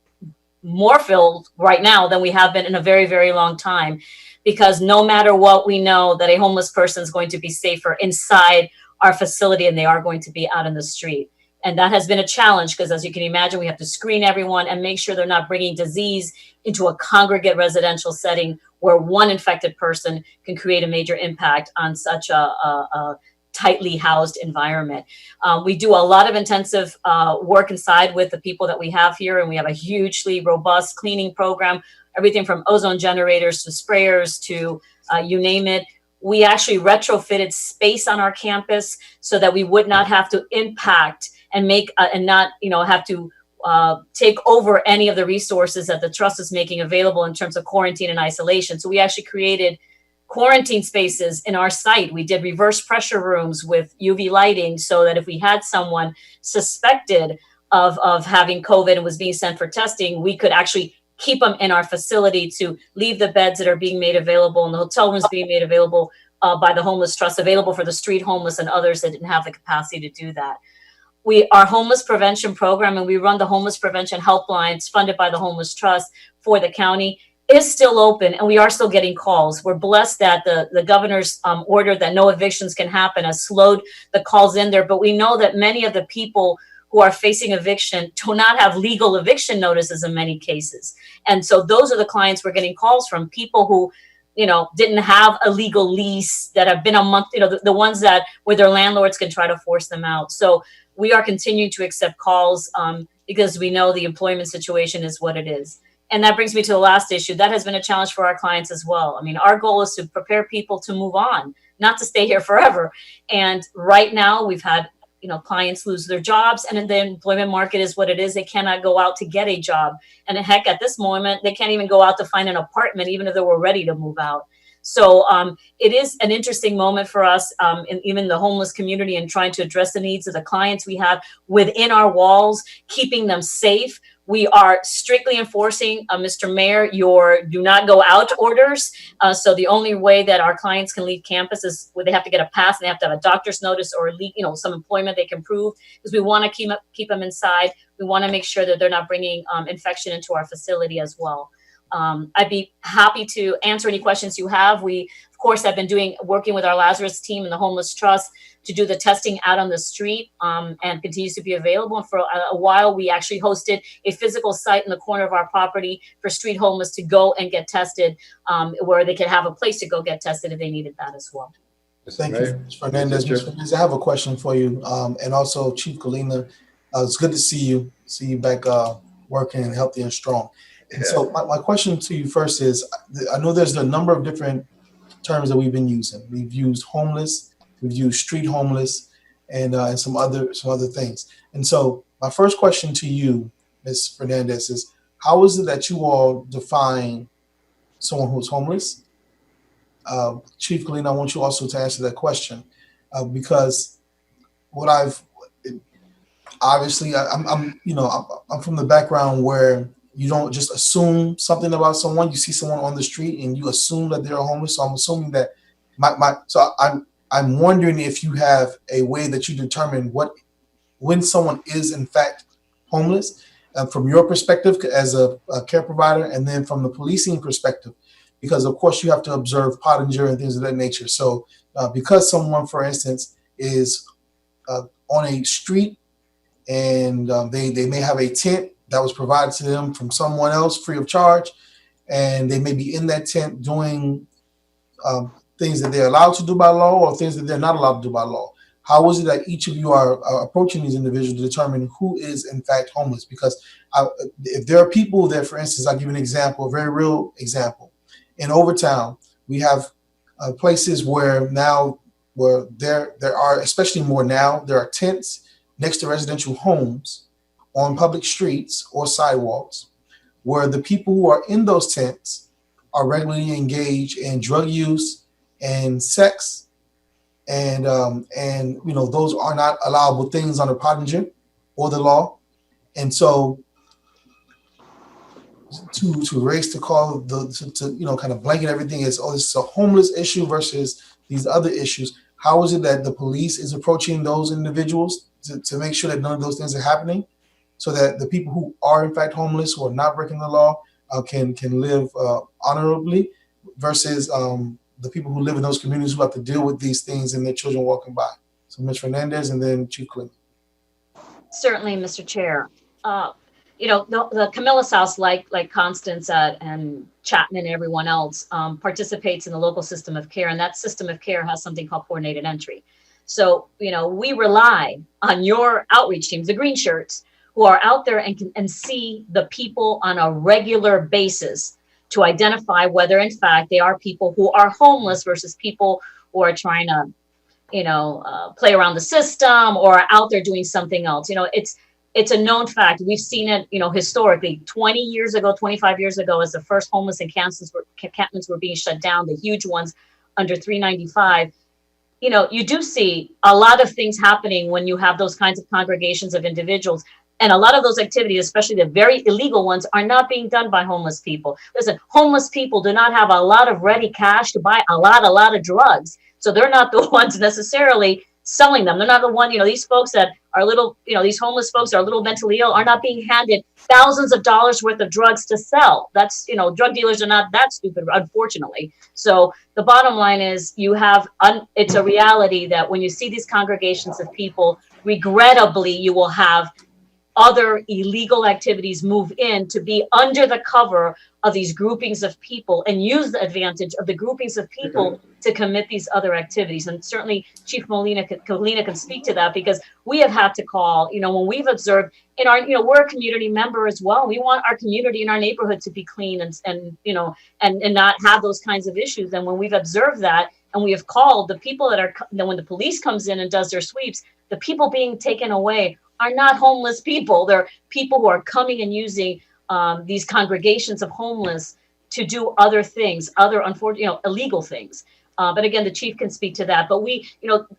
L: more filled right now than we have been in a very, very long time, because no matter what, we know that a homeless person is going to be safer inside our facility and they are going to be out in the street. And that has been a challenge because, as you can imagine, we have to screen everyone and make sure they're not bringing disease into a congregate residential setting where one infected person can create a major impact on such a tightly housed environment. We do a lot of intensive work inside with the people that we have here, and we have a hugely robust cleaning program, everything from ozone generators to sprayers to you name it. We actually retrofitted space on our campus so that we would not have to impact and have to take over any of the resources that the trust is making available in terms of quarantine and isolation. So we actually created quarantine spaces in our site. We did reverse pressure rooms with UV lighting so that if we had someone suspected of having COVID and was being sent for testing, we could actually keep them in our facility to leave the beds that are being made available and the hotel rooms being made available by the Homeless Trust, available for the street homeless and others that didn't have the capacity to do that. Our homeless prevention program, and we run the homeless prevention helplines funded by the Homeless Trust for the county, is still open, and we are still getting calls. We're blessed that the governor's order that no evictions can happen has slowed the calls in there, but we know that many of the people who are facing eviction do not have legal eviction notices in many cases. And so those are the clients we're getting calls from, people who didn't have a legal lease, that have been a month, the ones that where their landlords can try to force them out. So we are continuing to accept calls because we know the employment situation is what it is. And that brings me to the last issue. That has been a challenge for our clients as well. I mean, our goal is to prepare people to move on, not to stay here forever. And right now we've had clients lose their jobs, and the employment market is what it is. They cannot go out to get a job. And heck, at this moment, they can't even go out to find an apartment, even if they were ready to move out. So it is an interesting moment for us, in even the homeless community, and trying to address the needs of the clients we have within our walls, keeping them safe. We are strictly enforcing, Mr. Mayor, your do not go out orders. So the only way that our clients can leave campus is where they have to get a pass, and they have to have a doctor's notice or some employment they can prove, because we want to keep them inside. We want to make sure that they're not bringing infection into our facility as well. I'd be happy to answer any questions you have. We, of course, have been working with our Lazarus team and the Homeless Trust to do the testing out on the street, and continues to be available. And for a while, we actually hosted a physical site in the corner of our property for street homeless to go and get tested, where they could have a place to go get tested if they needed that as well.
K: Thank you, Ms. Fernandez. Ms. Fernandez, I have a question for you, and also Chief Kalina. It's good to see you back working and healthy and strong. And so my question to you first is, I know there's a number of different terms that we've been using. We've used homeless, we've used street homeless, and some other things. And so my first question to you, Ms. Fernandez, is how is it that you all define someone who's homeless? Chief Kalina, I want you also to answer that question, because I'm from the background where you don't just assume something about someone. You see someone on the street and you assume that they're homeless. So I'm assuming that I'm wondering if you have a way that you determine when someone is in fact homeless, from your perspective as a care provider, and then from the policing perspective, because of course you have to observe Pottinger and things of that nature. So because someone, for instance, is on a street and they may have a tent that was provided to them from someone else free of charge, and they may be in that tent doing things that they're allowed to do by law or things that they're not allowed to do by law. How is it that each of you are approaching these individuals to determine who is in fact homeless? Because if there are people there, for instance, I'll give you an example, a very real example. In Overtown, we have places where there are, especially more now, there are tents next to residential homes on public streets or sidewalks, where the people who are in those tents are regularly engaged in drug use and sex, and those are not allowable things under Pottinger or the law. And so to race to call kind of blanket everything as, oh, this is a homeless issue versus these other issues, how is it that the police is approaching those individuals to make sure that none of those things are happening, so that the people who are in fact homeless, who are not breaking the law, can live honorably, versus the people who live in those communities who have to deal with these things and their children walking by? So Ms. Fernandez, and then Chief Clinton.
L: Certainly, Mr. Chair. The Camillus House, like Constance and Chapman and everyone else, participates in the local system of care, and that system of care has something called coordinated entry. So, we rely on your outreach teams, the green shirts, who are out there and see the people on a regular basis to identify whether in fact they are people who are homeless versus people who are trying to, play around the system or are out there doing something else. It's a known fact. We've seen it, historically. 20 years ago, 25 years ago, as the first homeless encampments were being shut down, the huge ones under 395. You do see a lot of things happening when you have those kinds of congregations of individuals. And a lot of those activities, especially the very illegal ones, are not being done by homeless people. Listen, homeless people do not have a lot of ready cash to buy a lot of drugs. So they're not the ones necessarily selling them. They're not the one, these folks that are these homeless folks that are a little mentally ill are not being handed thousands of dollars worth of drugs to sell. That's, drug dealers are not that stupid, unfortunately. So the bottom line is it's a reality that when you see these congregations of people, regrettably, you will have other illegal activities move in to be under the cover of these groupings of people and use the advantage of the groupings of people to commit these other activities. And certainly Chief Kalina can speak to that, because we have had to call, when we've observed in our, we're a community member as well. We want our community and our neighborhood to be clean and not have those kinds of issues. And when we've observed that, and we have called the people when the police comes in and does their sweeps, the people being taken away are not homeless people. They're people who are coming and using these congregations of homeless to do other things, other unfortunate, illegal things. But again, the chief can speak to that. But we,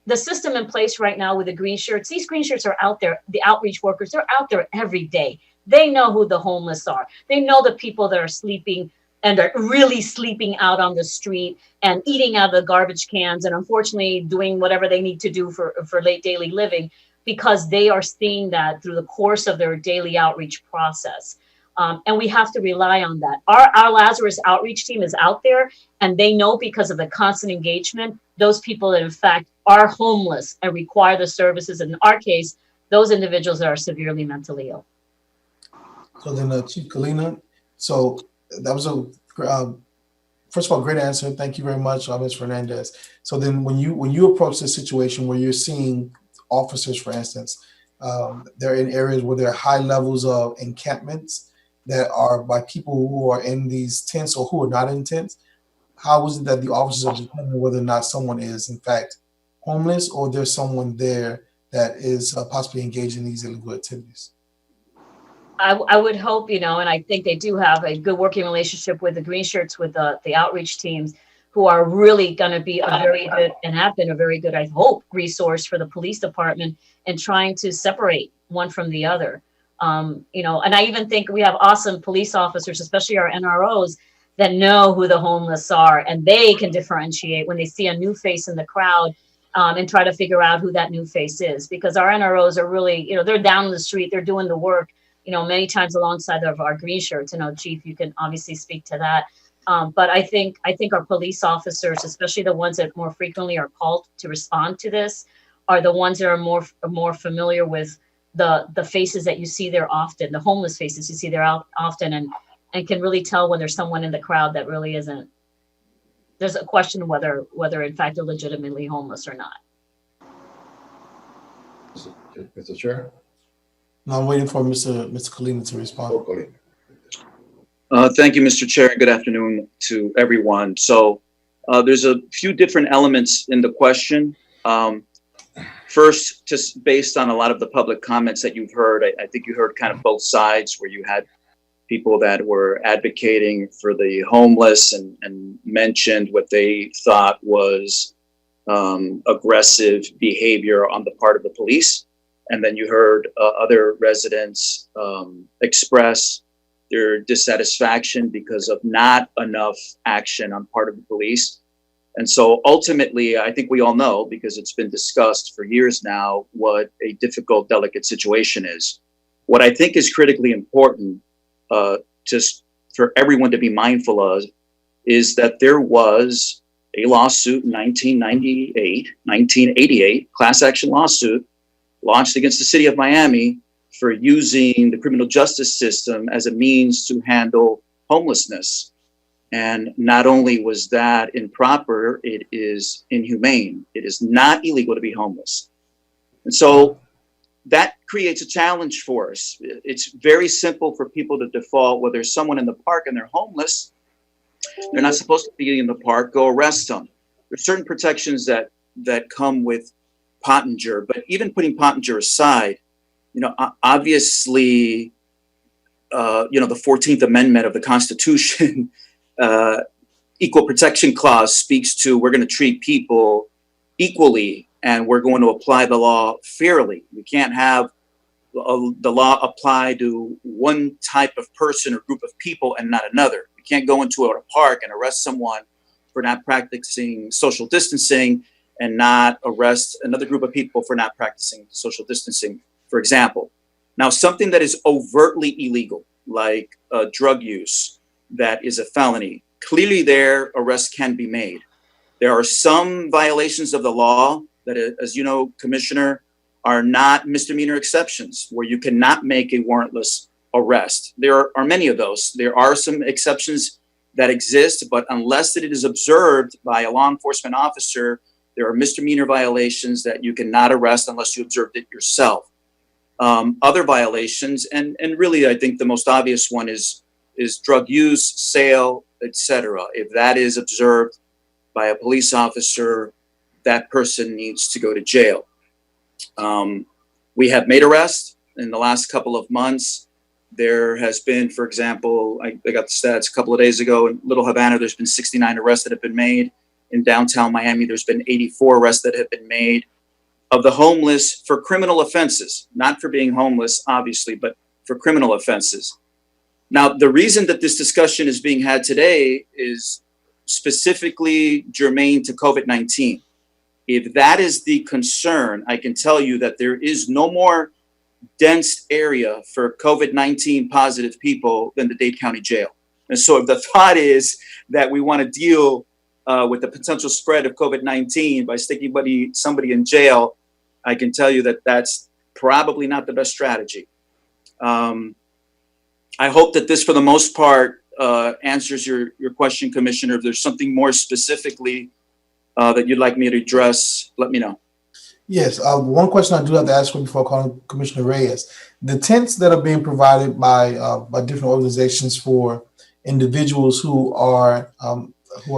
L: the system in place right now with the green shirts, these green shirts are out there. The outreach workers, they're out there every day. They know who the homeless are. They know the people that are sleeping and are really sleeping out on the street and eating out of the garbage cans and unfortunately doing whatever they need to do for late daily living, because they are seeing that through the course of their daily outreach process. And we have to rely on that. Our Lazarus outreach team is out there, and they know because of the constant engagement, those people that in fact are homeless and require the services. In our case, those individuals that are severely mentally ill.
K: So then Chief Kalina, so that was first of all, great answer. Thank you very much, Ms. Fernandez. So then when you approach this situation where you're seeing officers, for instance, they're in areas where there are high levels of encampments that are by people who are in these tents or who are not in tents, how is it that the officers are determining whether or not someone is in fact homeless or there's someone there that is possibly engaged in these illegal activities?
L: I would hope, and I think they do have a good working relationship with the green shirts, with the outreach teams, who are really going to be a very good and have been a very good, I hope, resource for the police department in trying to separate one from the other. And I even think we have awesome police officers, especially our NROs, that know who the homeless are, and they can differentiate when they see a new face in the crowd and try to figure out who that new face is, because our NROs are really, they're down the street, they're doing the work, many times alongside of our green shirts. Chief, you can obviously speak to that. But I think our police officers, especially the ones that more frequently are called to respond to this, are the ones that are more familiar with the faces that you see there often, the homeless faces you see there out often, and can really tell when there's someone in the crowd that really isn't. There's a question whether in fact they're legitimately homeless or not.
M: Mr. Chair?
K: No, I'm waiting for Mr. Kalina to respond.
Q: Thank you, Mr. Chair, and good afternoon to everyone. So there's a few different elements in the question. First, just based on a lot of the public comments that you've heard, I think you heard kind of both sides, where you had people that were advocating for the homeless and mentioned what they thought was aggressive behavior on the part of the police. And then you heard other residents express their dissatisfaction because of not enough action on part of the police. And so ultimately, I think we all know, because it's been discussed for years now, what a difficult, delicate situation is. What I think is critically important, just for everyone to be mindful of, is that there was a lawsuit in 1988, class action lawsuit, launched against the city of Miami for using the criminal justice system as a means to handle homelessness. And not only was that improper, it is inhumane. It is not illegal to be homeless. And so that creates a challenge for us. It's very simple for people to default, whether there's someone in the park and they're homeless, they're not supposed to be in the park, go arrest them. There's certain protections that come with Pottinger, but even putting Pottinger aside, obviously, the 14th Amendment of the Constitution, Equal Protection Clause speaks to, we're going to treat people equally and we're going to apply the law fairly. We can't have the law apply to one type of person or group of people and not another. We can't go into a park and arrest someone for not practicing social distancing and not arrest another group of people for not practicing social distancing, for example. Now, something that is overtly illegal, like drug use, that is a felony, clearly there arrests can be made. There are some violations of the law that, as you know, Commissioner, are not misdemeanor exceptions, where you cannot make a warrantless arrest. There are many of those. There are some exceptions that exist, but unless it is observed by a law enforcement officer, there are misdemeanor violations that you cannot arrest unless you observed it yourself. Other violations, and really I think the most obvious one is drug use, sale, etc. If that is observed by a police officer, that person needs to go to jail. We have made arrests in the last couple of months. There has been, for example, I got the stats a couple of days ago in Little Havana, there's been 69 arrests that have been made. In downtown Miami, there's been 84 arrests that have been made of the homeless for criminal offenses, not for being homeless, obviously, but for criminal offenses. Now, the reason that this discussion is being had today is specifically germane to COVID-19. If that is the concern, I can tell you that there is no more dense area for COVID-19 positive people than the Dade County Jail. And so if the thought is that we want to deal with the potential spread of COVID-19 by sticking somebody in jail, I can tell you that that's probably not the best strategy. I hope that this, for the most part, answers your question, Commissioner. If there's something more specifically that you'd like me to address, let me know.
K: Yes, one question I do have to ask before calling Commissioner Reyes. The tents that are being provided by different organizations for individuals who are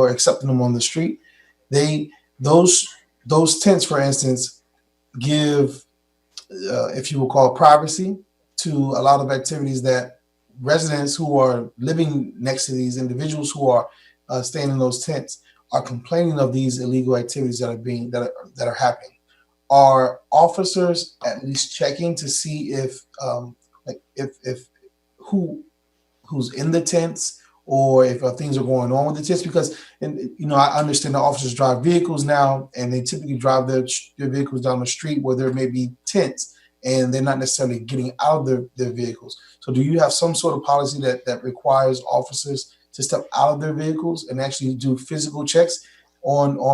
K: accepting them on the street, those tents, for instance, give, if you will call, privacy to a lot of activities that residents who are living next to these individuals who are staying in those tents are complaining of these illegal activities that are happening. Are officers at least checking to see if who's in the tents, or if things are going on with the tents? Because, I understand the officers drive vehicles now, and they typically drive their vehicles down the street where there may be tents, and they're not necessarily getting out of their vehicles. So do you have some sort of policy that requires officers to step out of their vehicles and actually do physical checks on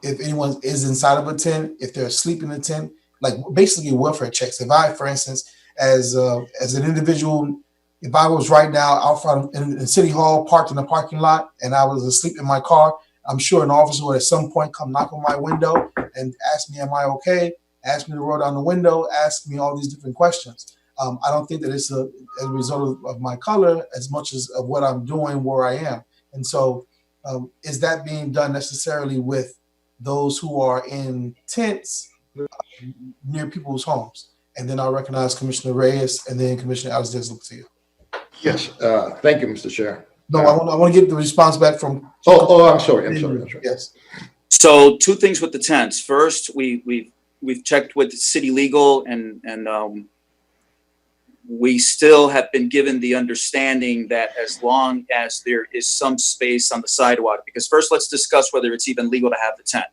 K: if anyone is inside of a tent, if they're asleep in a tent, like basically welfare checks? If I, for instance, as an individual, if I was right now out front in City Hall, parked in a parking lot, and I was asleep in my car, I'm sure an officer would at some point come knock on my window and ask me, am I okay? Ask me to roll down the window, ask me all these different questions. I don't think that it's a result of my color as much as of what I'm doing where I am. And so is that being done necessarily with those who are in tents near people's homes? And then I'll recognize Commissioner Reyes and then Commissioner Alexander Lucia.
M: Yes, thank you, Mr. Chair.
K: No, I want to get the response back from.
M: I'm sorry.
K: Yes.
Q: So 2 things with the tents. First, we've checked with city legal, and we still have been given the understanding that as long as there is some space on the sidewalk, because first let's discuss whether it's even legal to have the tent.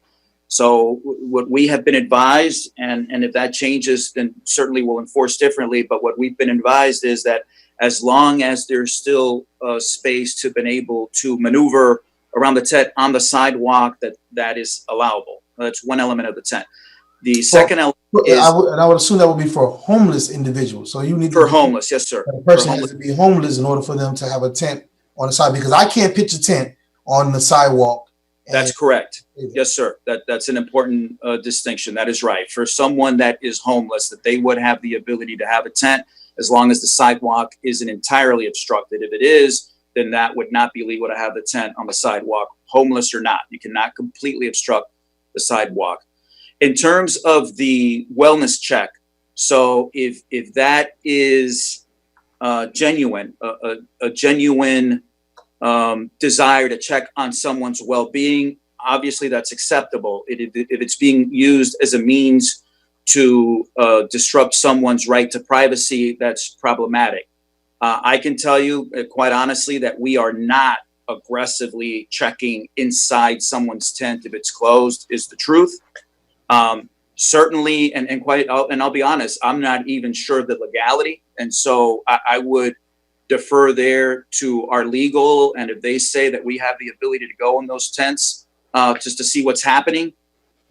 Q: So what we have been advised, and if that changes, then certainly we'll enforce differently. But what we've been advised is that as long as there's still space to be able to maneuver around the tent on the sidewalk, that is allowable. That's one element of the tent. The second element is,
K: I would assume that would be for homeless individuals. So you need
Q: for homeless, yes, sir.
K: The person has to be homeless in order for them to have a tent on the side, because I can't pitch a tent on the sidewalk.
Q: That's correct. Yes, sir. That's an important distinction. That is right. For someone that is homeless, that they would have the ability to have a tent as long as the sidewalk isn't entirely obstructed. If it is, then that would not be legal to have the tent on the sidewalk, homeless or not. You cannot completely obstruct the sidewalk. In terms of the wellness check, so if that is genuine, a genuine desire to check on someone's well-being, obviously that's acceptable. If it's being used as a means to disrupt someone's right to privacy, that's problematic. I can tell you quite honestly that we are not aggressively checking inside someone's tent if it's closed, is the truth. Certainly, and I'll be honest, I'm not even sure of the legality. And so I would defer there to our legal, and if they say that we have the ability to go in those tents just to see what's happening,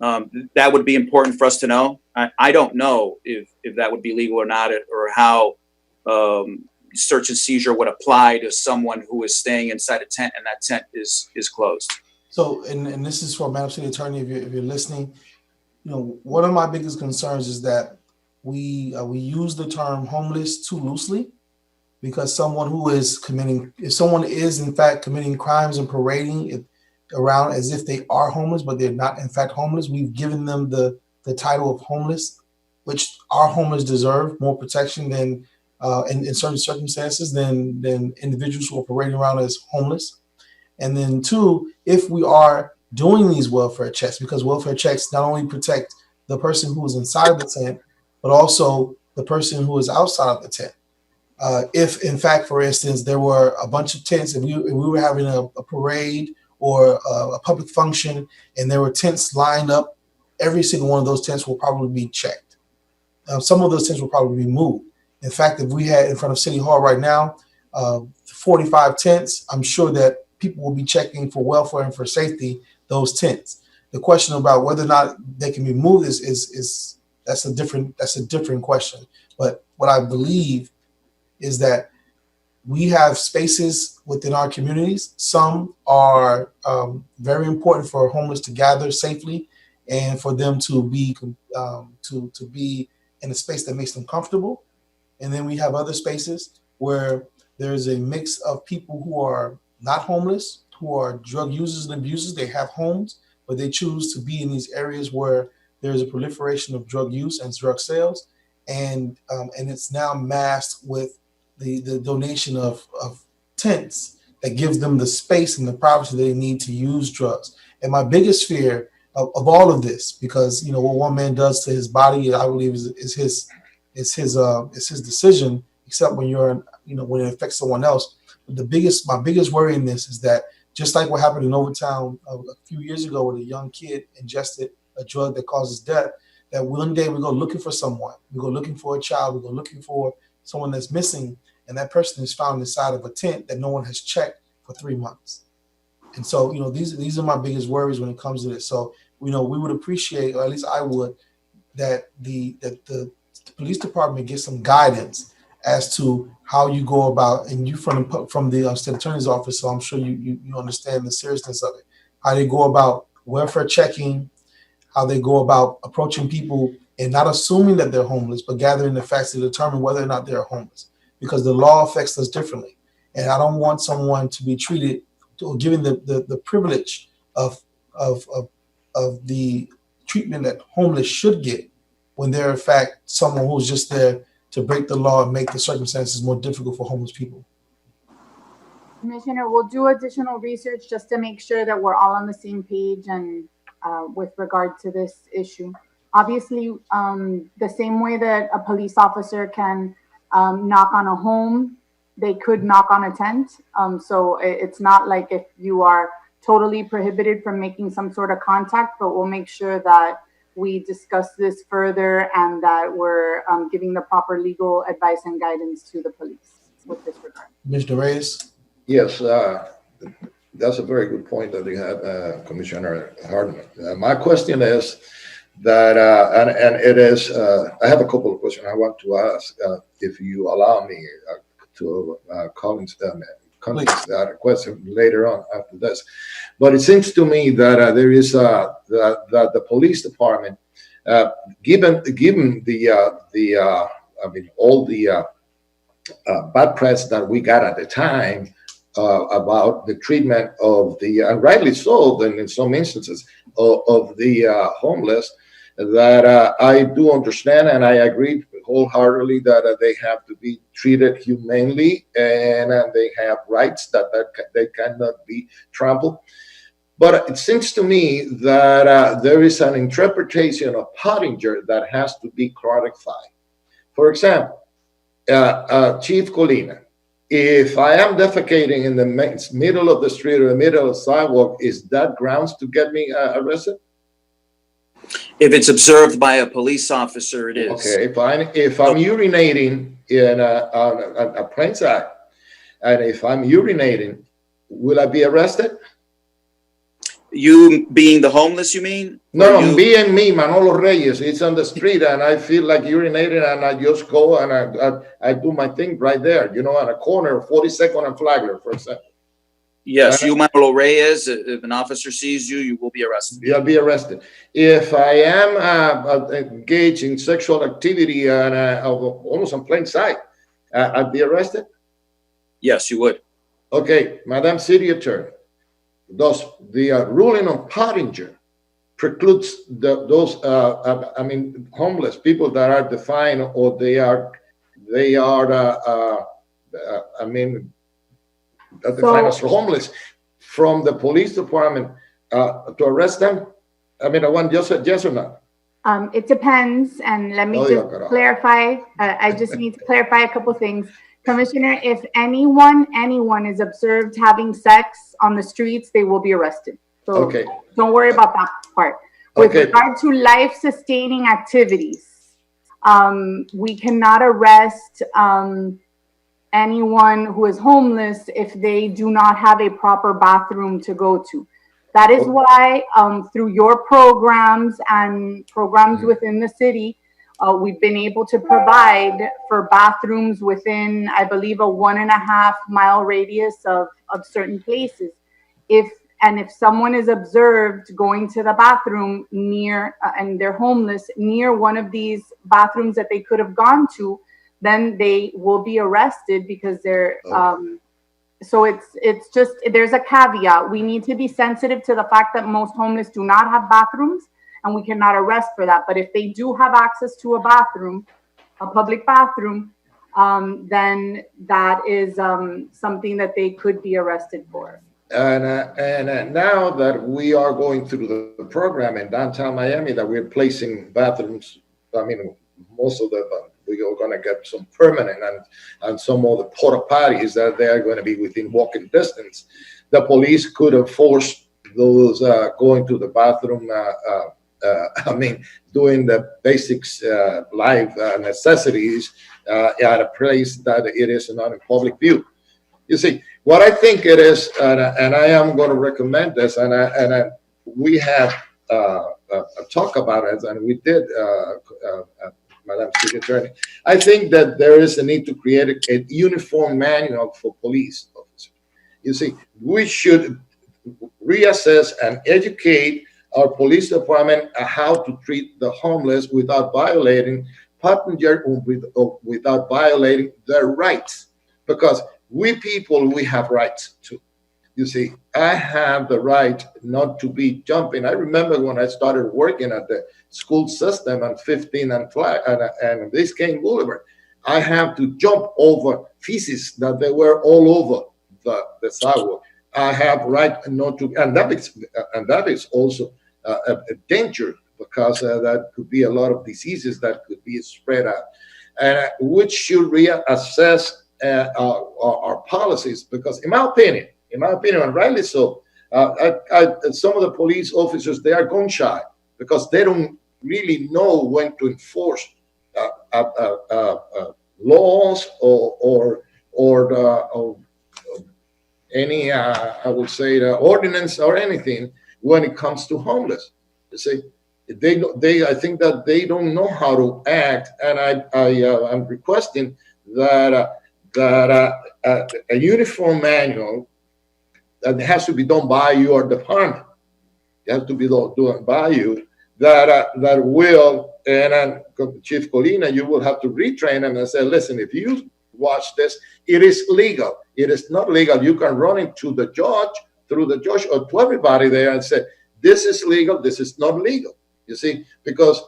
Q: that would be important for us to know. I don't know if that would be legal or not, or how search and seizure would apply to someone who is staying inside a tent and that tent is closed.
K: So, and this is for Madam City Attorney, if you're listening, one of my biggest concerns is that we use the term homeless too loosely, because if someone is in fact committing crimes and parading, around as if they are homeless, but they're not in fact homeless. We've given them the title of homeless, which our homeless deserve more protection than in certain circumstances than individuals who are parading around as homeless. And then two, if we are doing these welfare checks, because welfare checks not only protect the person who is inside of the tent, but also the person who is outside of the tent. If in fact, for instance, there were a bunch of tents, if we were having a parade or a public function and there were tents lined up, every single one of those tents will probably be checked. Some of those tents will probably be moved. In fact, if we had in front of City Hall right now, 45 tents, I'm sure that people will be checking for welfare and for safety those tents. The question about whether or not they can be moved is that's a different question. But what I believe is that we have spaces within our communities. Some are very important for homeless to gather safely and for them to be in a space that makes them comfortable. And then we have other spaces where there's a mix of people who are not homeless, who are drug users and abusers. They have homes, but they choose to be in these areas where there's a proliferation of drug use and drug sales. And it's now masked with the donation of tents that gives them the space and the privacy they need to use drugs. And my biggest fear of all of this, because you know what one man does to his body, I believe is his decision, except when when it affects someone else. But my biggest worry in this is that just like what happened in Overtown a few years ago, when a young kid ingested a drug that causes death, that one day we go looking for someone, we go looking for a child, we go looking for someone that's missing, and that person is found inside of a tent that no one has checked for 3 months. And so, these are my biggest worries when it comes to this. So, we would appreciate, or at least I would, that the police department get some guidance as to how you go about, and you from the state attorney's office, so I'm sure you understand the seriousness of it, how they go about welfare checking, how they go about approaching people and not assuming that they're homeless, but gathering the facts to determine whether or not they're homeless, because the law affects us differently. And I don't want someone to be treated or given the privilege of the treatment that homeless should get when they're in fact someone who's just there to break the law and make the circumstances more difficult for homeless people.
O: Commissioner, we'll do additional research just to make sure that we're all on the same page and with regard to this issue. Obviously, the same way that a police officer can knock on a home, they could knock on a tent. So it's not like if you are totally prohibited from making some sort of contact, but we'll make sure that we discuss this further and that we're giving the proper legal advice and guidance to the police with this regard.
K: Mr. Reyes?
M: Yes, that's a very good point that you had, Commissioner Hartman. My question is that, and it is, I have a couple of questions I want to ask, if you allow me to comment that question later on after this. But it seems to me that there is that the police department, given the all the bad press that we got at the time about the treatment of the, and rightly so, then in some instances of the homeless, that I do understand and I agree wholeheartedly that they have to be treated humanely and they have rights that they cannot be trampled. But it seems to me that there is an interpretation of Pottinger that has to be clarified. For example, Chief Colina, if I am defecating in the middle of the street or the middle of the sidewalk, is that grounds to get me arrested?
Q: If it's observed by a police officer, it is.
M: Okay, if I'm urinating in a plain sight, and if I'm urinating, will I be arrested?
Q: You being the homeless, you mean?
M: No, being me, Manolo Reyes, it's on the street and I feel like urinating and I just go and I do my thing right there, on a corner, 42nd and Flagler, for example.
Q: Yes, you, Manolo Reyes, if an officer sees you, you will be arrested.
M: You'll be arrested. If I am engaged in sexual activity and almost on plain sight, I'd be arrested?
Q: Yes, you would.
M: Okay, Madam City Attorney, thus the ruling on Pottinger precludes those homeless people that are defined, or they are defined as homeless, from the police department to arrest them. I mean, I want just a yes or no.
O: It depends, and let me just clarify. I just need to clarify a couple things. Commissioner, if anyone is observed having sex on the streets, they will be arrested. So don't worry about that part. With regard to life-sustaining activities, we cannot arrest anyone who is homeless if they do not have a proper bathroom to go to. That is why through your programs and programs within the city, we've been able to provide for bathrooms within, I believe, a 1.5 mile radius of certain places. If someone is observed going to the bathroom near, and they're homeless, near one of these bathrooms that they could have gone to, then they will be arrested because they're, so it's just, there's a caveat. We need to be sensitive to the fact that most homeless do not have bathrooms, and we cannot arrest for that. But if they do have access to a bathroom, a public bathroom, then that is something that they could be arrested for.
M: And now that we are going through the program in downtown Miami, that we're placing bathrooms, I mean, most of the, we are going to get some permanent, and some of the porta potties that they are going to be within walking distance. The police could enforce those going to the bathroom, doing the basics, life necessities at a place that it is not in public view. You see, what I think it is, and I am going to recommend this, and we have talked about it, and we did, Madam City Attorney. I think that there is a need to create a uniform manual for police officers. You see, we should reassess and educate our police department how to treat the homeless without violating Pottinger, without violating their rights, because we people, we have rights too. You see, I have the right not to be jumping. I remember when I started working at the school system on 15 and Biscayne Boulevard, I have to jump over feces that they were all over the sidewalk. I have right not to, and that is also a danger, because that could be a lot of diseases that could be spread out, and which should reassess our policies, because in my opinion, and rightly so, some of the police officers, they are gun shy because they don't really know when to enforce laws or any, I would say, the ordinance or anything when it comes to homeless. You see, I think that they don't know how to act, and I'm requesting that a uniform manual that has to be done by your department. It has to be done by you. That will, and Chief Colina, you will have to retrain them and say, listen, if you watch this, it is legal. It is not legal. You can run into the judge, through the judge, or to everybody there and say, this is legal, this is not legal. You see, because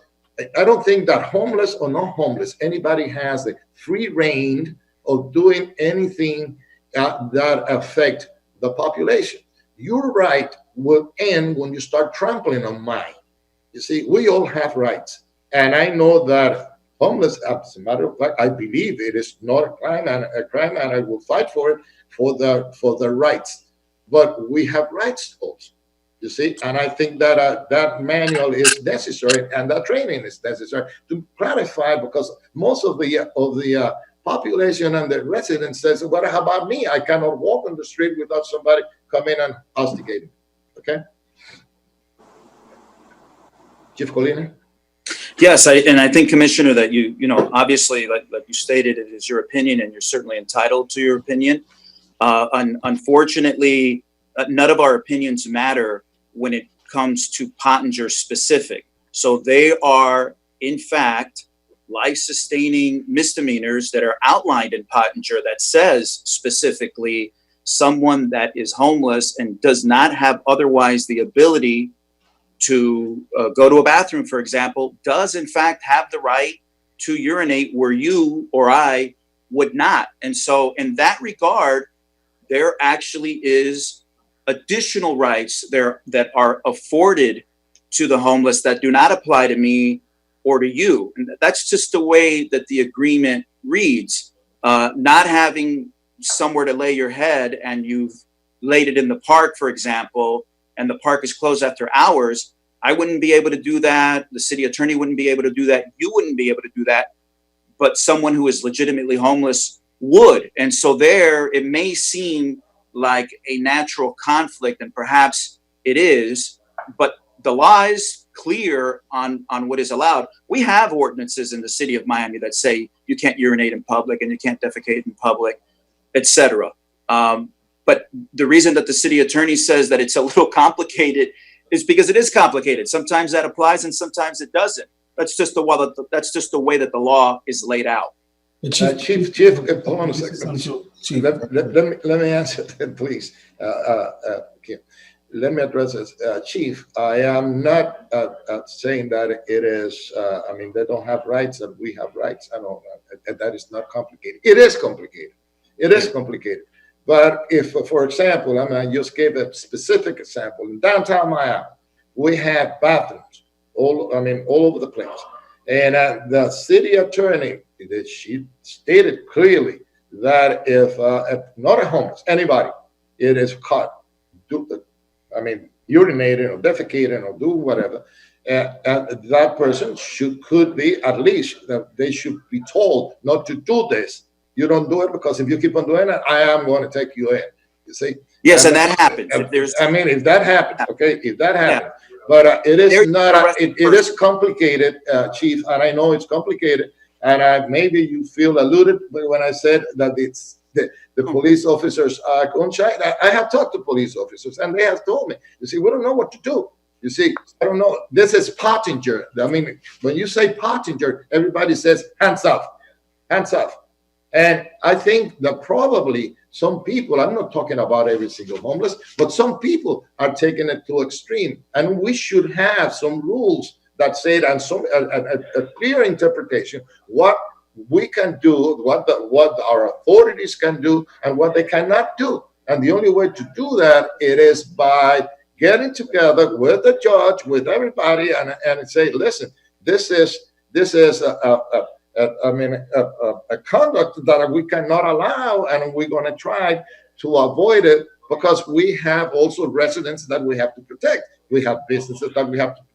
M: I don't think that homeless or not homeless, anybody has the free reign of doing anything that affect the population. Your right will end when you start trampling on mine. You see, we all have rights. And I know that homeless, as a matter of fact, I believe it is not a crime, and I will fight for it, for the rights. But we have rights also, you see. And I think that that manual is necessary, and that training is necessary to clarify, because most of the population and the residents says, what about me? I cannot walk on the street without somebody coming and hostigating. Okay? Chief Colina?
Q: Yes, I think, Commissioner, that you obviously, like you stated, it is your opinion, and you're certainly entitled to your opinion. Unfortunately, none of our opinions matter when it comes to Pottinger specific. So they are, in fact, life-sustaining misdemeanors that are outlined in Pottinger that says specifically someone that is homeless and does not have otherwise the ability to go to a bathroom, for example, does in fact have the right to urinate where you or I would not. And so in that regard, there actually is additional rights there that are afforded to the homeless that do not apply to me or to you. And that's just the way that the agreement reads. Not having somewhere to lay your head and you've laid it in the park, for example, and the park is closed after hours, I wouldn't be able to do that. The city attorney wouldn't be able to do that. You wouldn't be able to do that. But someone who is legitimately homeless would. And so there, it may seem like a natural conflict, and perhaps it is, but the law is clear on what is allowed. We have ordinances in the city of Miami that say you can't urinate in public and you can't defecate in public, etc. But the reason that the city attorney says that it's a little complicated is because it is complicated. Sometimes that applies and sometimes it doesn't. That's just the way that the law is laid out.
M: Chief, hold on a second. Chief, let me answer that, please. Okay. Let me address this. Chief, I am not saying that it is, I mean, they don't have rights and we have rights. I know that is not complicated. It is complicated. It is complicated. But if, for example, I just gave a specific example. In downtown Miami, we have bathrooms all over the place. And the city attorney, she stated clearly that if not a homeless, anybody, it is caught, urinating or defecating or do whatever, that person could be, at least they should be told not to do this. You don't do it because if you keep on doing it, I am going to take you in. You see?
Q: Yes, and that happens.
M: If that happens, okay, if that happens. Yeah. But it is not, it is complicated, Chief, and I know it's complicated. And maybe you feel alluded when I said that it's the police officers are gun-shy. I have talked to police officers and they have told me, you see, we don't know what to do. You see, I don't know. This is Pottinger. I mean, when you say Pottinger, everybody says hands off, hands off. And I think that probably some people, I'm not talking about every single homeless, but some people are taking it to extreme. And we should have some rules that say it, and some a clear interpretation what we can do, what our authorities can do, and what they cannot do. And the only way to do that, it is by getting together with the judge, with everybody, and say, listen, this is a conduct that we cannot allow, and we're going to try to avoid it because we have also residents that we have to protect. We have businesses that we have to protect.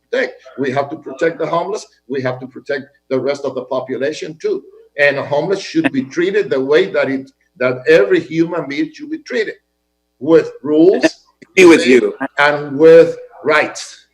M: We have to protect the homeless. We have to protect the rest of the population too. And the homeless should be treated the way that every human being should be treated, with rules,
Q: with you,
M: and with rights.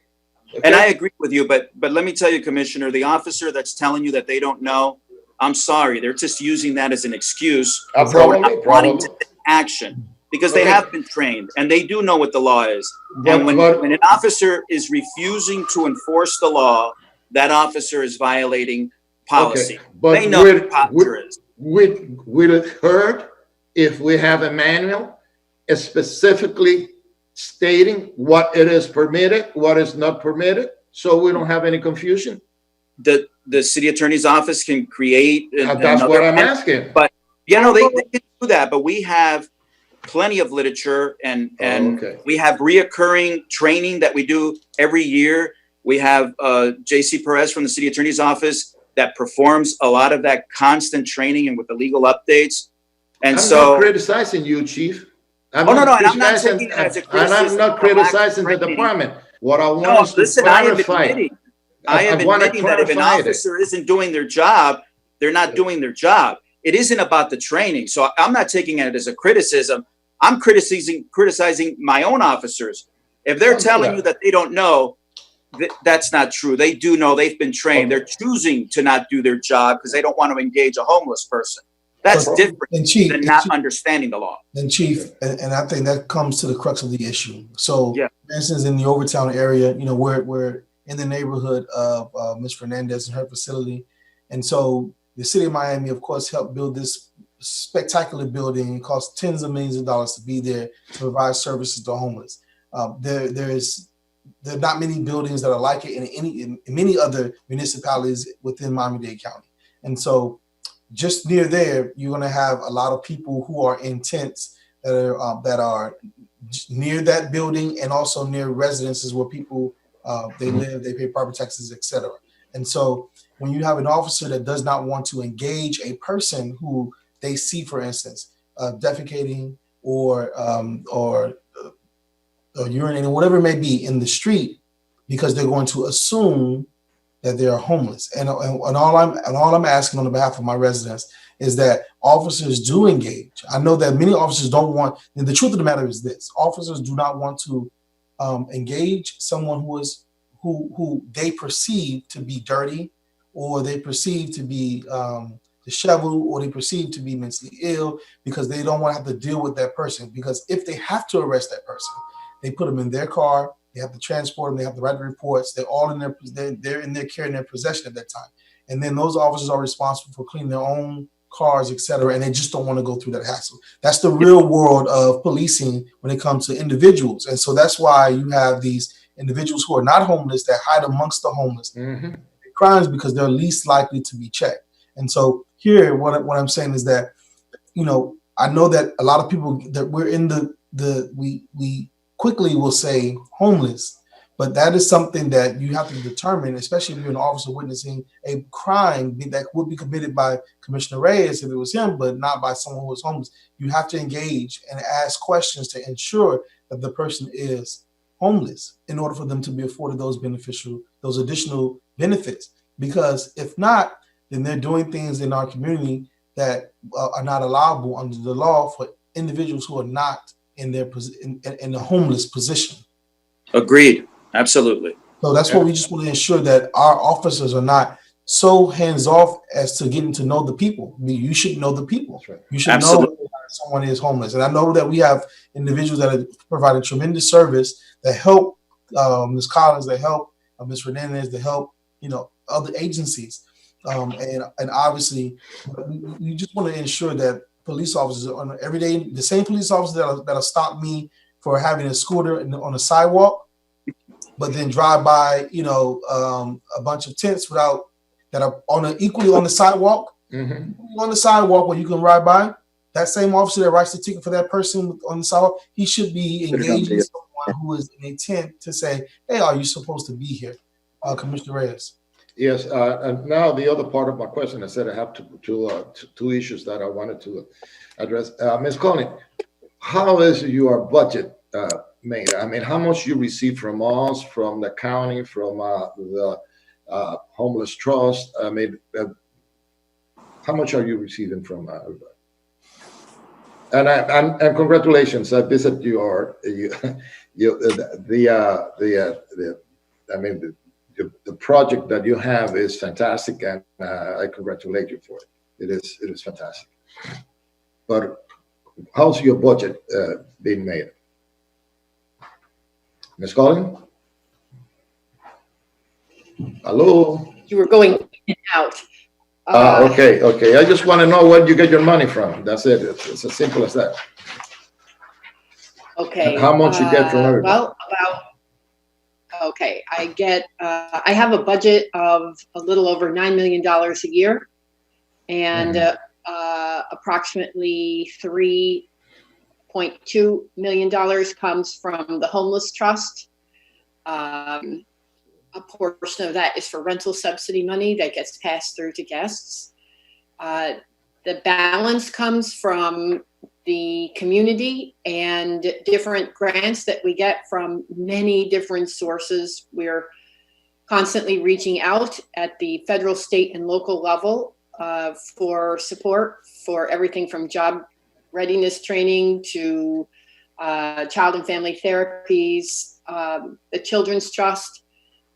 Q: Okay? And I agree with you, but let me tell you, Commissioner, the officer that's telling you that they don't know, I'm sorry, they're just using that as an excuse for not wanting to take action, because they have been trained and they do know what the law is. And when an officer is refusing to enforce the law, that officer is violating policy.
M: Okay, but
Q: they know what posture is.
M: Will it hurt if we have a manual specifically stating what it is permitted, what is not permitted, so we don't have any confusion?
Q: The city attorney's office can create.
M: That's what I'm asking.
Q: But they can do that. But we have plenty of literature, and we have reoccurring training that we do every year. We have JC Perez from the city attorney's office that performs a lot of that constant training and with the legal updates. And
M: I'm not criticizing you, Chief.
Q: And I'm not taking it as a criticism.
M: And I'm not criticizing the department. What I want is to clarify.
Q: I am admitting that if an officer isn't doing their job, they're not doing their job. It isn't about the training. So I'm not taking it as a criticism. I'm criticizing my own officers. If they're telling you that they don't know, that's not true. They do know. They've been trained. They're choosing to not do their job because they don't want to engage a homeless person. That's different than not understanding the law.
K: And Chief, and I think that comes to the crux of the issue. So, for instance, in the Overtown area, we're in the neighborhood of Ms. Fernandez and her facility. And so the city of Miami, of course, helped build this spectacular building. It costs tens of millions of dollars to be there to provide services to homeless. There are not many buildings that are like it in many other municipalities within Miami-Dade County. And so just near there, you're going to have a lot of people who are in tents that are near that building and also near residences where people they live, they pay property taxes, etc. And so when you have an officer that does not want to engage a person who they see, for instance, defecating or urinating, whatever it may be, in the street, because they're going to assume that they are homeless. And all I'm asking on behalf of my residents is that officers do engage. I know that many officers don't want, and the truth of the matter is this: officers do not want to engage someone who they perceive to be dirty, or they perceive to be disheveled, or they perceive to be mentally ill, because they don't want to have to deal with that person. Because if they have to arrest that person, they put them in their car, they have to transport them, they have to write the reports, they're all in they're in their care and their possession at that time. And then those officers are responsible for cleaning their own cars, etc., and they just don't want to go through that hassle. That's the real world of policing when it comes to individuals. And so that's why you have these individuals who are not homeless that hide amongst the homeless crimes, because they're least likely to be checked. And so here, what I'm saying is that, I know that a lot of people that we're in we quickly will say homeless, but that is something that you have to determine, especially if you're an officer witnessing a crime that would be committed by Commissioner Reyes if it was him, but not by someone who is homeless. You have to engage and ask questions to ensure that the person is homeless in order for them to be afforded those additional benefits. Because if not, then they're doing things in our community that are not allowable under the law for individuals who are not in the homeless position.
Q: Agreed. Absolutely.
K: So that's what we just want to ensure, that our officers are not so hands off as to getting to know the people. You should know the people. Right. You should know if someone is homeless. And I know that we have individuals that are providing tremendous service that help Ms. Collins, that help Ms. Hernandez, that help other agencies. And obviously, we just want to ensure that police officers on every day, the same police officers that'll stop me for having a scooter on a sidewalk, but then drive by, a bunch of tents that are equally on the sidewalk, on the sidewalk where you can ride by. That same officer that writes the ticket for that person on the sidewalk, he should be engaging someone who is in a tent to say, "Hey, are you supposed to be here?" Commissioner Reyes.
M: Yes, and now the other part of my question, I said I have two issues that I wanted to address. Ms. Coney, how is your budget made? I mean, how much you receive from us, from the county, from the Homeless Trust? I mean, how much are you receiving from everybody? And congratulations! I visit the project that you have is fantastic, and I congratulate you for it. It is fantastic. But how's your budget being made? Ms. Collins? Hello?
D: You were going in and out.
M: Okay. I just want to know where you get your money from. That's it. It's as simple as that.
D: Okay.
M: And how much you get from everybody?
D: Okay, I have a budget of a little over $9 million a year, and approximately $3.2 million comes from the Homeless Trust. A portion of that is for rental subsidy money that gets passed through to guests. The balance comes from the community and different grants that we get from many different sources. We're constantly reaching out at the federal, state, and local level for support for everything from job readiness training to child and family therapies. The Children's Trust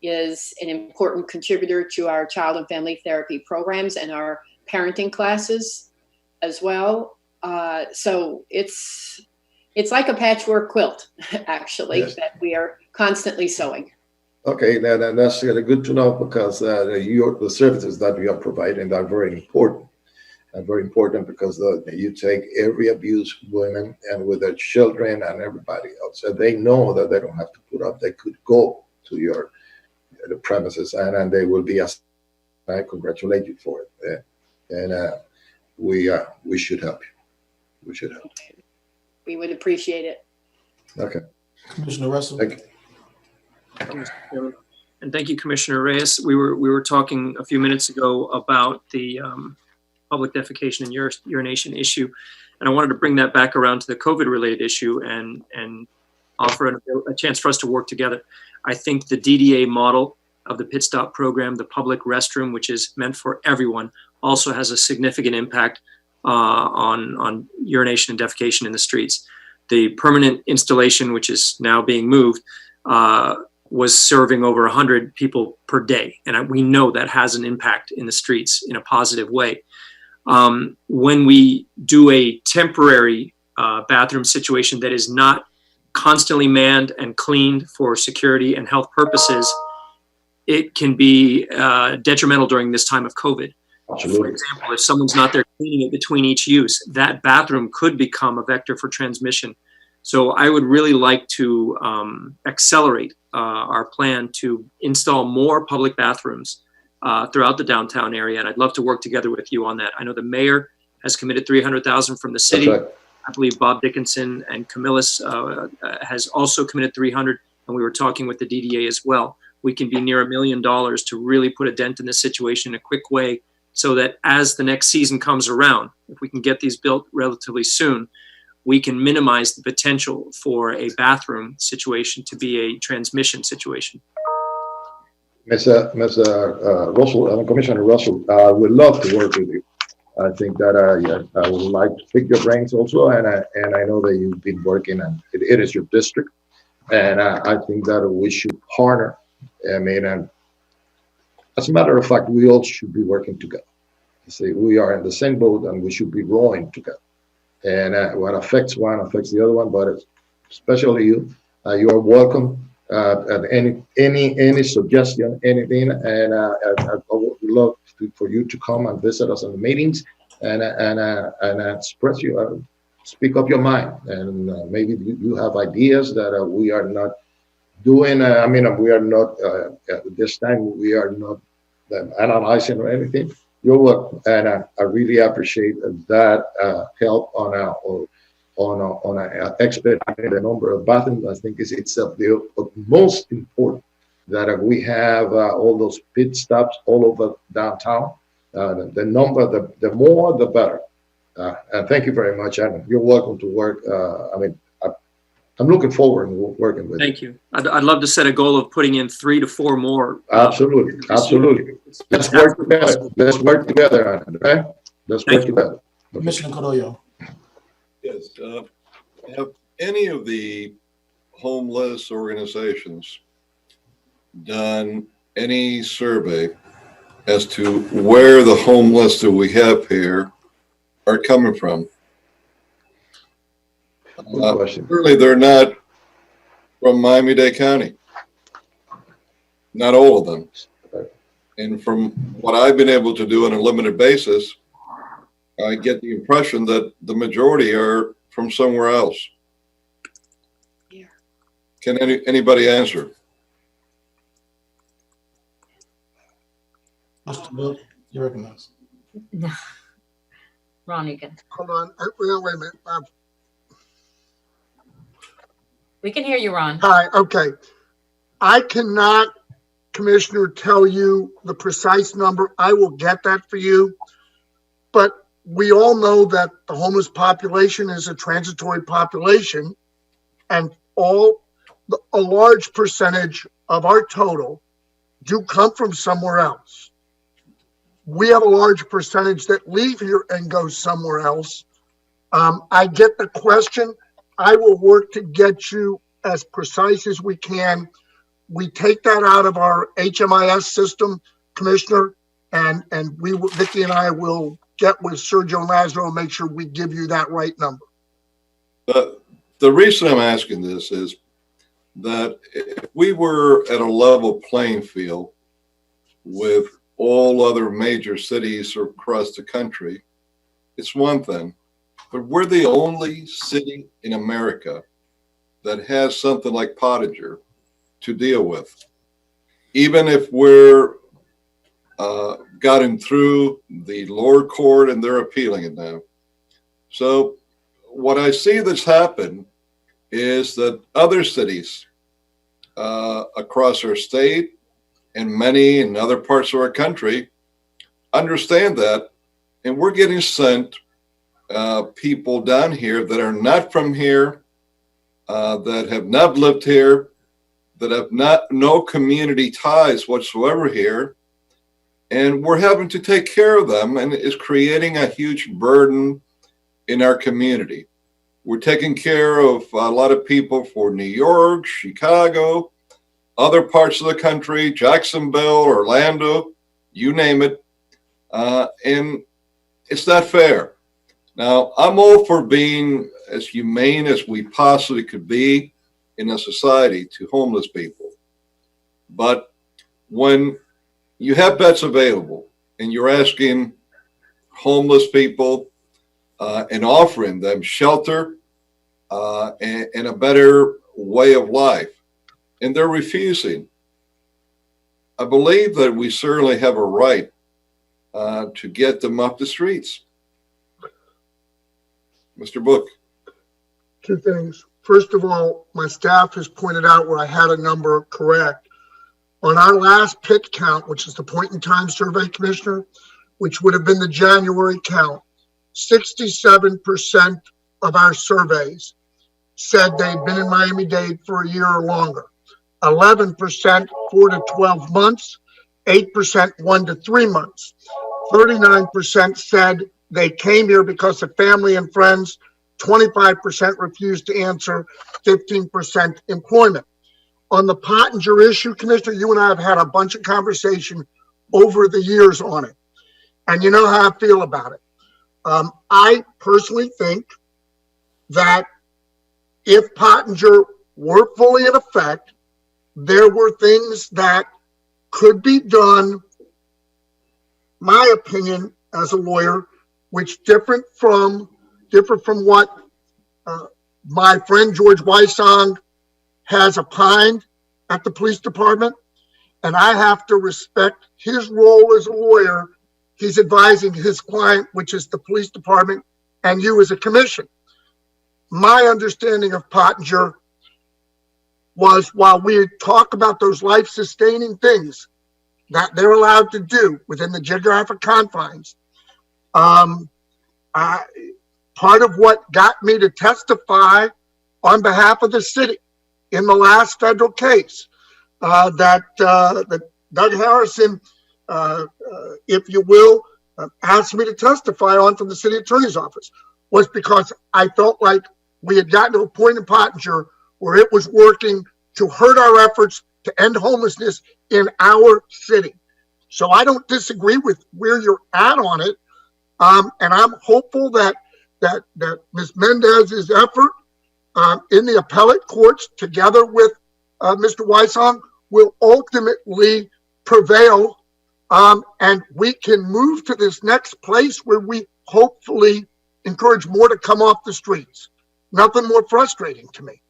D: is an important contributor to our child and family therapy programs and our parenting classes as well. So it's like a patchwork quilt, actually, yes, that we are constantly sewing.
M: Okay, that's good to know, because the services that we are providing are very important. very important because you take every abused woman and with their children and everybody else, and they know that they don't have to put up. They could go to the premises and they will be asked. I congratulate you for it, and we should help you. We should help.
D: We would appreciate it.
M: Okay.
K: Commissioner Russell.
M: Thank you.
V: Thank you, Mr. Chairman. And thank you, Commissioner Reyes. We were talking a few minutes ago about the public defecation and urination issue, and I wanted to bring that back around to the COVID-related issue and offer a chance for us to work together. I think the DDA model of the Pit Stop program, the public restroom, which is meant for everyone, also has a significant impact on urination and defecation in the streets. The permanent installation, which is now being moved, was serving over 100 people per day. And we know that has an impact in the streets in a positive way. When we do a temporary bathroom situation that is not constantly manned and cleaned for security and health purposes, it can be detrimental during this time of COVID.
M: Absolutely.
V: For example, if someone's not there cleaning it between each use, that bathroom could become a vector for transmission. So I would really like to accelerate our plan to install more public bathrooms throughout the downtown area. And I'd love to work together with you on that. I know the mayor has committed $300,000 from the city.
M: That's right.
V: I believe Bob Dickinson and Camillus has also committed $300,000, and we were talking with the DDA as well. We can be near $1 million to really put a dent in this situation in a quick way, so that as the next season comes around, if we can get these built relatively soon, we can minimize the potential for a bathroom situation to be a transmission situation.
M: Mr. Russell, Commissioner Russell, I would love to work with you. I think that I would like to pick your brains also, and I know that you've been working, and it is your district, and I think that we should partner. I mean, and as a matter of fact, we all should be working together. See, we are in the same boat, and we should be rowing together. And what affects one affects the other one, but especially you. You are welcome at any suggestion, anything, and I would love for you to come and visit us in the meetings and express speak up your mind, and maybe you have ideas that we are not doing. I mean, we are not this time. We are not analyzing or anything. You're welcome, and I really appreciate that help on expediting the number of bathrooms. I think it's the most important that we have all those pit stops all over downtown. The number, the more, the better. And thank you very much, and you're welcome to work. I mean, I'm looking forward to working with you.
V: Thank you. I'd love to set a goal of putting in 3 to 4 more.
M: Absolutely, absolutely. Let's work together. Let's work together, okay? Let's work together.
K: Commissioner Coroyo.
A: Yes. Have any of the homeless organizations done any survey as to where the homeless that we have here are coming from? Certainly they're not from Miami-Dade County. Not all of them. And from what I've been able to do on a limited basis, I get the impression that the majority are from somewhere else.
D: Yeah.
A: Can anybody answer?
K: Mr. Bill, you recognize.
L: No. Ron, you can.
C: Hold on. Wait a minute.
L: We can hear you, Ron.
C: Hi, okay. I cannot, Commissioner, tell you the precise number. I will get that for you. But we all know that the homeless population is a transitory population, and a large percentage of our total do come from somewhere else. We have a large percentage that leave here and go somewhere else. I get the question. I will work to get you as precise as we can. We take that out of our HMIS system, Commissioner, and Vicki and I will get with Sergio Lazaro and make sure we give you that right number.
A: The reason I'm asking this is that if we were at a level playing field with all other major cities across the country, it's one thing, but we're the only city in America that has something like Pottinger to deal with. Even if we're gotten through the lower court and they're appealing it now. So what I see that's happened is that other cities across our state and many in other parts of our country understand that, and we're getting sent people down here that are not from here, that have not lived here, that have no community ties whatsoever here, and we're having to take care of them, and it's creating a huge burden in our community. We're taking care of a lot of people for New York, Chicago, other parts of the country, Jacksonville, Orlando, you name it, and it's not fair. Now, I'm all for being as humane as we possibly could be in a society to homeless people. But when you have beds available and you're asking homeless people and offering them shelter and a better way of life, and they're refusing, I believe that we certainly have a right to get them off the streets. Mr. Book.
C: Two things. First of all, my staff has pointed out where I had a number correct. On our last PIT count, which is the point in time survey, Commissioner, which would have been the January count, 67% of our surveys said they'd been in Miami-Dade for a year or longer. 11% 4 to 12 months, 8% 1 to 3 months. 39% said they came here because of family and friends. 25% refused to answer, 15% employment. On the Pottinger issue, Commissioner, you and I have had a bunch of conversation over the years on it. And you know how I feel about it. I personally think that if Pottinger were fully in effect, there were things that could be done, my opinion as a lawyer, which differ from what my friend George Weissong has opined at the police department. And I have to respect his role as a lawyer. He's advising his client, which is the police department, and you as a commission. My understanding of Pottinger was, while we talk about those life-sustaining things that they're allowed to do within the geographic confines, part of what got me to testify on behalf of the city in the last federal case that Doug Harrison, if you will, asked me to testify on from the city attorney's office, was because I felt like we had gotten to a point in Pottinger where it was working to hurt our efforts to end homelessness in our city. So I don't disagree with where you're at on it. And I'm hopeful that Ms. Mendez's effort in the appellate courts, together with Mr. Weissong, will ultimately prevail, and we can move to this next place where we hopefully encourage more to come off the streets. Nothing more frustrating to me.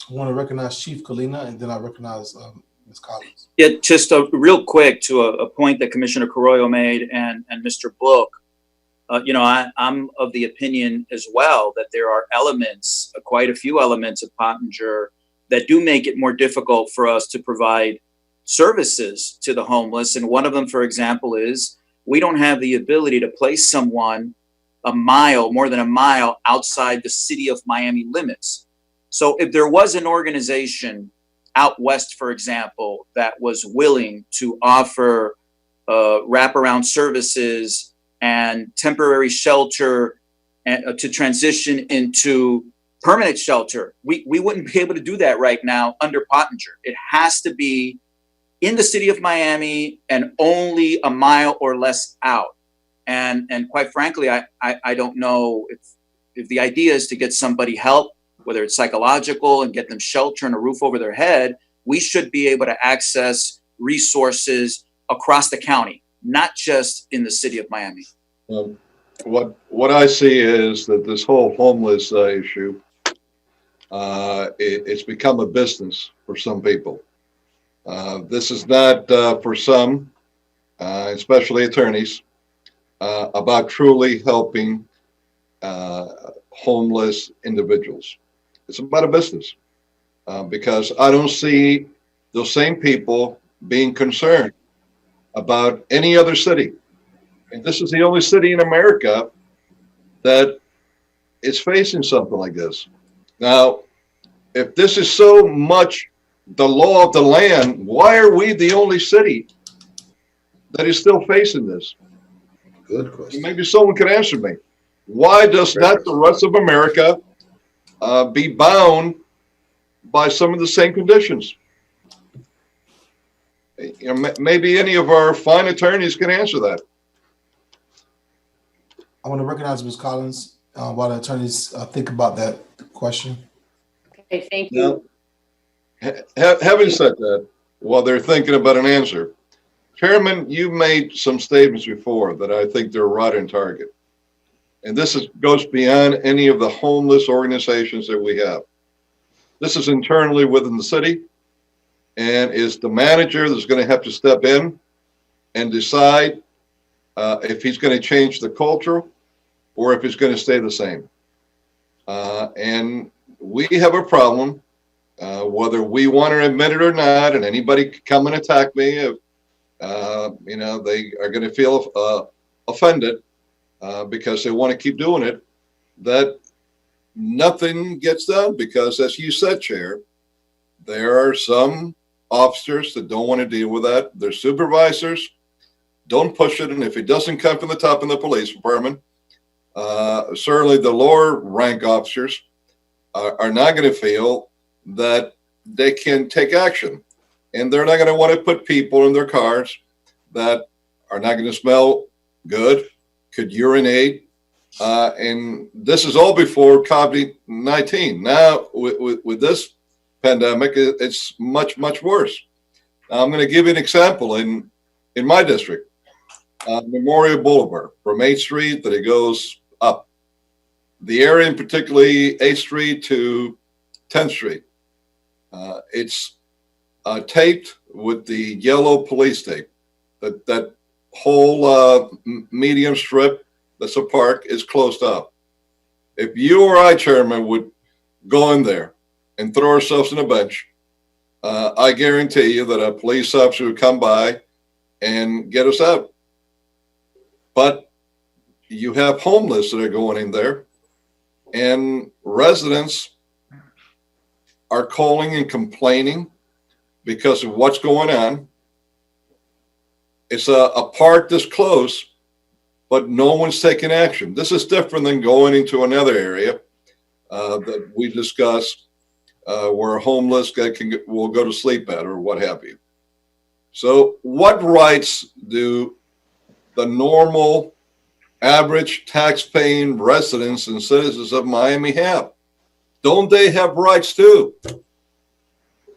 K: I want to recognize Chief Kalina, and then I recognize Ms. Collins.
Q: Yeah, just real quick to a point that Commissioner Carollo made and Mr. Book. I'm of the opinion as well that there are elements, quite a few elements of Pottinger that do make it more difficult for us to provide services to the homeless. And one of them, for example, is we don't have the ability to place someone more than a mile outside the city of Miami limits. So if there was an organization out west, for example, that was willing to offer wraparound services and temporary shelter and to transition into permanent shelter, we wouldn't be able to do that right now under Pottinger. It has to be in the city of Miami and only a mile or less out. And quite frankly, I don't know if the idea is to get somebody help, whether it's psychological, and get them shelter and a roof over their head. We should be able to access resources across the county, not just in the city of Miami?
A: What I see is that this whole homeless issue, it's become a business for some people. This is not for some, especially attorneys, about truly helping homeless individuals. It's about a business because I don't see those same people being concerned about any other city. And this is the only city in America that is facing something like this. Now, if this is so much the law of the land, why are we the only city that is still facing this?
M: Good question.
A: Maybe someone could answer me. Why does not the rest of America be bound by some of the same conditions? You know, maybe any of our fine attorneys can answer that.
K: I want to recognize Ms. Collins while the attorneys think about that question.
D: Okay, thank you.
A: Now, having said that, while they're thinking about an answer, Chairman, you made some statements before that I think they're right on target. And this goes beyond any of the homeless organizations that we have. This is internally within the city, and is the manager that's going to have to step in and decide if he's going to change the culture or if it's going to stay the same. And we have a problem, whether we want to admit it or not, and anybody can come and attack me if, you know, they are going to feel offended because they want to keep doing it, that nothing gets done because, as you said, Chair, there are some officers that don't want to deal with that. Their supervisors don't push it, and if it doesn't come from the top of the police department, certainly the lower rank officers are not going to feel that they can take action, and they're not going to want to put people in their cars that are not going to smell good, could urinate, and this is all before COVID-19. Now with this pandemic, it's much worse. Now, I'm going to give you an example in my district. Memorial Boulevard from 8th Street that it goes up. The area in particularly 8th Street to 10th Street. It's taped with the yellow police tape. That whole medium strip that's a park is closed up. If you or I, Chairman, would go in there and throw ourselves on a bench, I guarantee you that a police officer would come by and get us out. But you have homeless that are going in there, and residents are calling and complaining because of what's going on. It's a park this close, but no one's taking action. This is different than going into another area that we discussed where a homeless guy will go to sleep at or what have you. So what rights do the normal, average tax-paying residents and citizens of Miami have? Don't they have rights too?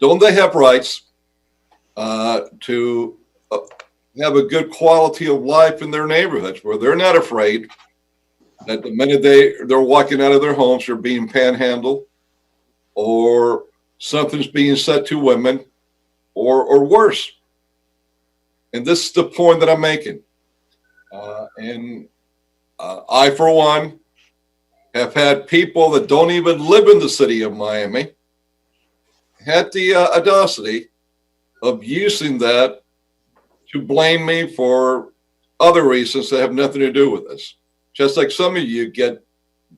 A: Don't they have rights to have a good quality of life in their neighborhoods where they're not afraid that the minute they're walking out of their homes, they're being panhandled or something's being said to women or worse? And this is the point that I'm making. I, for one, have had people that don't even live in the city of Miami had the audacity of using that to blame me for other reasons that have nothing to do with this. Just like some of you get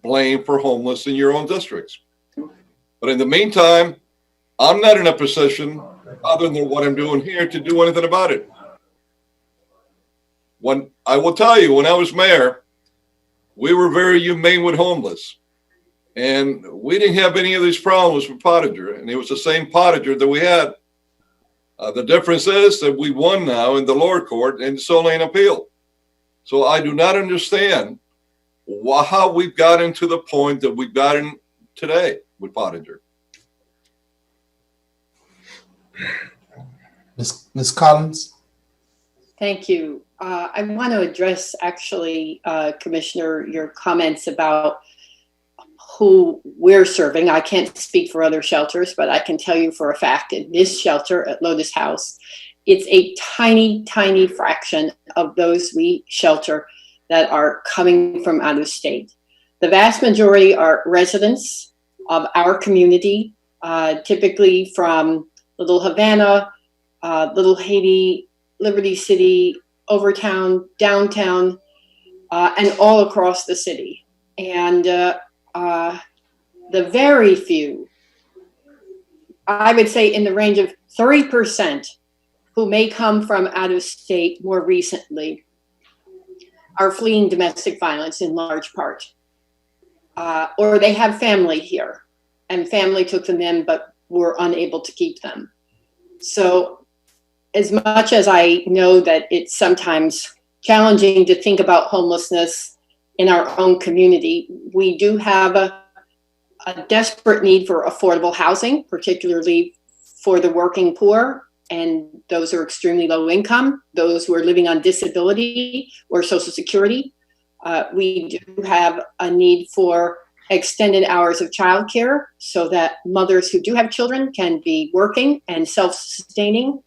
A: blamed for homeless in your own districts. But in the meantime, I'm not in a position, other than what I'm doing here, to do anything about it. When I will tell you, when I was mayor, we were very humane with homeless. And we didn't have any of these problems with Pottinger. And it was the same Pottinger that we had. The difference is that we won now in the lower court and it's only an appeal. So I do not understand how we've gotten to the point that we've gotten today with Pottinger.
K: Ms. Collins?
D: Thank you. I want to address actually, Commissioner, your comments about who we're serving. I can't speak for other shelters, but I can tell you for a fact in this shelter at Lotus House, it's a tiny, tiny fraction of those we shelter that are coming from out of state. The vast majority are residents of our community, typically from Little Havana, Little Haiti, Liberty City, Overtown, downtown, and all across the city. And the very few, I would say in the range of 3%, who may come from out of state more recently, are fleeing domestic violence in large part. Or they have family here, and family took them in, but were unable to keep them. So as much as I know that it's sometimes challenging to think about homelessness in our own community, we do have a desperate need for affordable housing, particularly for the working poor and those who are extremely low income, those who are living on disability or Social Security. We do have a need for extended hours of childcare so that mothers who do have children can be working and self-sustaining.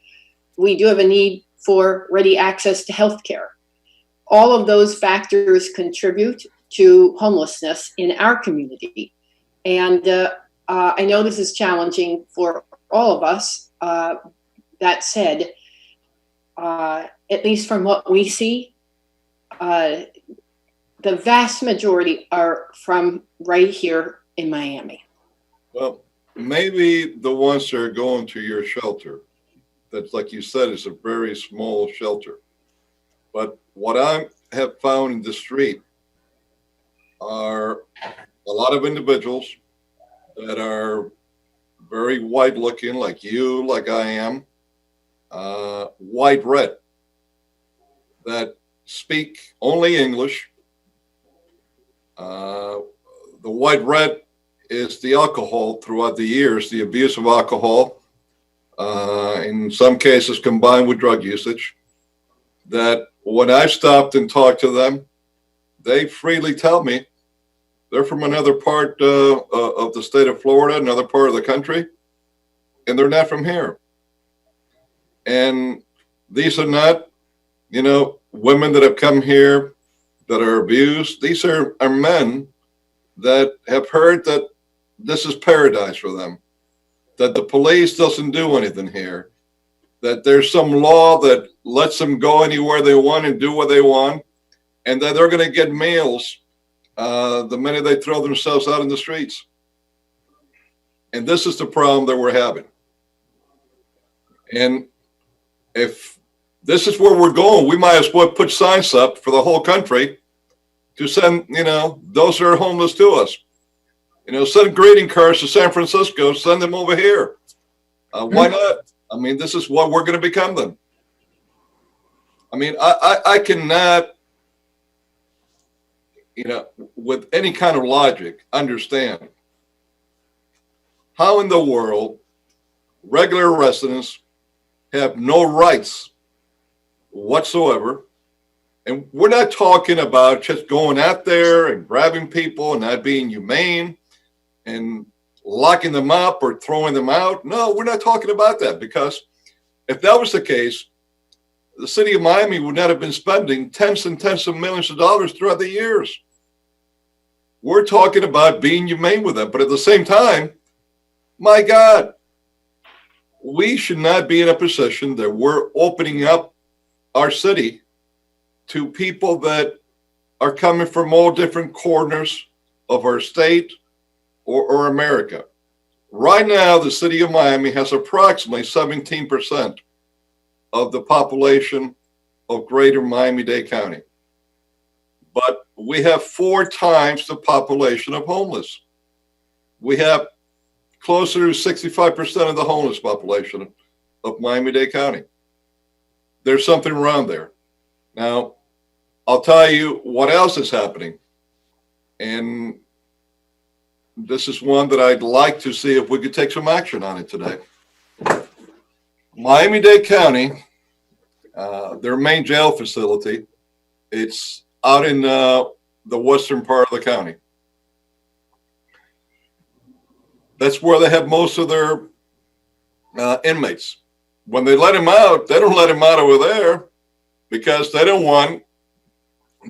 D: We do have a need for ready access to health care. All of those factors contribute to homelessness in our community. And I know this is challenging for all of us. That said, at least from what we see, the vast majority are from right here in Miami.
A: Well, maybe the ones that are going to your shelter, that's like you said, is a very small shelter. But what I have found in the street are a lot of individuals that are very white looking, like you, like I am, white red, that speak only English. The white red is the alcohol throughout the years, the abuse of alcohol, in some cases combined with drug usage, that when I stopped and talked to them, they freely tell me they're from another part of the state of Florida, another part of the country, and they're not from here. And these are not, women that have come here that are abused. These are men that have heard that this is paradise for them, that the police doesn't do anything here, that there's some law that lets them go anywhere they want and do what they want, and that they're going to get meals the minute they throw themselves out in the streets. And this is the problem that we're having. And if this is where we're going, we might as well put signs up for the whole country to send, those that are homeless to us. Send greeting cards to San Francisco, send them over here. Why not? I mean, this is what we're going to become then. I mean, I cannot, with any kind of logic, understand how in the world regular residents have no rights whatsoever. And we're not talking about just going out there and grabbing people and not being humane and locking them up or throwing them out. No, we're not talking about that, because if that was the case, the city of Miami would not have been spending tens and tens of millions of dollars throughout the years. We're talking about being humane with them. But at the same time, my God, we should not be in a position that we're opening up our city to people that are coming from all different corners of our state or America. Right now, the city of Miami has approximately 17% of the population of greater Miami-Dade County. But we have 4 times the population of homeless. We have closer to 65% of the homeless population of Miami-Dade County. There's something wrong there. Now, I'll tell you what else is happening. And this is one that I'd like to see if we could take some action on it today. Miami-Dade County their main jail facility. It's out in the western part of the county. That's where they have most of their inmates. When they let him out, they don't let him out over there because they don't want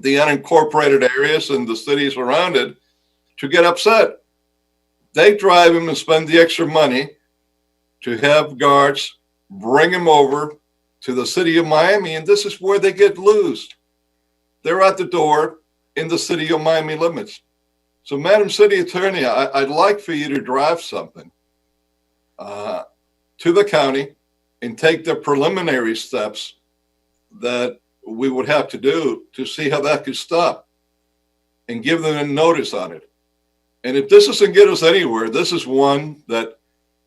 A: the unincorporated areas and the cities around it to get upset. They drive him and spend the extra money to have guards bring him over to the city of Miami, and this is where they get loose. They're at the door in the city of Miami limits. So, Madam City Attorney, I'd like for you to drive something to the county and take the preliminary steps that we would have to do to see how that could stop and give them a notice on it. And if this doesn't get us anywhere, this is one that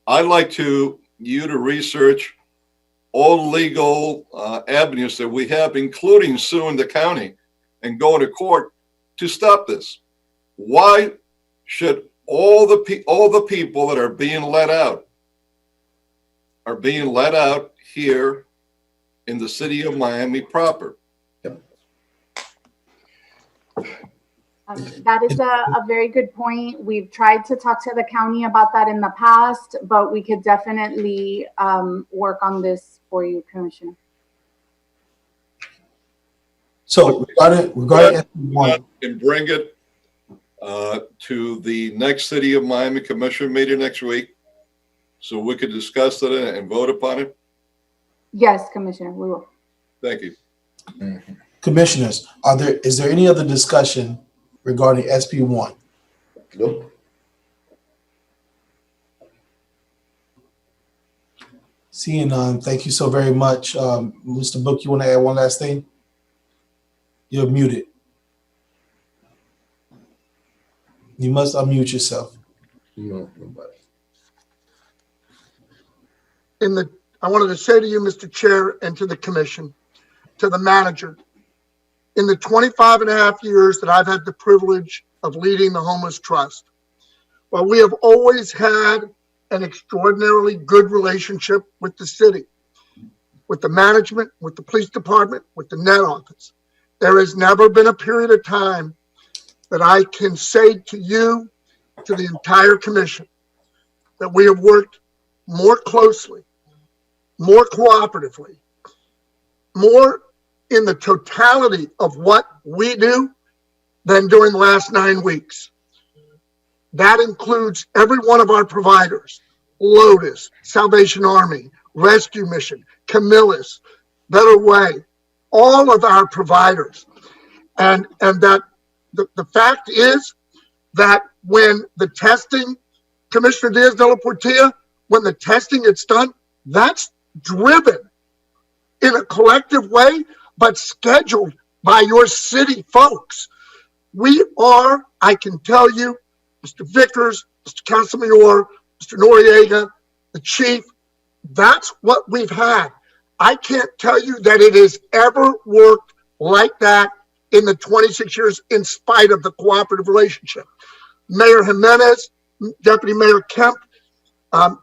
A: I'd like you to research all legal avenues that we have, including suing the county and going to court to stop this. Why should all the people that are being let out here in the city of Miami proper?
O: That is a very good point. We've tried to talk to the county about that in the past, but we could definitely work on this for you, Commissioner.
K: So regarding SB1,
A: and bring it to the next City of Miami Commission meeting next week, so we could discuss it and vote upon it.
O: Yes, Commissioner, we will.
A: Thank you.
K: Commissioners, is there any other discussion regarding SB1?
M: Nope.
K: Seeing none, thank you so very much. Mr. Book, you want to add one last thing? You're muted. You must unmute yourself.
M: No, nobody.
C: I wanted to say to you, Mr. Chair, and to the commission, to the manager, in the 25 and a half years that I've had the privilege of leading the Homeless Trust, while we have always had an extraordinarily good relationship with the city, with the management, with the police department, with the net office, there has never been a period of time that I can say to you, to the entire commission, that we have worked more closely, more cooperatively, more in the totality of what we do than during the last 9 weeks. That includes every one of our providers, Lotus, Salvation Army, Rescue Mission, Camillus, Better Way, all of our providers. And that the fact is that when the testing, Commissioner Diaz de la Portilla, when the testing gets done, that's driven in a collective way, but scheduled by your city folks. We are, I can tell you, Mr. Vickers, Mr. Casamayor, Mr. Noriega, the chief, that's what we've had. I can't tell you that it has ever worked like that in the 26 years in spite of the cooperative relationship. Mayor Jimenez, Deputy Mayor Kemp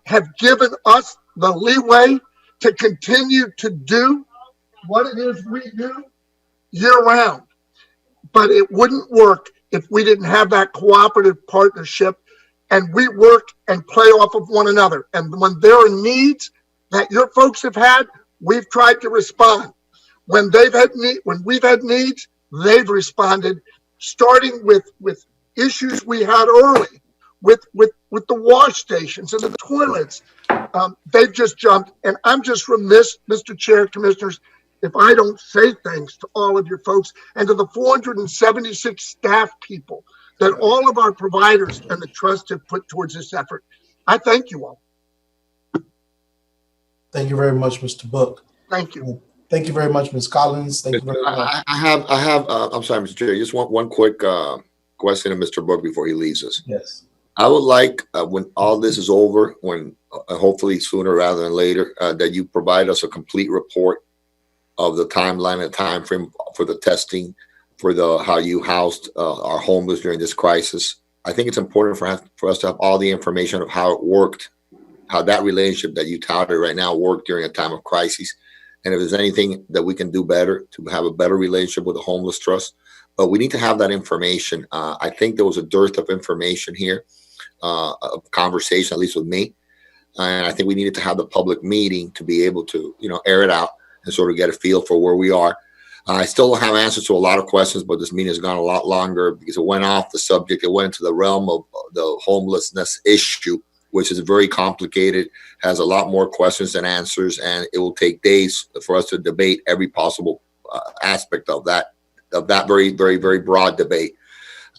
C: have given us the leeway to continue to do what it is we do year round. But it wouldn't work if we didn't have that cooperative partnership and we work and play off of one another. And when there are needs that your folks have had, we've tried to respond. When we've had needs, they've responded, starting with issues we had early with the wash stations and the toilets. They've just jumped, and I'm just remiss, Mr. Chair, Commissioners, if I don't say thanks to all of your folks and to the 476 staff people that all of our providers and the trust have put towards this effort. I thank you all.
K: Thank you very much, Mr. Book.
C: Thank you.
K: Thank you very much, Ms. Collins. Thank you very much.
N: I have. I'm sorry, Mr. Chair. Just one quick question to Mr. Book before he leaves us.
K: Yes.
N: I would like, when all this is over, when hopefully sooner rather than later, that you provide us a complete report of the timeline and time frame for the testing, for how you housed our homeless during this crisis. I think it's important for us to have all the information of how it worked, how that relationship that you touted right now worked during a time of crisis. And if there's anything that we can do better to have a better relationship with the Homeless Trust, but we need to have that information. I think there was a dearth of information here, of conversation, at least with me. And I think we needed to have the public meeting to be able to, air it out and sort of get a feel for where we are. I still don't have answers to a lot of questions, but this meeting has gone a lot longer because it went off the subject. It went into the realm of the homelessness issue, which is very complicated, has a lot more questions than answers, and it will take days for us to debate every possible aspect of that very, very, very broad debate.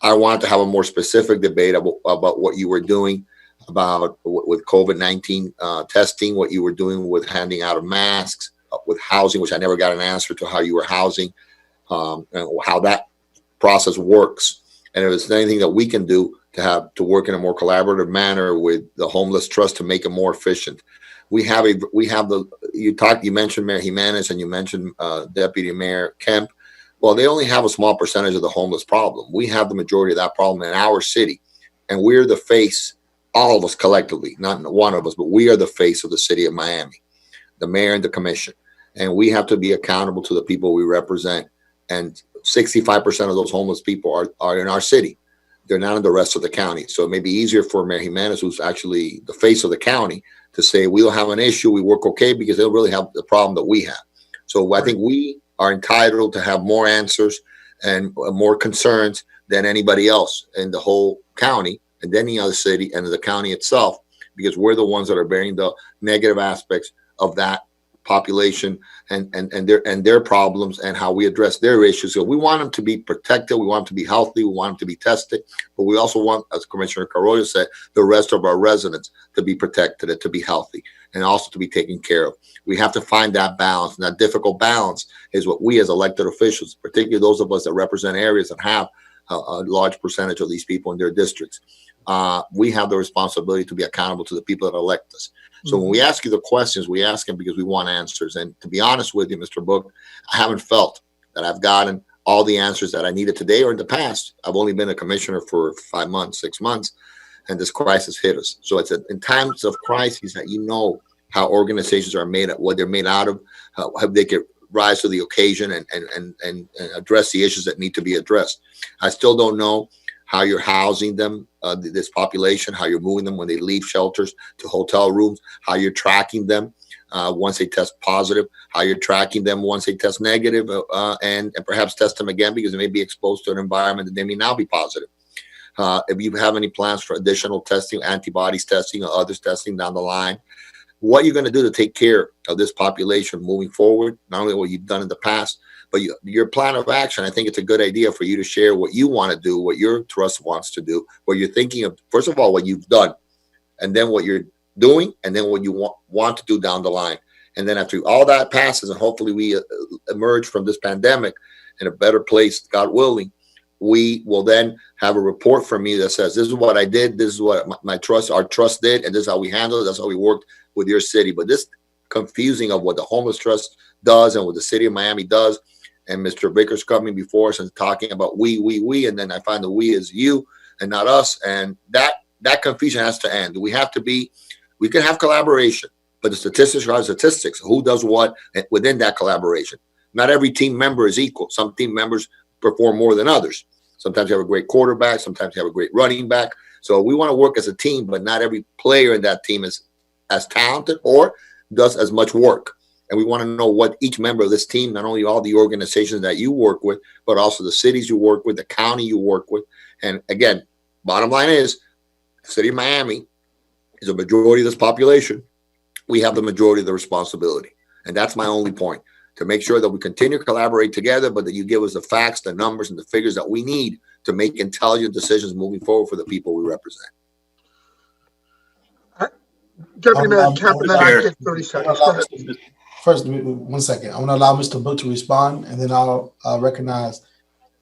N: I wanted to have a more specific debate about what you were doing about with COVID-19 testing, what you were doing with handing out of masks, with housing, which I never got an answer to how you were housing, and how that process works. And if there's anything that we can do to work in a more collaborative manner with the Homeless Trust to make it more efficient. You mentioned Mayor Jimenez and you mentioned Deputy Mayor Kemp. Well, they only have a small percentage of the homeless problem. We have the majority of that problem in our city, and we're the face, all of us collectively, not one of us, but we are the face of the city of Miami, the mayor and the commission. And we have to be accountable to the people we represent. And 65% of those homeless people are in our city. They're not in the rest of the county. So it may be easier for Mayor Jimenez, who's actually the face of the county, to say, we don't have an issue, we work okay, because they don't really have the problem that we have. So I think we are entitled to have more answers and more concerns than anybody else in the whole county and any other city and the county itself, because we're the ones that are bearing the negative aspects of that population and their problems and how we address their issues. So we want them to be protected, we want them to be healthy, we want them to be tested, but we also want, as Commissioner Carollo said, the rest of our residents to be protected and to be healthy and also to be taken care of. We have to find that balance, and that difficult balance is what we as elected officials, particularly those of us that represent areas that have a large percentage of these people in their districts, we have the responsibility to be accountable to the people that elect us. So when we ask you the questions, we ask them because we want answers. And to be honest with you, Mr. Book, I haven't felt that I've gotten all the answers that I needed today or in the past. I've only been a commissioner for 5 months, 6 months, and this crisis hit us. So it's in times of crises that you know how organizations are made, what they're made out of, how they can rise to the occasion and address the issues that need to be addressed. I still don't know how you're housing them, this population, how you're moving them when they leave shelters to hotel rooms, how you're tracking them once they test positive, how you're tracking them once they test negative, and perhaps test them again because they may be exposed to an environment that they may now be positive. If you have any plans for additional testing, antibodies testing, or others testing down the line, what you're going to do to take care of this population moving forward, not only what you've done in the past, but your plan of action. I think it's a good idea for you to share what you want to do, what your trust wants to do, what you're thinking of, first of all, what you've done, and then what you're doing, and then what you want to do down the line. And then after all that passes, and hopefully we emerge from this pandemic in a better place, God willing, we will then have a report from me that says, this is what I did, this is what our trust did, and this is how we handled it, that's how we worked with your city. But this confusing of what the Homeless Trust does and what the city of Miami does, and Mr. Vickers coming before us and talking about we, and then I find the we is you and not us, and that confusion has to end. We can have collaboration, but the statistics are statistics. Who does what within that collaboration? Not every team member is equal. Some team members perform more than others. Sometimes you have a great quarterback, sometimes you have a great running back. So we want to work as a team, but not every player in that team is as talented or does as much work. And we want to know what each member of this team, not only all the organizations that you work with, but also the cities you work with, the county you work with. And again, bottom line is, the city of Miami is a majority of this population. We have the majority of the responsibility. And that's my only point, to make sure that we continue to collaborate together, but that you give us the facts, the numbers, and the figures that we need to make intelligent decisions moving forward for the people we represent.
C: Deputy Mayor Kemp, and then I get 30 seconds. Go ahead.
K: First, 1 second. I want to allow Mr. Book to respond, and then I'll recognize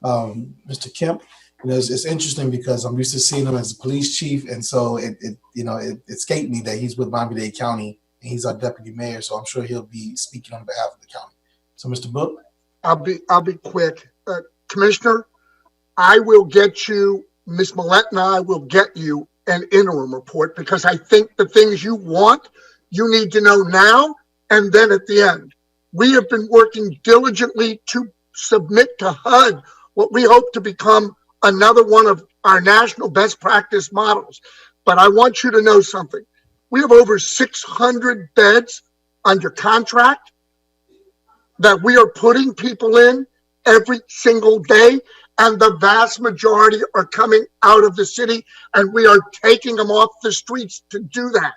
K: Mr. Kemp. It's interesting because I'm used to seeing him as a police chief, and so it escaped me that he's with Miami-Dade County and he's our deputy mayor. So I'm sure he'll be speaking on behalf of the county. So, Mr. Book,
C: I'll be quick. Commissioner, I will get you, Ms. Millette and I will get you an interim report, because I think the things you want, you need to know now and then at the end. We have been working diligently to submit to HUD what we hope to become another one of our national best practice models. But I want you to know something. We have over 600 beds under contract that we are putting people in every single day, and the vast majority are coming out of the city, and we are taking them off the streets to do that.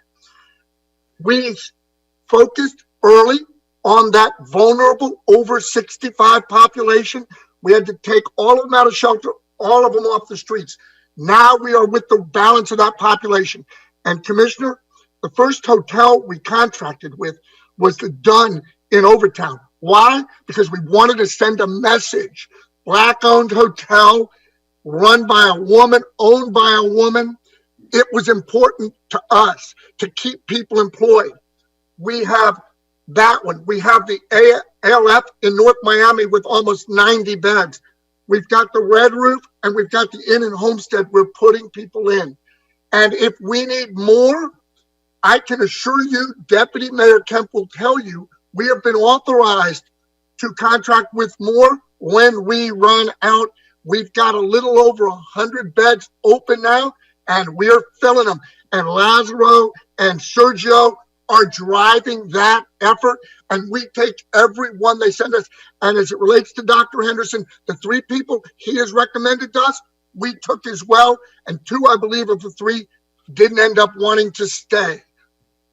C: We focused early on that vulnerable over 65 population. We had to take all of them out of shelter, all of them off the streets. Now we are with the balance of that population. And Commissioner, the first hotel we contracted with was the Dunn in Overtown. Why? Because we wanted to send a message. Black-owned hotel, run by a woman, owned by a woman. It was important to us to keep people employed. We have that one. We have the ALF in North Miami with almost 90 beds. We've got the Red Roof and we've got the Inn and Homestead we're putting people in. And if we need more, I can assure you, Deputy Mayor Kemp will tell you, we have been authorized to contract with more when we run out. We've got a little over 100 beds open now, and we're filling them. And Lazaro and Sergio are driving that effort, and we take every one they send us. And as it relates to Dr. Henderson, the 3 people he has recommended to us, we took as well, and 2, I believe, of the 3 didn't end up wanting to stay.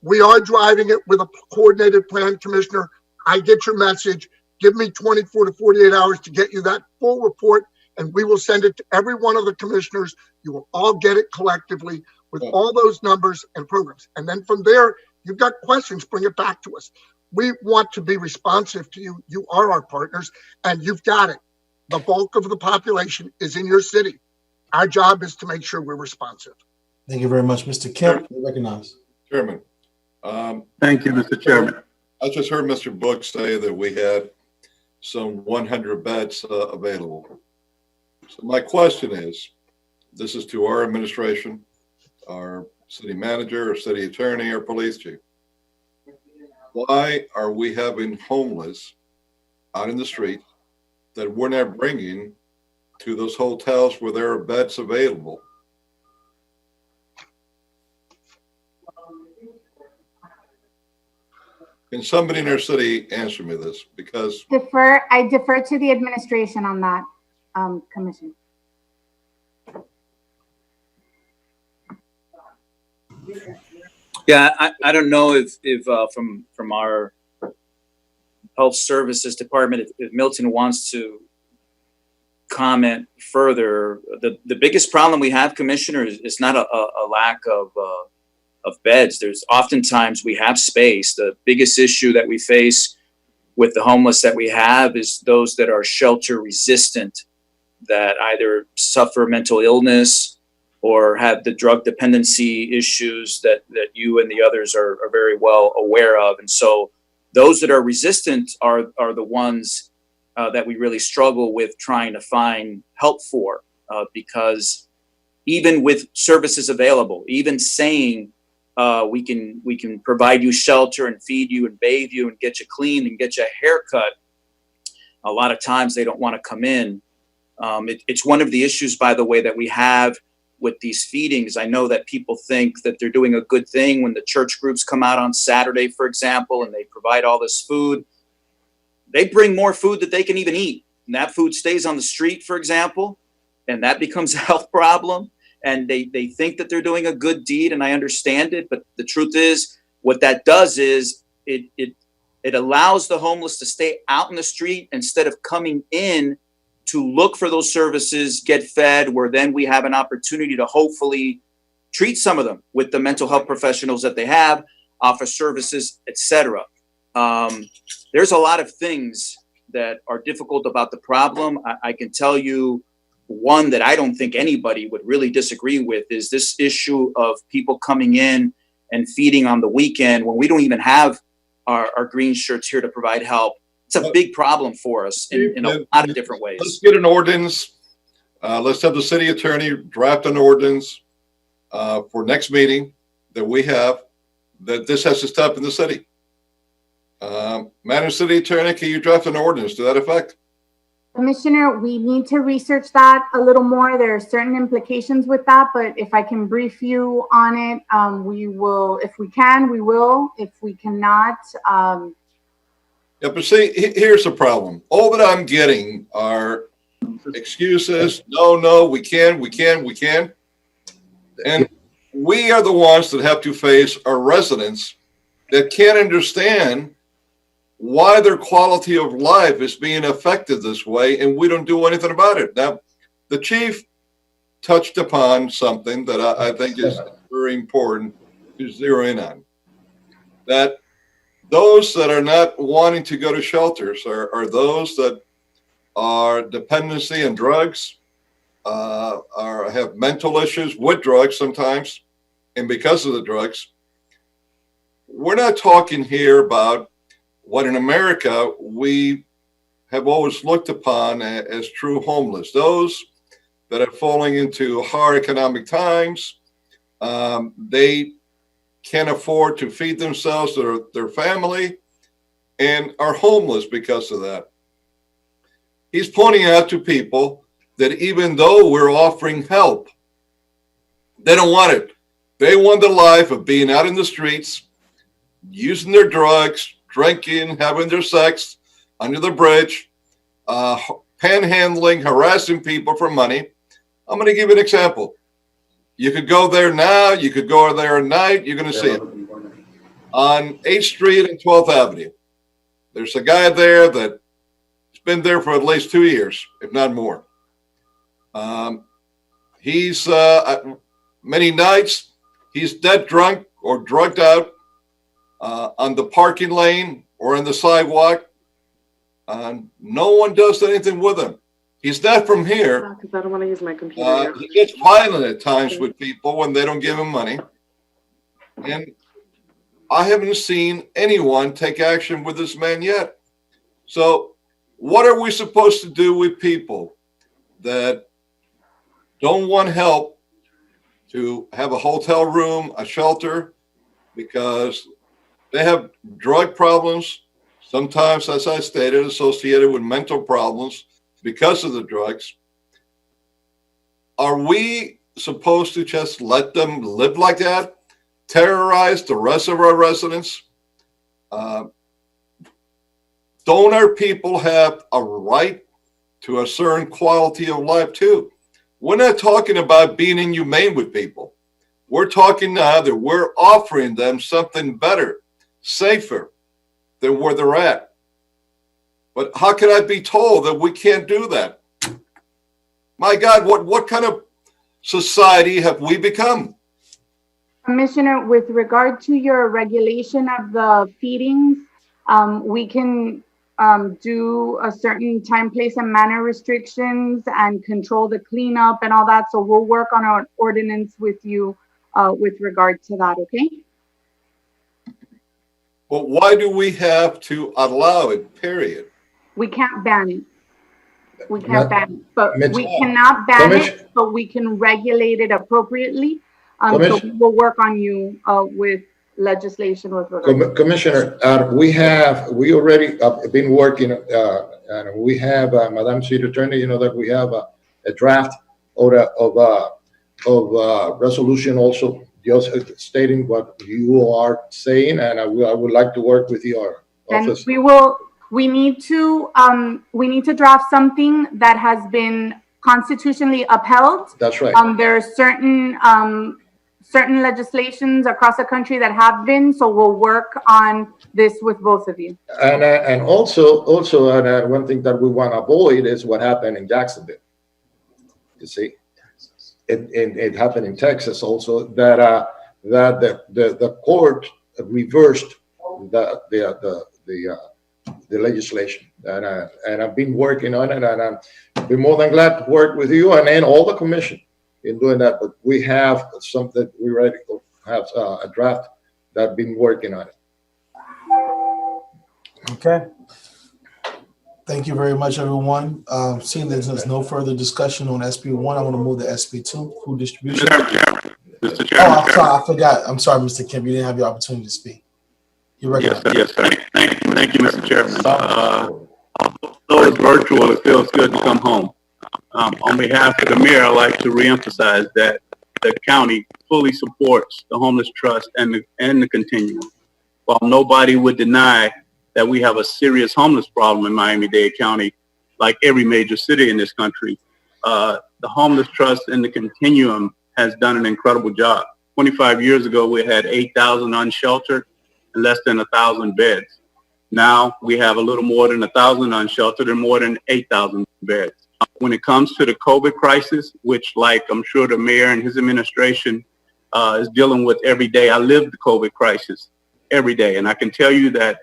C: We are driving it with a coordinated plan, Commissioner. I get your message. Give me 24 to 48 hours to get you that full report, and we will send it to every one of the commissioners. You will all get it collectively with all those numbers and programs. And then from there, you've got questions, bring it back to us. We want to be responsive to you. You are our partners, and you've got it. The bulk of the population is in your city. Our job is to make sure we're responsive.
K: Thank you very much, Mr. Kemp. You recognize.
A: Chairman.
H: Thank you, Mr. Chairman.
A: I just heard Mr. Book say that we had some 100 beds available. So my question is, this is to our administration, our city manager, our city attorney, our police chief. Why are we having homeless out in the street that we're not bringing to those hotels where there are beds available? Can somebody in our city answer me this? Because
R: I defer to the administration on that, Commissioner.
Q: Yeah, I don't know if from our health services department, if Milton wants to comment further. The biggest problem we have, Commissioner, is not a lack of beds. There's oftentimes we have space. The biggest issue that we face with the homeless that we have is those that are shelter resistant, that either suffer mental illness or have the drug dependency issues that you and the others are very well aware of. And so those that are resistant are the ones that we really struggle with trying to find help for, because even with services available, even saying we can provide you shelter and feed you and bathe you and get you clean and get you a haircut, a lot of times they don't want to come in. It's one of the issues, by the way, that we have with these feedings. I know that people think that they're doing a good thing when the church groups come out on Saturday, for example, and they provide all this food. They bring more food that they can even eat. And that food stays on the street, for example, and that becomes a health problem. And they think that they're doing a good deed, and I understand it. But the truth is, what that does is it allows the homeless to stay out in the street instead of coming in to look for those services, get fed, where then we have an opportunity to hopefully treat some of them with the mental health professionals that they have, offer services, etc. There's a lot of things that are difficult about the problem. I can tell you one that I don't think anybody would really disagree with is this issue of people coming in and feeding on the weekend when we don't even have our green shirts here to provide help. It's a big problem for us in a lot of different ways.
A: Let's get an ordinance. Let's have the city attorney draft an ordinance for next meeting that we have, that this has to stop in the city. Madam City Attorney, can you draft an ordinance to that effect?
O: Commissioner, we need to research that a little more. There are certain implications with that, but if I can brief you on it, we will. If we can, we will. If we cannot,
A: Yeah, but see, here's the problem. All that I'm getting are excuses. No, we can. And we are the ones that have to face our residents that can't understand why their quality of life is being affected this way, and we don't do anything about it. Now, the chief touched upon something that I think is very important to zero in on. That those that are not wanting to go to shelters are those that are dependency on drugs, or have mental issues with drugs sometimes, and because of the drugs. We're not talking here about what in America we have always looked upon as true homeless. Those that are falling into hard economic times, they can't afford to feed themselves or their family and are homeless because of that. He's pointing out to people that even though we're offering help, they don't want it. They want the life of being out in the streets, using their drugs, drinking, having their sex under the bridge, panhandling, harassing people for money. I'm going to give you an example. You could go there now. You could go there at night. You're going to see it. On 8th Street and 12th Avenue, there's a guy there that's been there for at least 2 years, if not more. He's many nights, he's dead drunk or drugged out on the parking lane or on the sidewalk. No one does anything with him. He's not from here.
F: Because I don't want to use my computer.
A: He gets violent at times with people when they don't give him money. And I haven't seen anyone take action with this man yet. So what are we supposed to do with people that don't want help to have a hotel room, a shelter, because they have drug problems, sometimes, as I stated, associated with mental problems because of the drugs? Are we supposed to just let them live like that, terrorize the rest of our residents? Don't our people have a right to a certain quality of life too? We're not talking about being inhumane with people. We're talking now that we're offering them something better, safer than where they're at. But how can I be told that we can't do that? My God, what kind of society have we become?
O: Commissioner, with regard to your regulation of the feedings, we can do a certain time, place, and manner restrictions and control the cleanup and all that. So we'll work on our ordinance with you with regard to that, okay?
A: But why do we have to allow it, period?
O: We can't ban it. We can't ban it, but
W: Mitch-
O: we cannot ban
W: Commission-
O: it, but we can regulate it appropriately. So
W: Commission-
O: we'll work on you with legislation with regard.
W: Commissioner, we already been working, and we have, Madam City Attorney, you know that we have a draft of resolution also just stating what you are saying, and I would like to work with your
O: And
W: office.
O: we need to draft something that has been constitutionally upheld.
W: That's right.
O: There are certain legislations across the country that have been, so we'll work on this with both of you.
W: And also, one thing that we want to avoid is what happened in Jacksonville. You see, it happened in Texas also, that the court reversed the legislation, and I've been working on it, and I've been more than glad to work with you and all the commission in doing that. But we have something, we already have a draft that I've been working on it.
K: Okay. Thank you very much, everyone. Seeing that there's no further discussion on SB1, I want to move to SB2, food distribution.
H: Mr.
K: Oh, I'm sorry, I forgot. I'm sorry, Mr. Kemp, you didn't have your opportunity to speak. You're
H: Yes, sir. Yes, sir. Thank you, Mr. Chairman. Although it's virtual, it feels good to come home. On behalf of the mayor, I'd like to reemphasize that the county fully supports the Homeless Trust and the Continuum. While nobody would deny that we have a serious homeless problem in Miami-Dade County, like every major city in this country, the Homeless Trust and the Continuum has done an incredible job. 25 years ago, we had 8,000 unsheltered and less than 1,000 beds. Now we have a little more than 1,000 unsheltered and more than 8,000 beds. When it comes to the COVID crisis, which, like I'm sure the mayor and his administration is dealing with every day, I live the COVID crisis every day. And I can tell you that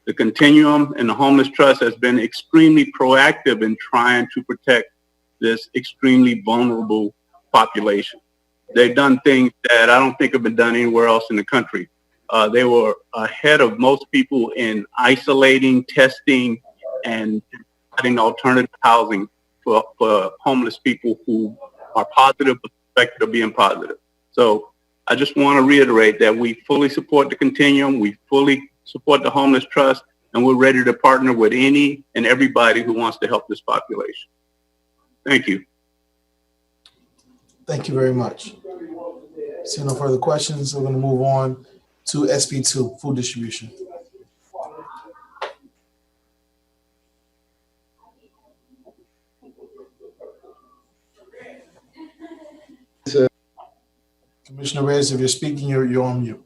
H: the Continuum and the Homeless Trust has been extremely proactive in trying to protect this extremely vulnerable population. They've done things that I don't think have been done anywhere else in the country. They were ahead of most people in isolating, testing, and providing alternative housing for homeless people who are positive but suspected of being positive. So I just want to reiterate that we fully support the Continuum, we fully support the Homeless Trust, and we're ready to partner with any and everybody who wants to help this population. Thank you.
K: Thank you very much. Seeing no further questions, we're going to move on to SB2, food distribution. Commissioner Reyes, if you're speaking, you're on mute.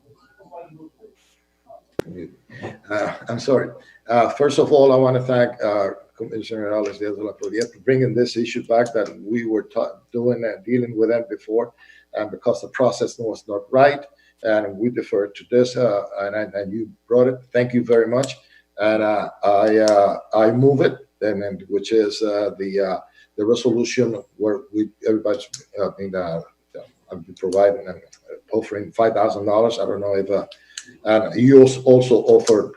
M: I'm sorry. First of all, I want to thank Commissioner Alex de la Florida for bringing this issue back that we were doing and dealing with that before, and because the process was not right, and we deferred to this, and you brought it. Thank you very much, and I move it, and which is the resolution where everybody's I've been providing and offering $5,000. I don't know if and you also offered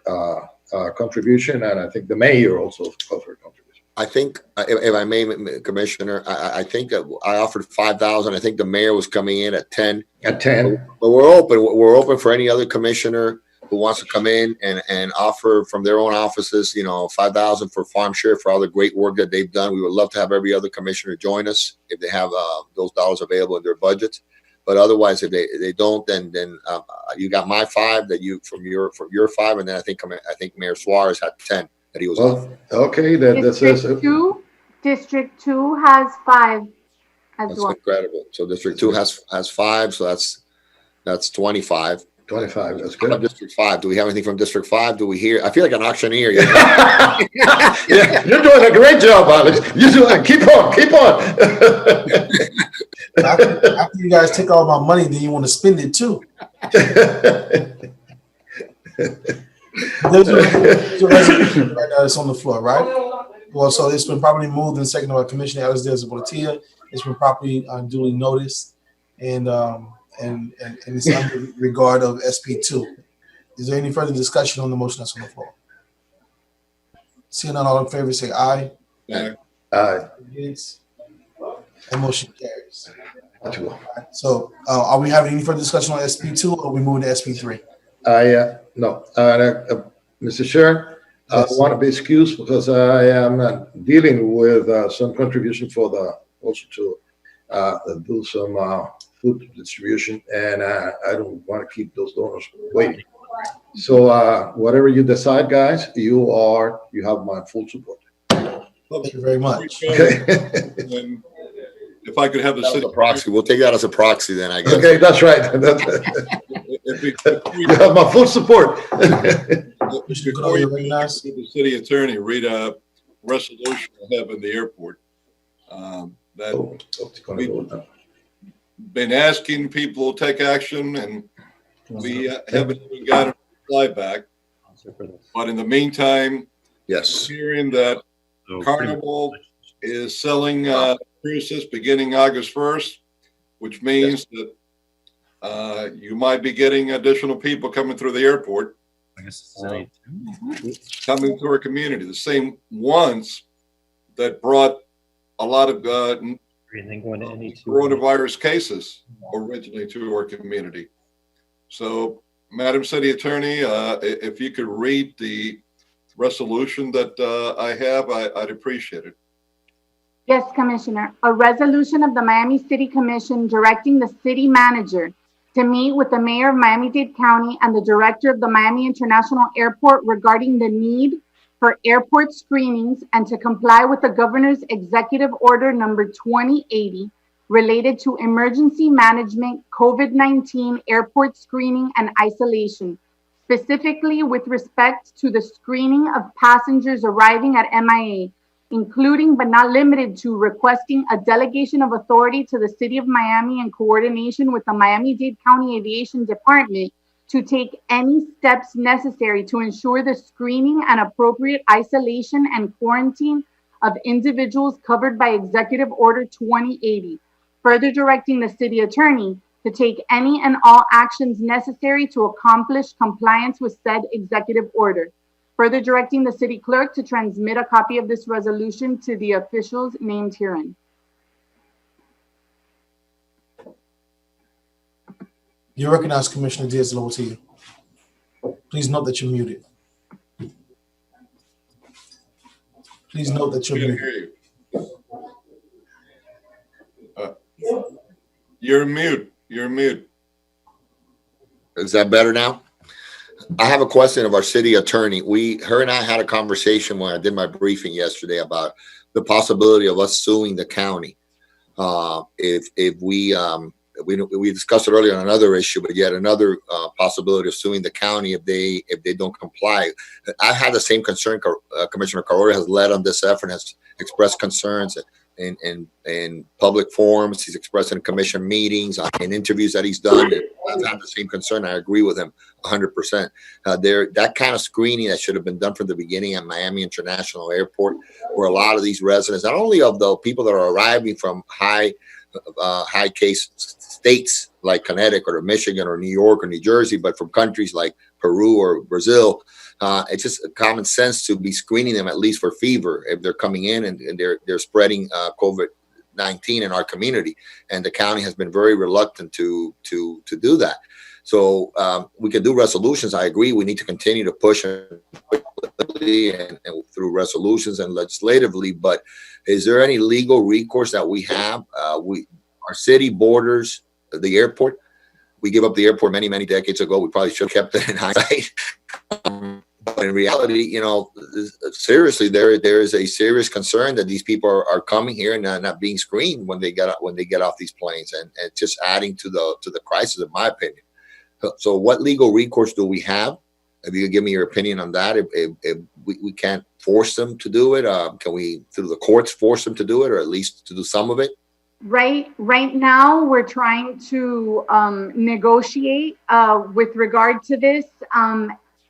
M: contribution, and I think the mayor also offered contribution.
N: I think, if I may, Commissioner, I think that I offered 5,000. I think the mayor was coming in at 10.
M: At 10.
N: But we're open. We're open for any other commissioner who wants to come in and offer from their own offices, 5,000 for farm share for all the great work that they've done. We would love to have every other commissioner join us if they have those dollars available in their budgets. But otherwise, if they don't, then you got my 5 that you from your 5, and then I think Mayor Suarez had 10 that he was on.
M: Okay,
R: District 2 has 5 as
N: That's
R: well.
N: incredible. So District 2 has 5, so that's 25.
M: 25. That's good.
N: District 5. Do we have anything from District 5? Do we hear? I feel like an auctioneer.
M: Yeah, you're doing a great job, Alex. You do. Keep on.
K: After you guys take all my money, then you want to spend it too. There's a resolution right now that's on the floor, right? Well, so it's been properly moved and seconded by Commissioner Alex de la Florida. It's been properly duly noticed, and it's under regard of SP2. Is there any further discussion on the motion that's on the floor? Seeing none, all in favor say aye.
A: Aye.
M: Aye.
K: Against? And motion carries. So are we having any further discussion on SP2, or are we moving to SP3?
M: No. Mr. Chair, I want to be excused because I am dealing with some contribution for also to do some food distribution, and I don't want to keep those donors waiting. So whatever you decide, guys, you have my full support.
K: Thank you very much.
A: And if I could have the city
N: proxy, we'll take that as a proxy then, I guess.
M: Okay, that's right. You have my full support.
A: Before you recognize the city attorney, read a resolution I have in the airport that we've been asking people to take action, and we haven't even gotten a reply back. But in the meantime,
N: yes,
A: hearing that Carnival is selling cruises beginning August 1st, which means that you might be getting additional people coming through the airport, coming to our community, the same ones that brought a lot of coronavirus cases originally to our community. So Madam City Attorney, if you could read the resolution that I have, I'd appreciate it.
O: Yes, Commissioner. A resolution of the Miami City Commission directing the city manager to meet with the mayor of Miami-Dade County and the director of the Miami International Airport regarding the need for airport screenings and to comply with the governor's executive order number 2080 related to emergency management COVID-19 airport screening and isolation, specifically with respect to the screening of passengers arriving at MIA, including but not limited to requesting a delegation of authority to the City of Miami in coordination with the Miami-Dade County Aviation Department to take any steps necessary to ensure the screening and appropriate isolation and quarantine of individuals covered by Executive Order 2080. Further directing the city attorney to take any and all actions necessary to accomplish compliance with said executive order. Further directing the city clerk to transmit a copy of this resolution to the officials named herein.
K: You recognize Commissioner Diaz-Lobatia. Please note that you're muted. Please note that you're muted.
A: You're mute. You're mute.
N: Is that better now? I have a question of our city attorney. Her and I had a conversation when I did my briefing yesterday about the possibility of us suing the county. If we discussed it earlier on another issue, but yet another possibility of suing the county if they don't comply. I've had the same concern. Commissioner Carollo has led on this effort, has expressed concerns in public forums. He's expressed in commission meetings, in interviews that he's done. I've had the same concern. I agree with him 100%. That kind of screening that should have been done from the beginning at Miami International Airport, where a lot of these residents, not only of the people that are arriving from high case states like Connecticut or Michigan or New York or New Jersey, but from countries like Peru or Brazil, it's just common sense to be screening them at least for fever if they're coming in and they're spreading COVID-19 in our community. And the county has been very reluctant to do that. So we can do resolutions. I agree. We need to continue to push and through resolutions and legislatively. But is there any legal recourse that we have? Our city borders the airport. We gave up the airport many, many decades ago. We probably should have kept it in hindsight. But in reality, seriously, there is a serious concern that these people are coming here and not being screened when they get off these planes, and just adding to the crisis, in my opinion. So, what legal recourse do we have? If you could give me your opinion on that, if we can't force them to do it, can we, through the courts, force them to do it, or at least to do some of it?
O: Right now, we're trying to negotiate with regard to this.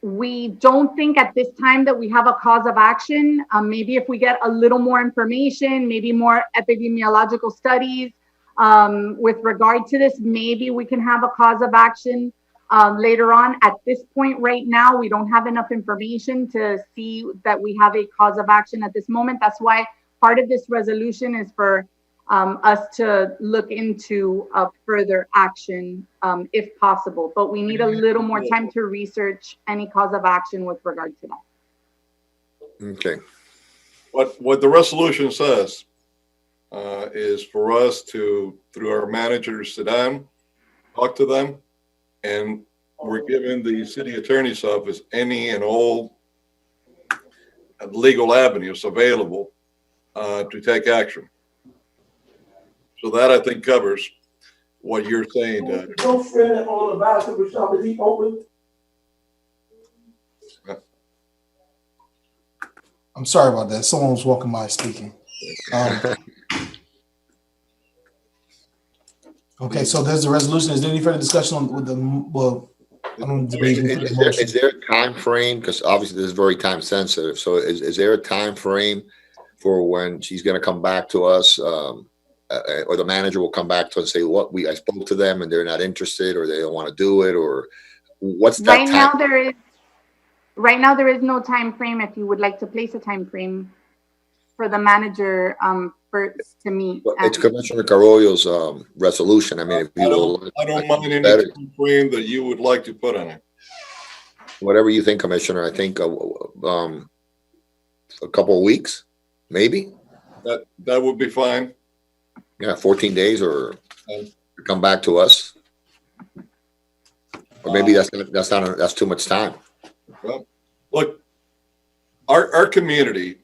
O: We don't think at this time that we have a cause of action. Maybe if we get a little more information, maybe more epidemiological studies with regard to this, maybe we can have a cause of action later on. At this point right now, we don't have enough information to see that we have a cause of action at this moment. That's why part of this resolution is for us to look into further action if possible, but we need a little more time to research any cause of action with regard to that.
N: Okay.
A: What the resolution says is for us to, through our managers, sit down, talk to them, and we're giving the city attorney's office any and all legal avenues available to take action. So that, I think, covers what you're saying, Doug.
F: Your friend on the basketball shop, is he open?
K: I'm sorry about that. Someone was walking by speaking. Okay, so there's the resolution. Is there any further discussion on with the, well, I don't debate.
N: Is there a time frame? Because obviously this is very time sensitive. So is there a time frame for when she's going to come back to us? Or the manager will come back to us and say, I spoke to them and they're not interested, or they don't want to do it, or what's that
O: right time? Right now there is no time frame. If you would like to place a time frame for the manager to meet.
N: It's Commissioner Carollo's resolution. I mean, if you
A: I don't mind any time frame that you would like to put on it.
N: Whatever you think, Commissioner. I think a couple of weeks, maybe.
A: That would be fine.
N: Yeah, 14 days, or come back to us. Or maybe that's too much time.
A: Well, look, our community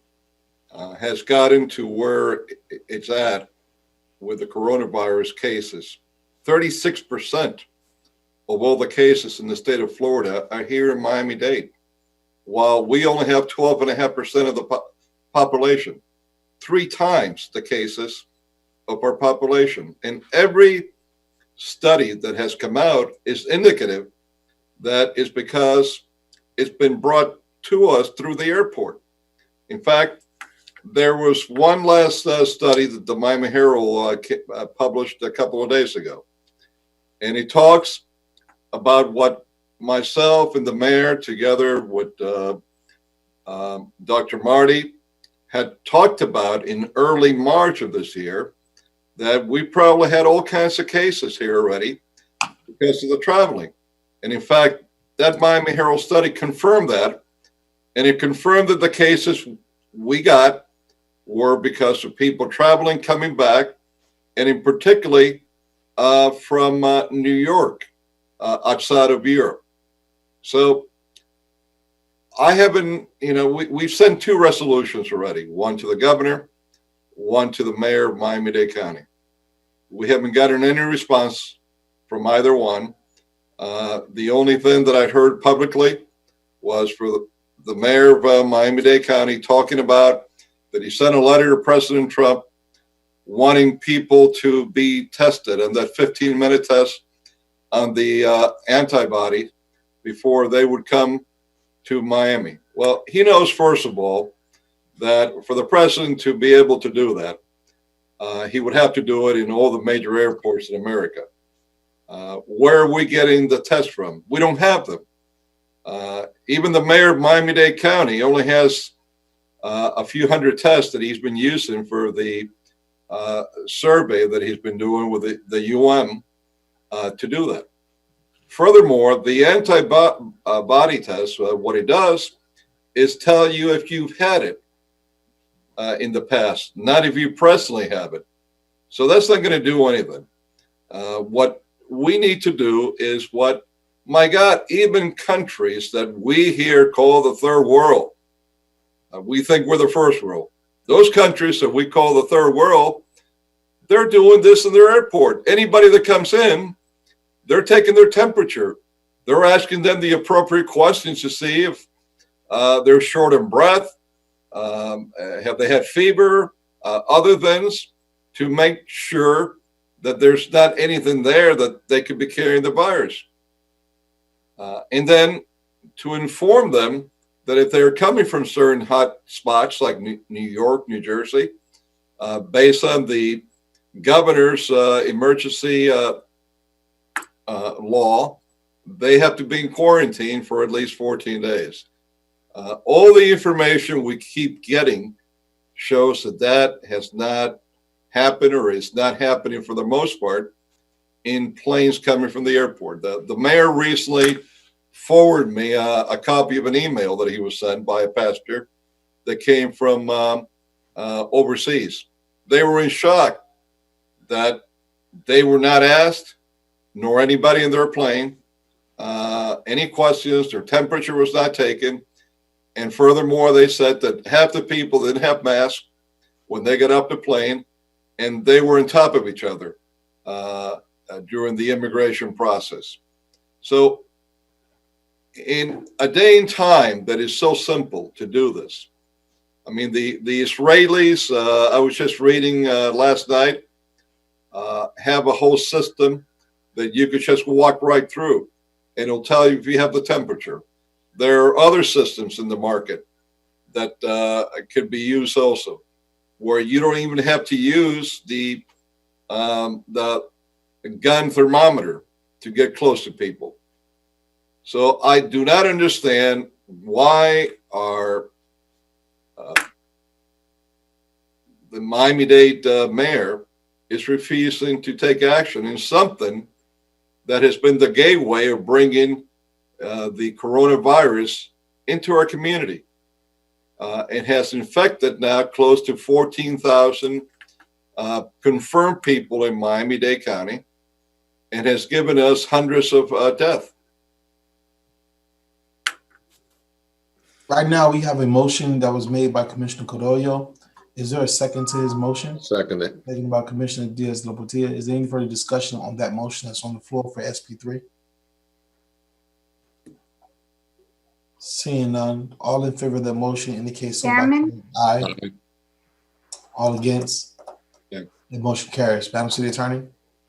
A: has gotten to where it's at with the coronavirus cases. 36% of all the cases in the state of Florida are here in Miami-Dade, while we only have 12.5% of the population, 3 times the cases of our population. And every study that has come out is indicative that is because it's been brought to us through the airport. In fact, there was one last study that the Miami Herald published a couple of days ago. And it talks about what myself and the mayor, together with Dr. Marty, had talked about in early March of this year, that we probably had all kinds of cases here already because of the traveling. And in fact, that Miami Herald study confirmed that, and it confirmed that the cases we got were because of people traveling, coming back, and in particularly from New York, outside of Europe. So I haven't, we've sent 2 resolutions already, one to the governor, one to the mayor of Miami-Dade County. We haven't gotten any response from either one. The only thing that I heard publicly was for the mayor of Miami-Dade County talking about that he sent a letter to President Trump wanting people to be tested, and that 15-minute test on the antibody before they would come to Miami. Well, he knows, first of all, that for the president to be able to do that, he would have to do it in all the major airports in America. Where are we getting the tests from? We don't have them. Even the mayor of Miami-Dade County only has a few hundred tests that he's been using for the survey that he's been doing with the to do that. Furthermore, the antibody test, what it does is tell you if you've had it in the past, not if you presently have it. So that's not going to do anything. What we need to do is what, my God, even countries that we here call the third world, we think we're the first world. Those countries that we call the third world, they're doing this in their airport. Anybody that comes in, they're taking their temperature. They're asking them the appropriate questions to see if they're short of breath, have they had fever, other things, to make sure that there's not anything there that they could be carrying the virus. And then to inform them that if they're coming from certain hot spots like New York, New Jersey, based on the governor's emergency law, they have to be in quarantine for at least 14 days. All the information we keep getting shows that that has not happened, or is not happening for the most part, in planes coming from the airport. The mayor recently forwarded me a copy of an email that he was sent by a passenger that came from overseas. They were in shock that they were not asked, nor anybody in their plane, any questions. Their temperature was not taken. And furthermore, they said that half the people didn't have masks when they got up the plane, and they were on top of each other during the immigration process. So in a day and time that is so simple to do this, I mean, the Israelis, I was just reading last night, have a whole system that you could just walk right through, and it'll tell you if you have the temperature. There are other systems in the market that could be used also, where you don't even have to use the gun thermometer to get close to people. So I do not understand why our the Miami-Dade mayor is refusing to take action in something that has been the gateway of bringing the coronavirus into our community. It has infected now close to 14,000 confirmed people in Miami-Dade County, and has given us hundreds of deaths.
K: Right now, we have a motion that was made by Commissioner Codollo. Is there a second to his motion?
N: Seconded.
K: Second by Commissioner Diaz-Portillo. Is there any further discussion on that motion that's on the floor for SP3? Seeing none, all in favor of the motion indicate so by
R: Chairman?
K: saying aye. All against?
A: Yeah.
K: The motion carries. Madam City Attorney?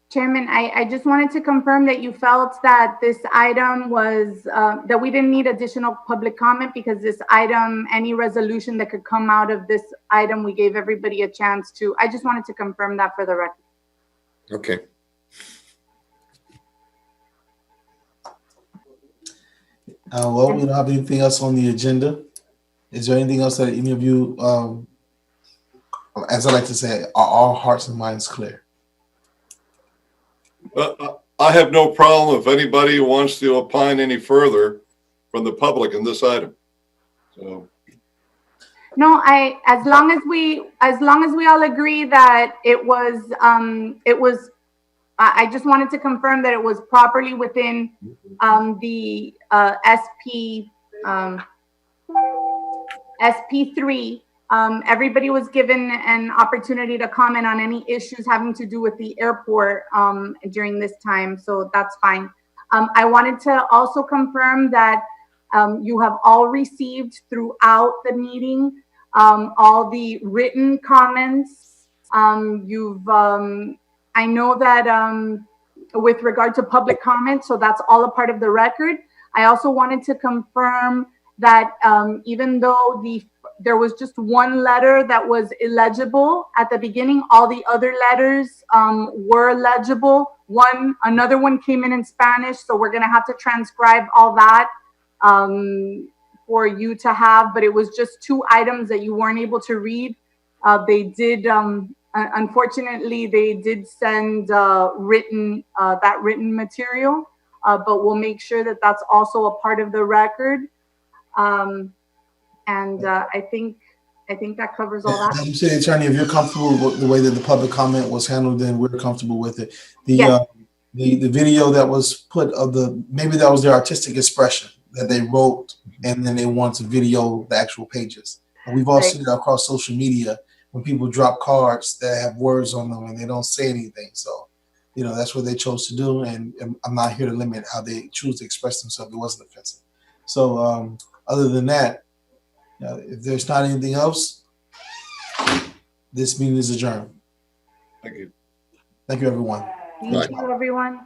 O: Chairman, I just wanted to confirm that you felt that this item was, that we didn't need additional public comment because this item, any resolution that could come out of this item, we gave everybody a chance to. I just wanted to confirm that for the record.
N: Okay.
K: Well, we don't have anything else on the agenda. Is there anything else that any of you, as I like to say, are all hearts and minds clear?
A: I have no problem if anybody wants to opine any further from the public in this item. So,
O: No, as long as we all agree that it was, I just wanted to confirm that it was properly within, the, SP3. Everybody was given an opportunity to comment on any issues having to do with the airport, during this time, so that's fine. I wanted to also confirm that, you have all received throughout the meeting, all the written comments. I know that with regard to public comment, so that's all a part of the record. I also wanted to confirm that even though there was just one letter that was illegible at the beginning, all the other letters were legible. Another one came in Spanish, so we're gonna have to transcribe all that for you to have, but it was just 2 items that you weren't able to read. They did, unfortunately, they did send written material, but we'll make sure that that's also a part of the record. I think that covers all that.
K: Madam City Attorney, if you're comfortable with the way that the public comment was handled, then we're comfortable with it. The video that was put of maybe that was their artistic expression that they wrote, and then they want to video the actual pages. And we've all seen it across social media when people drop cards that have words on them and they don't say anything. So, that's what they chose to do, and I'm not here to limit how they choose to express themselves. It wasn't offensive. So, other than that, if there's not anything else, this meeting is adjourned.
A: thank you.
K: Thank you, everyone.
O: Thank you, everyone.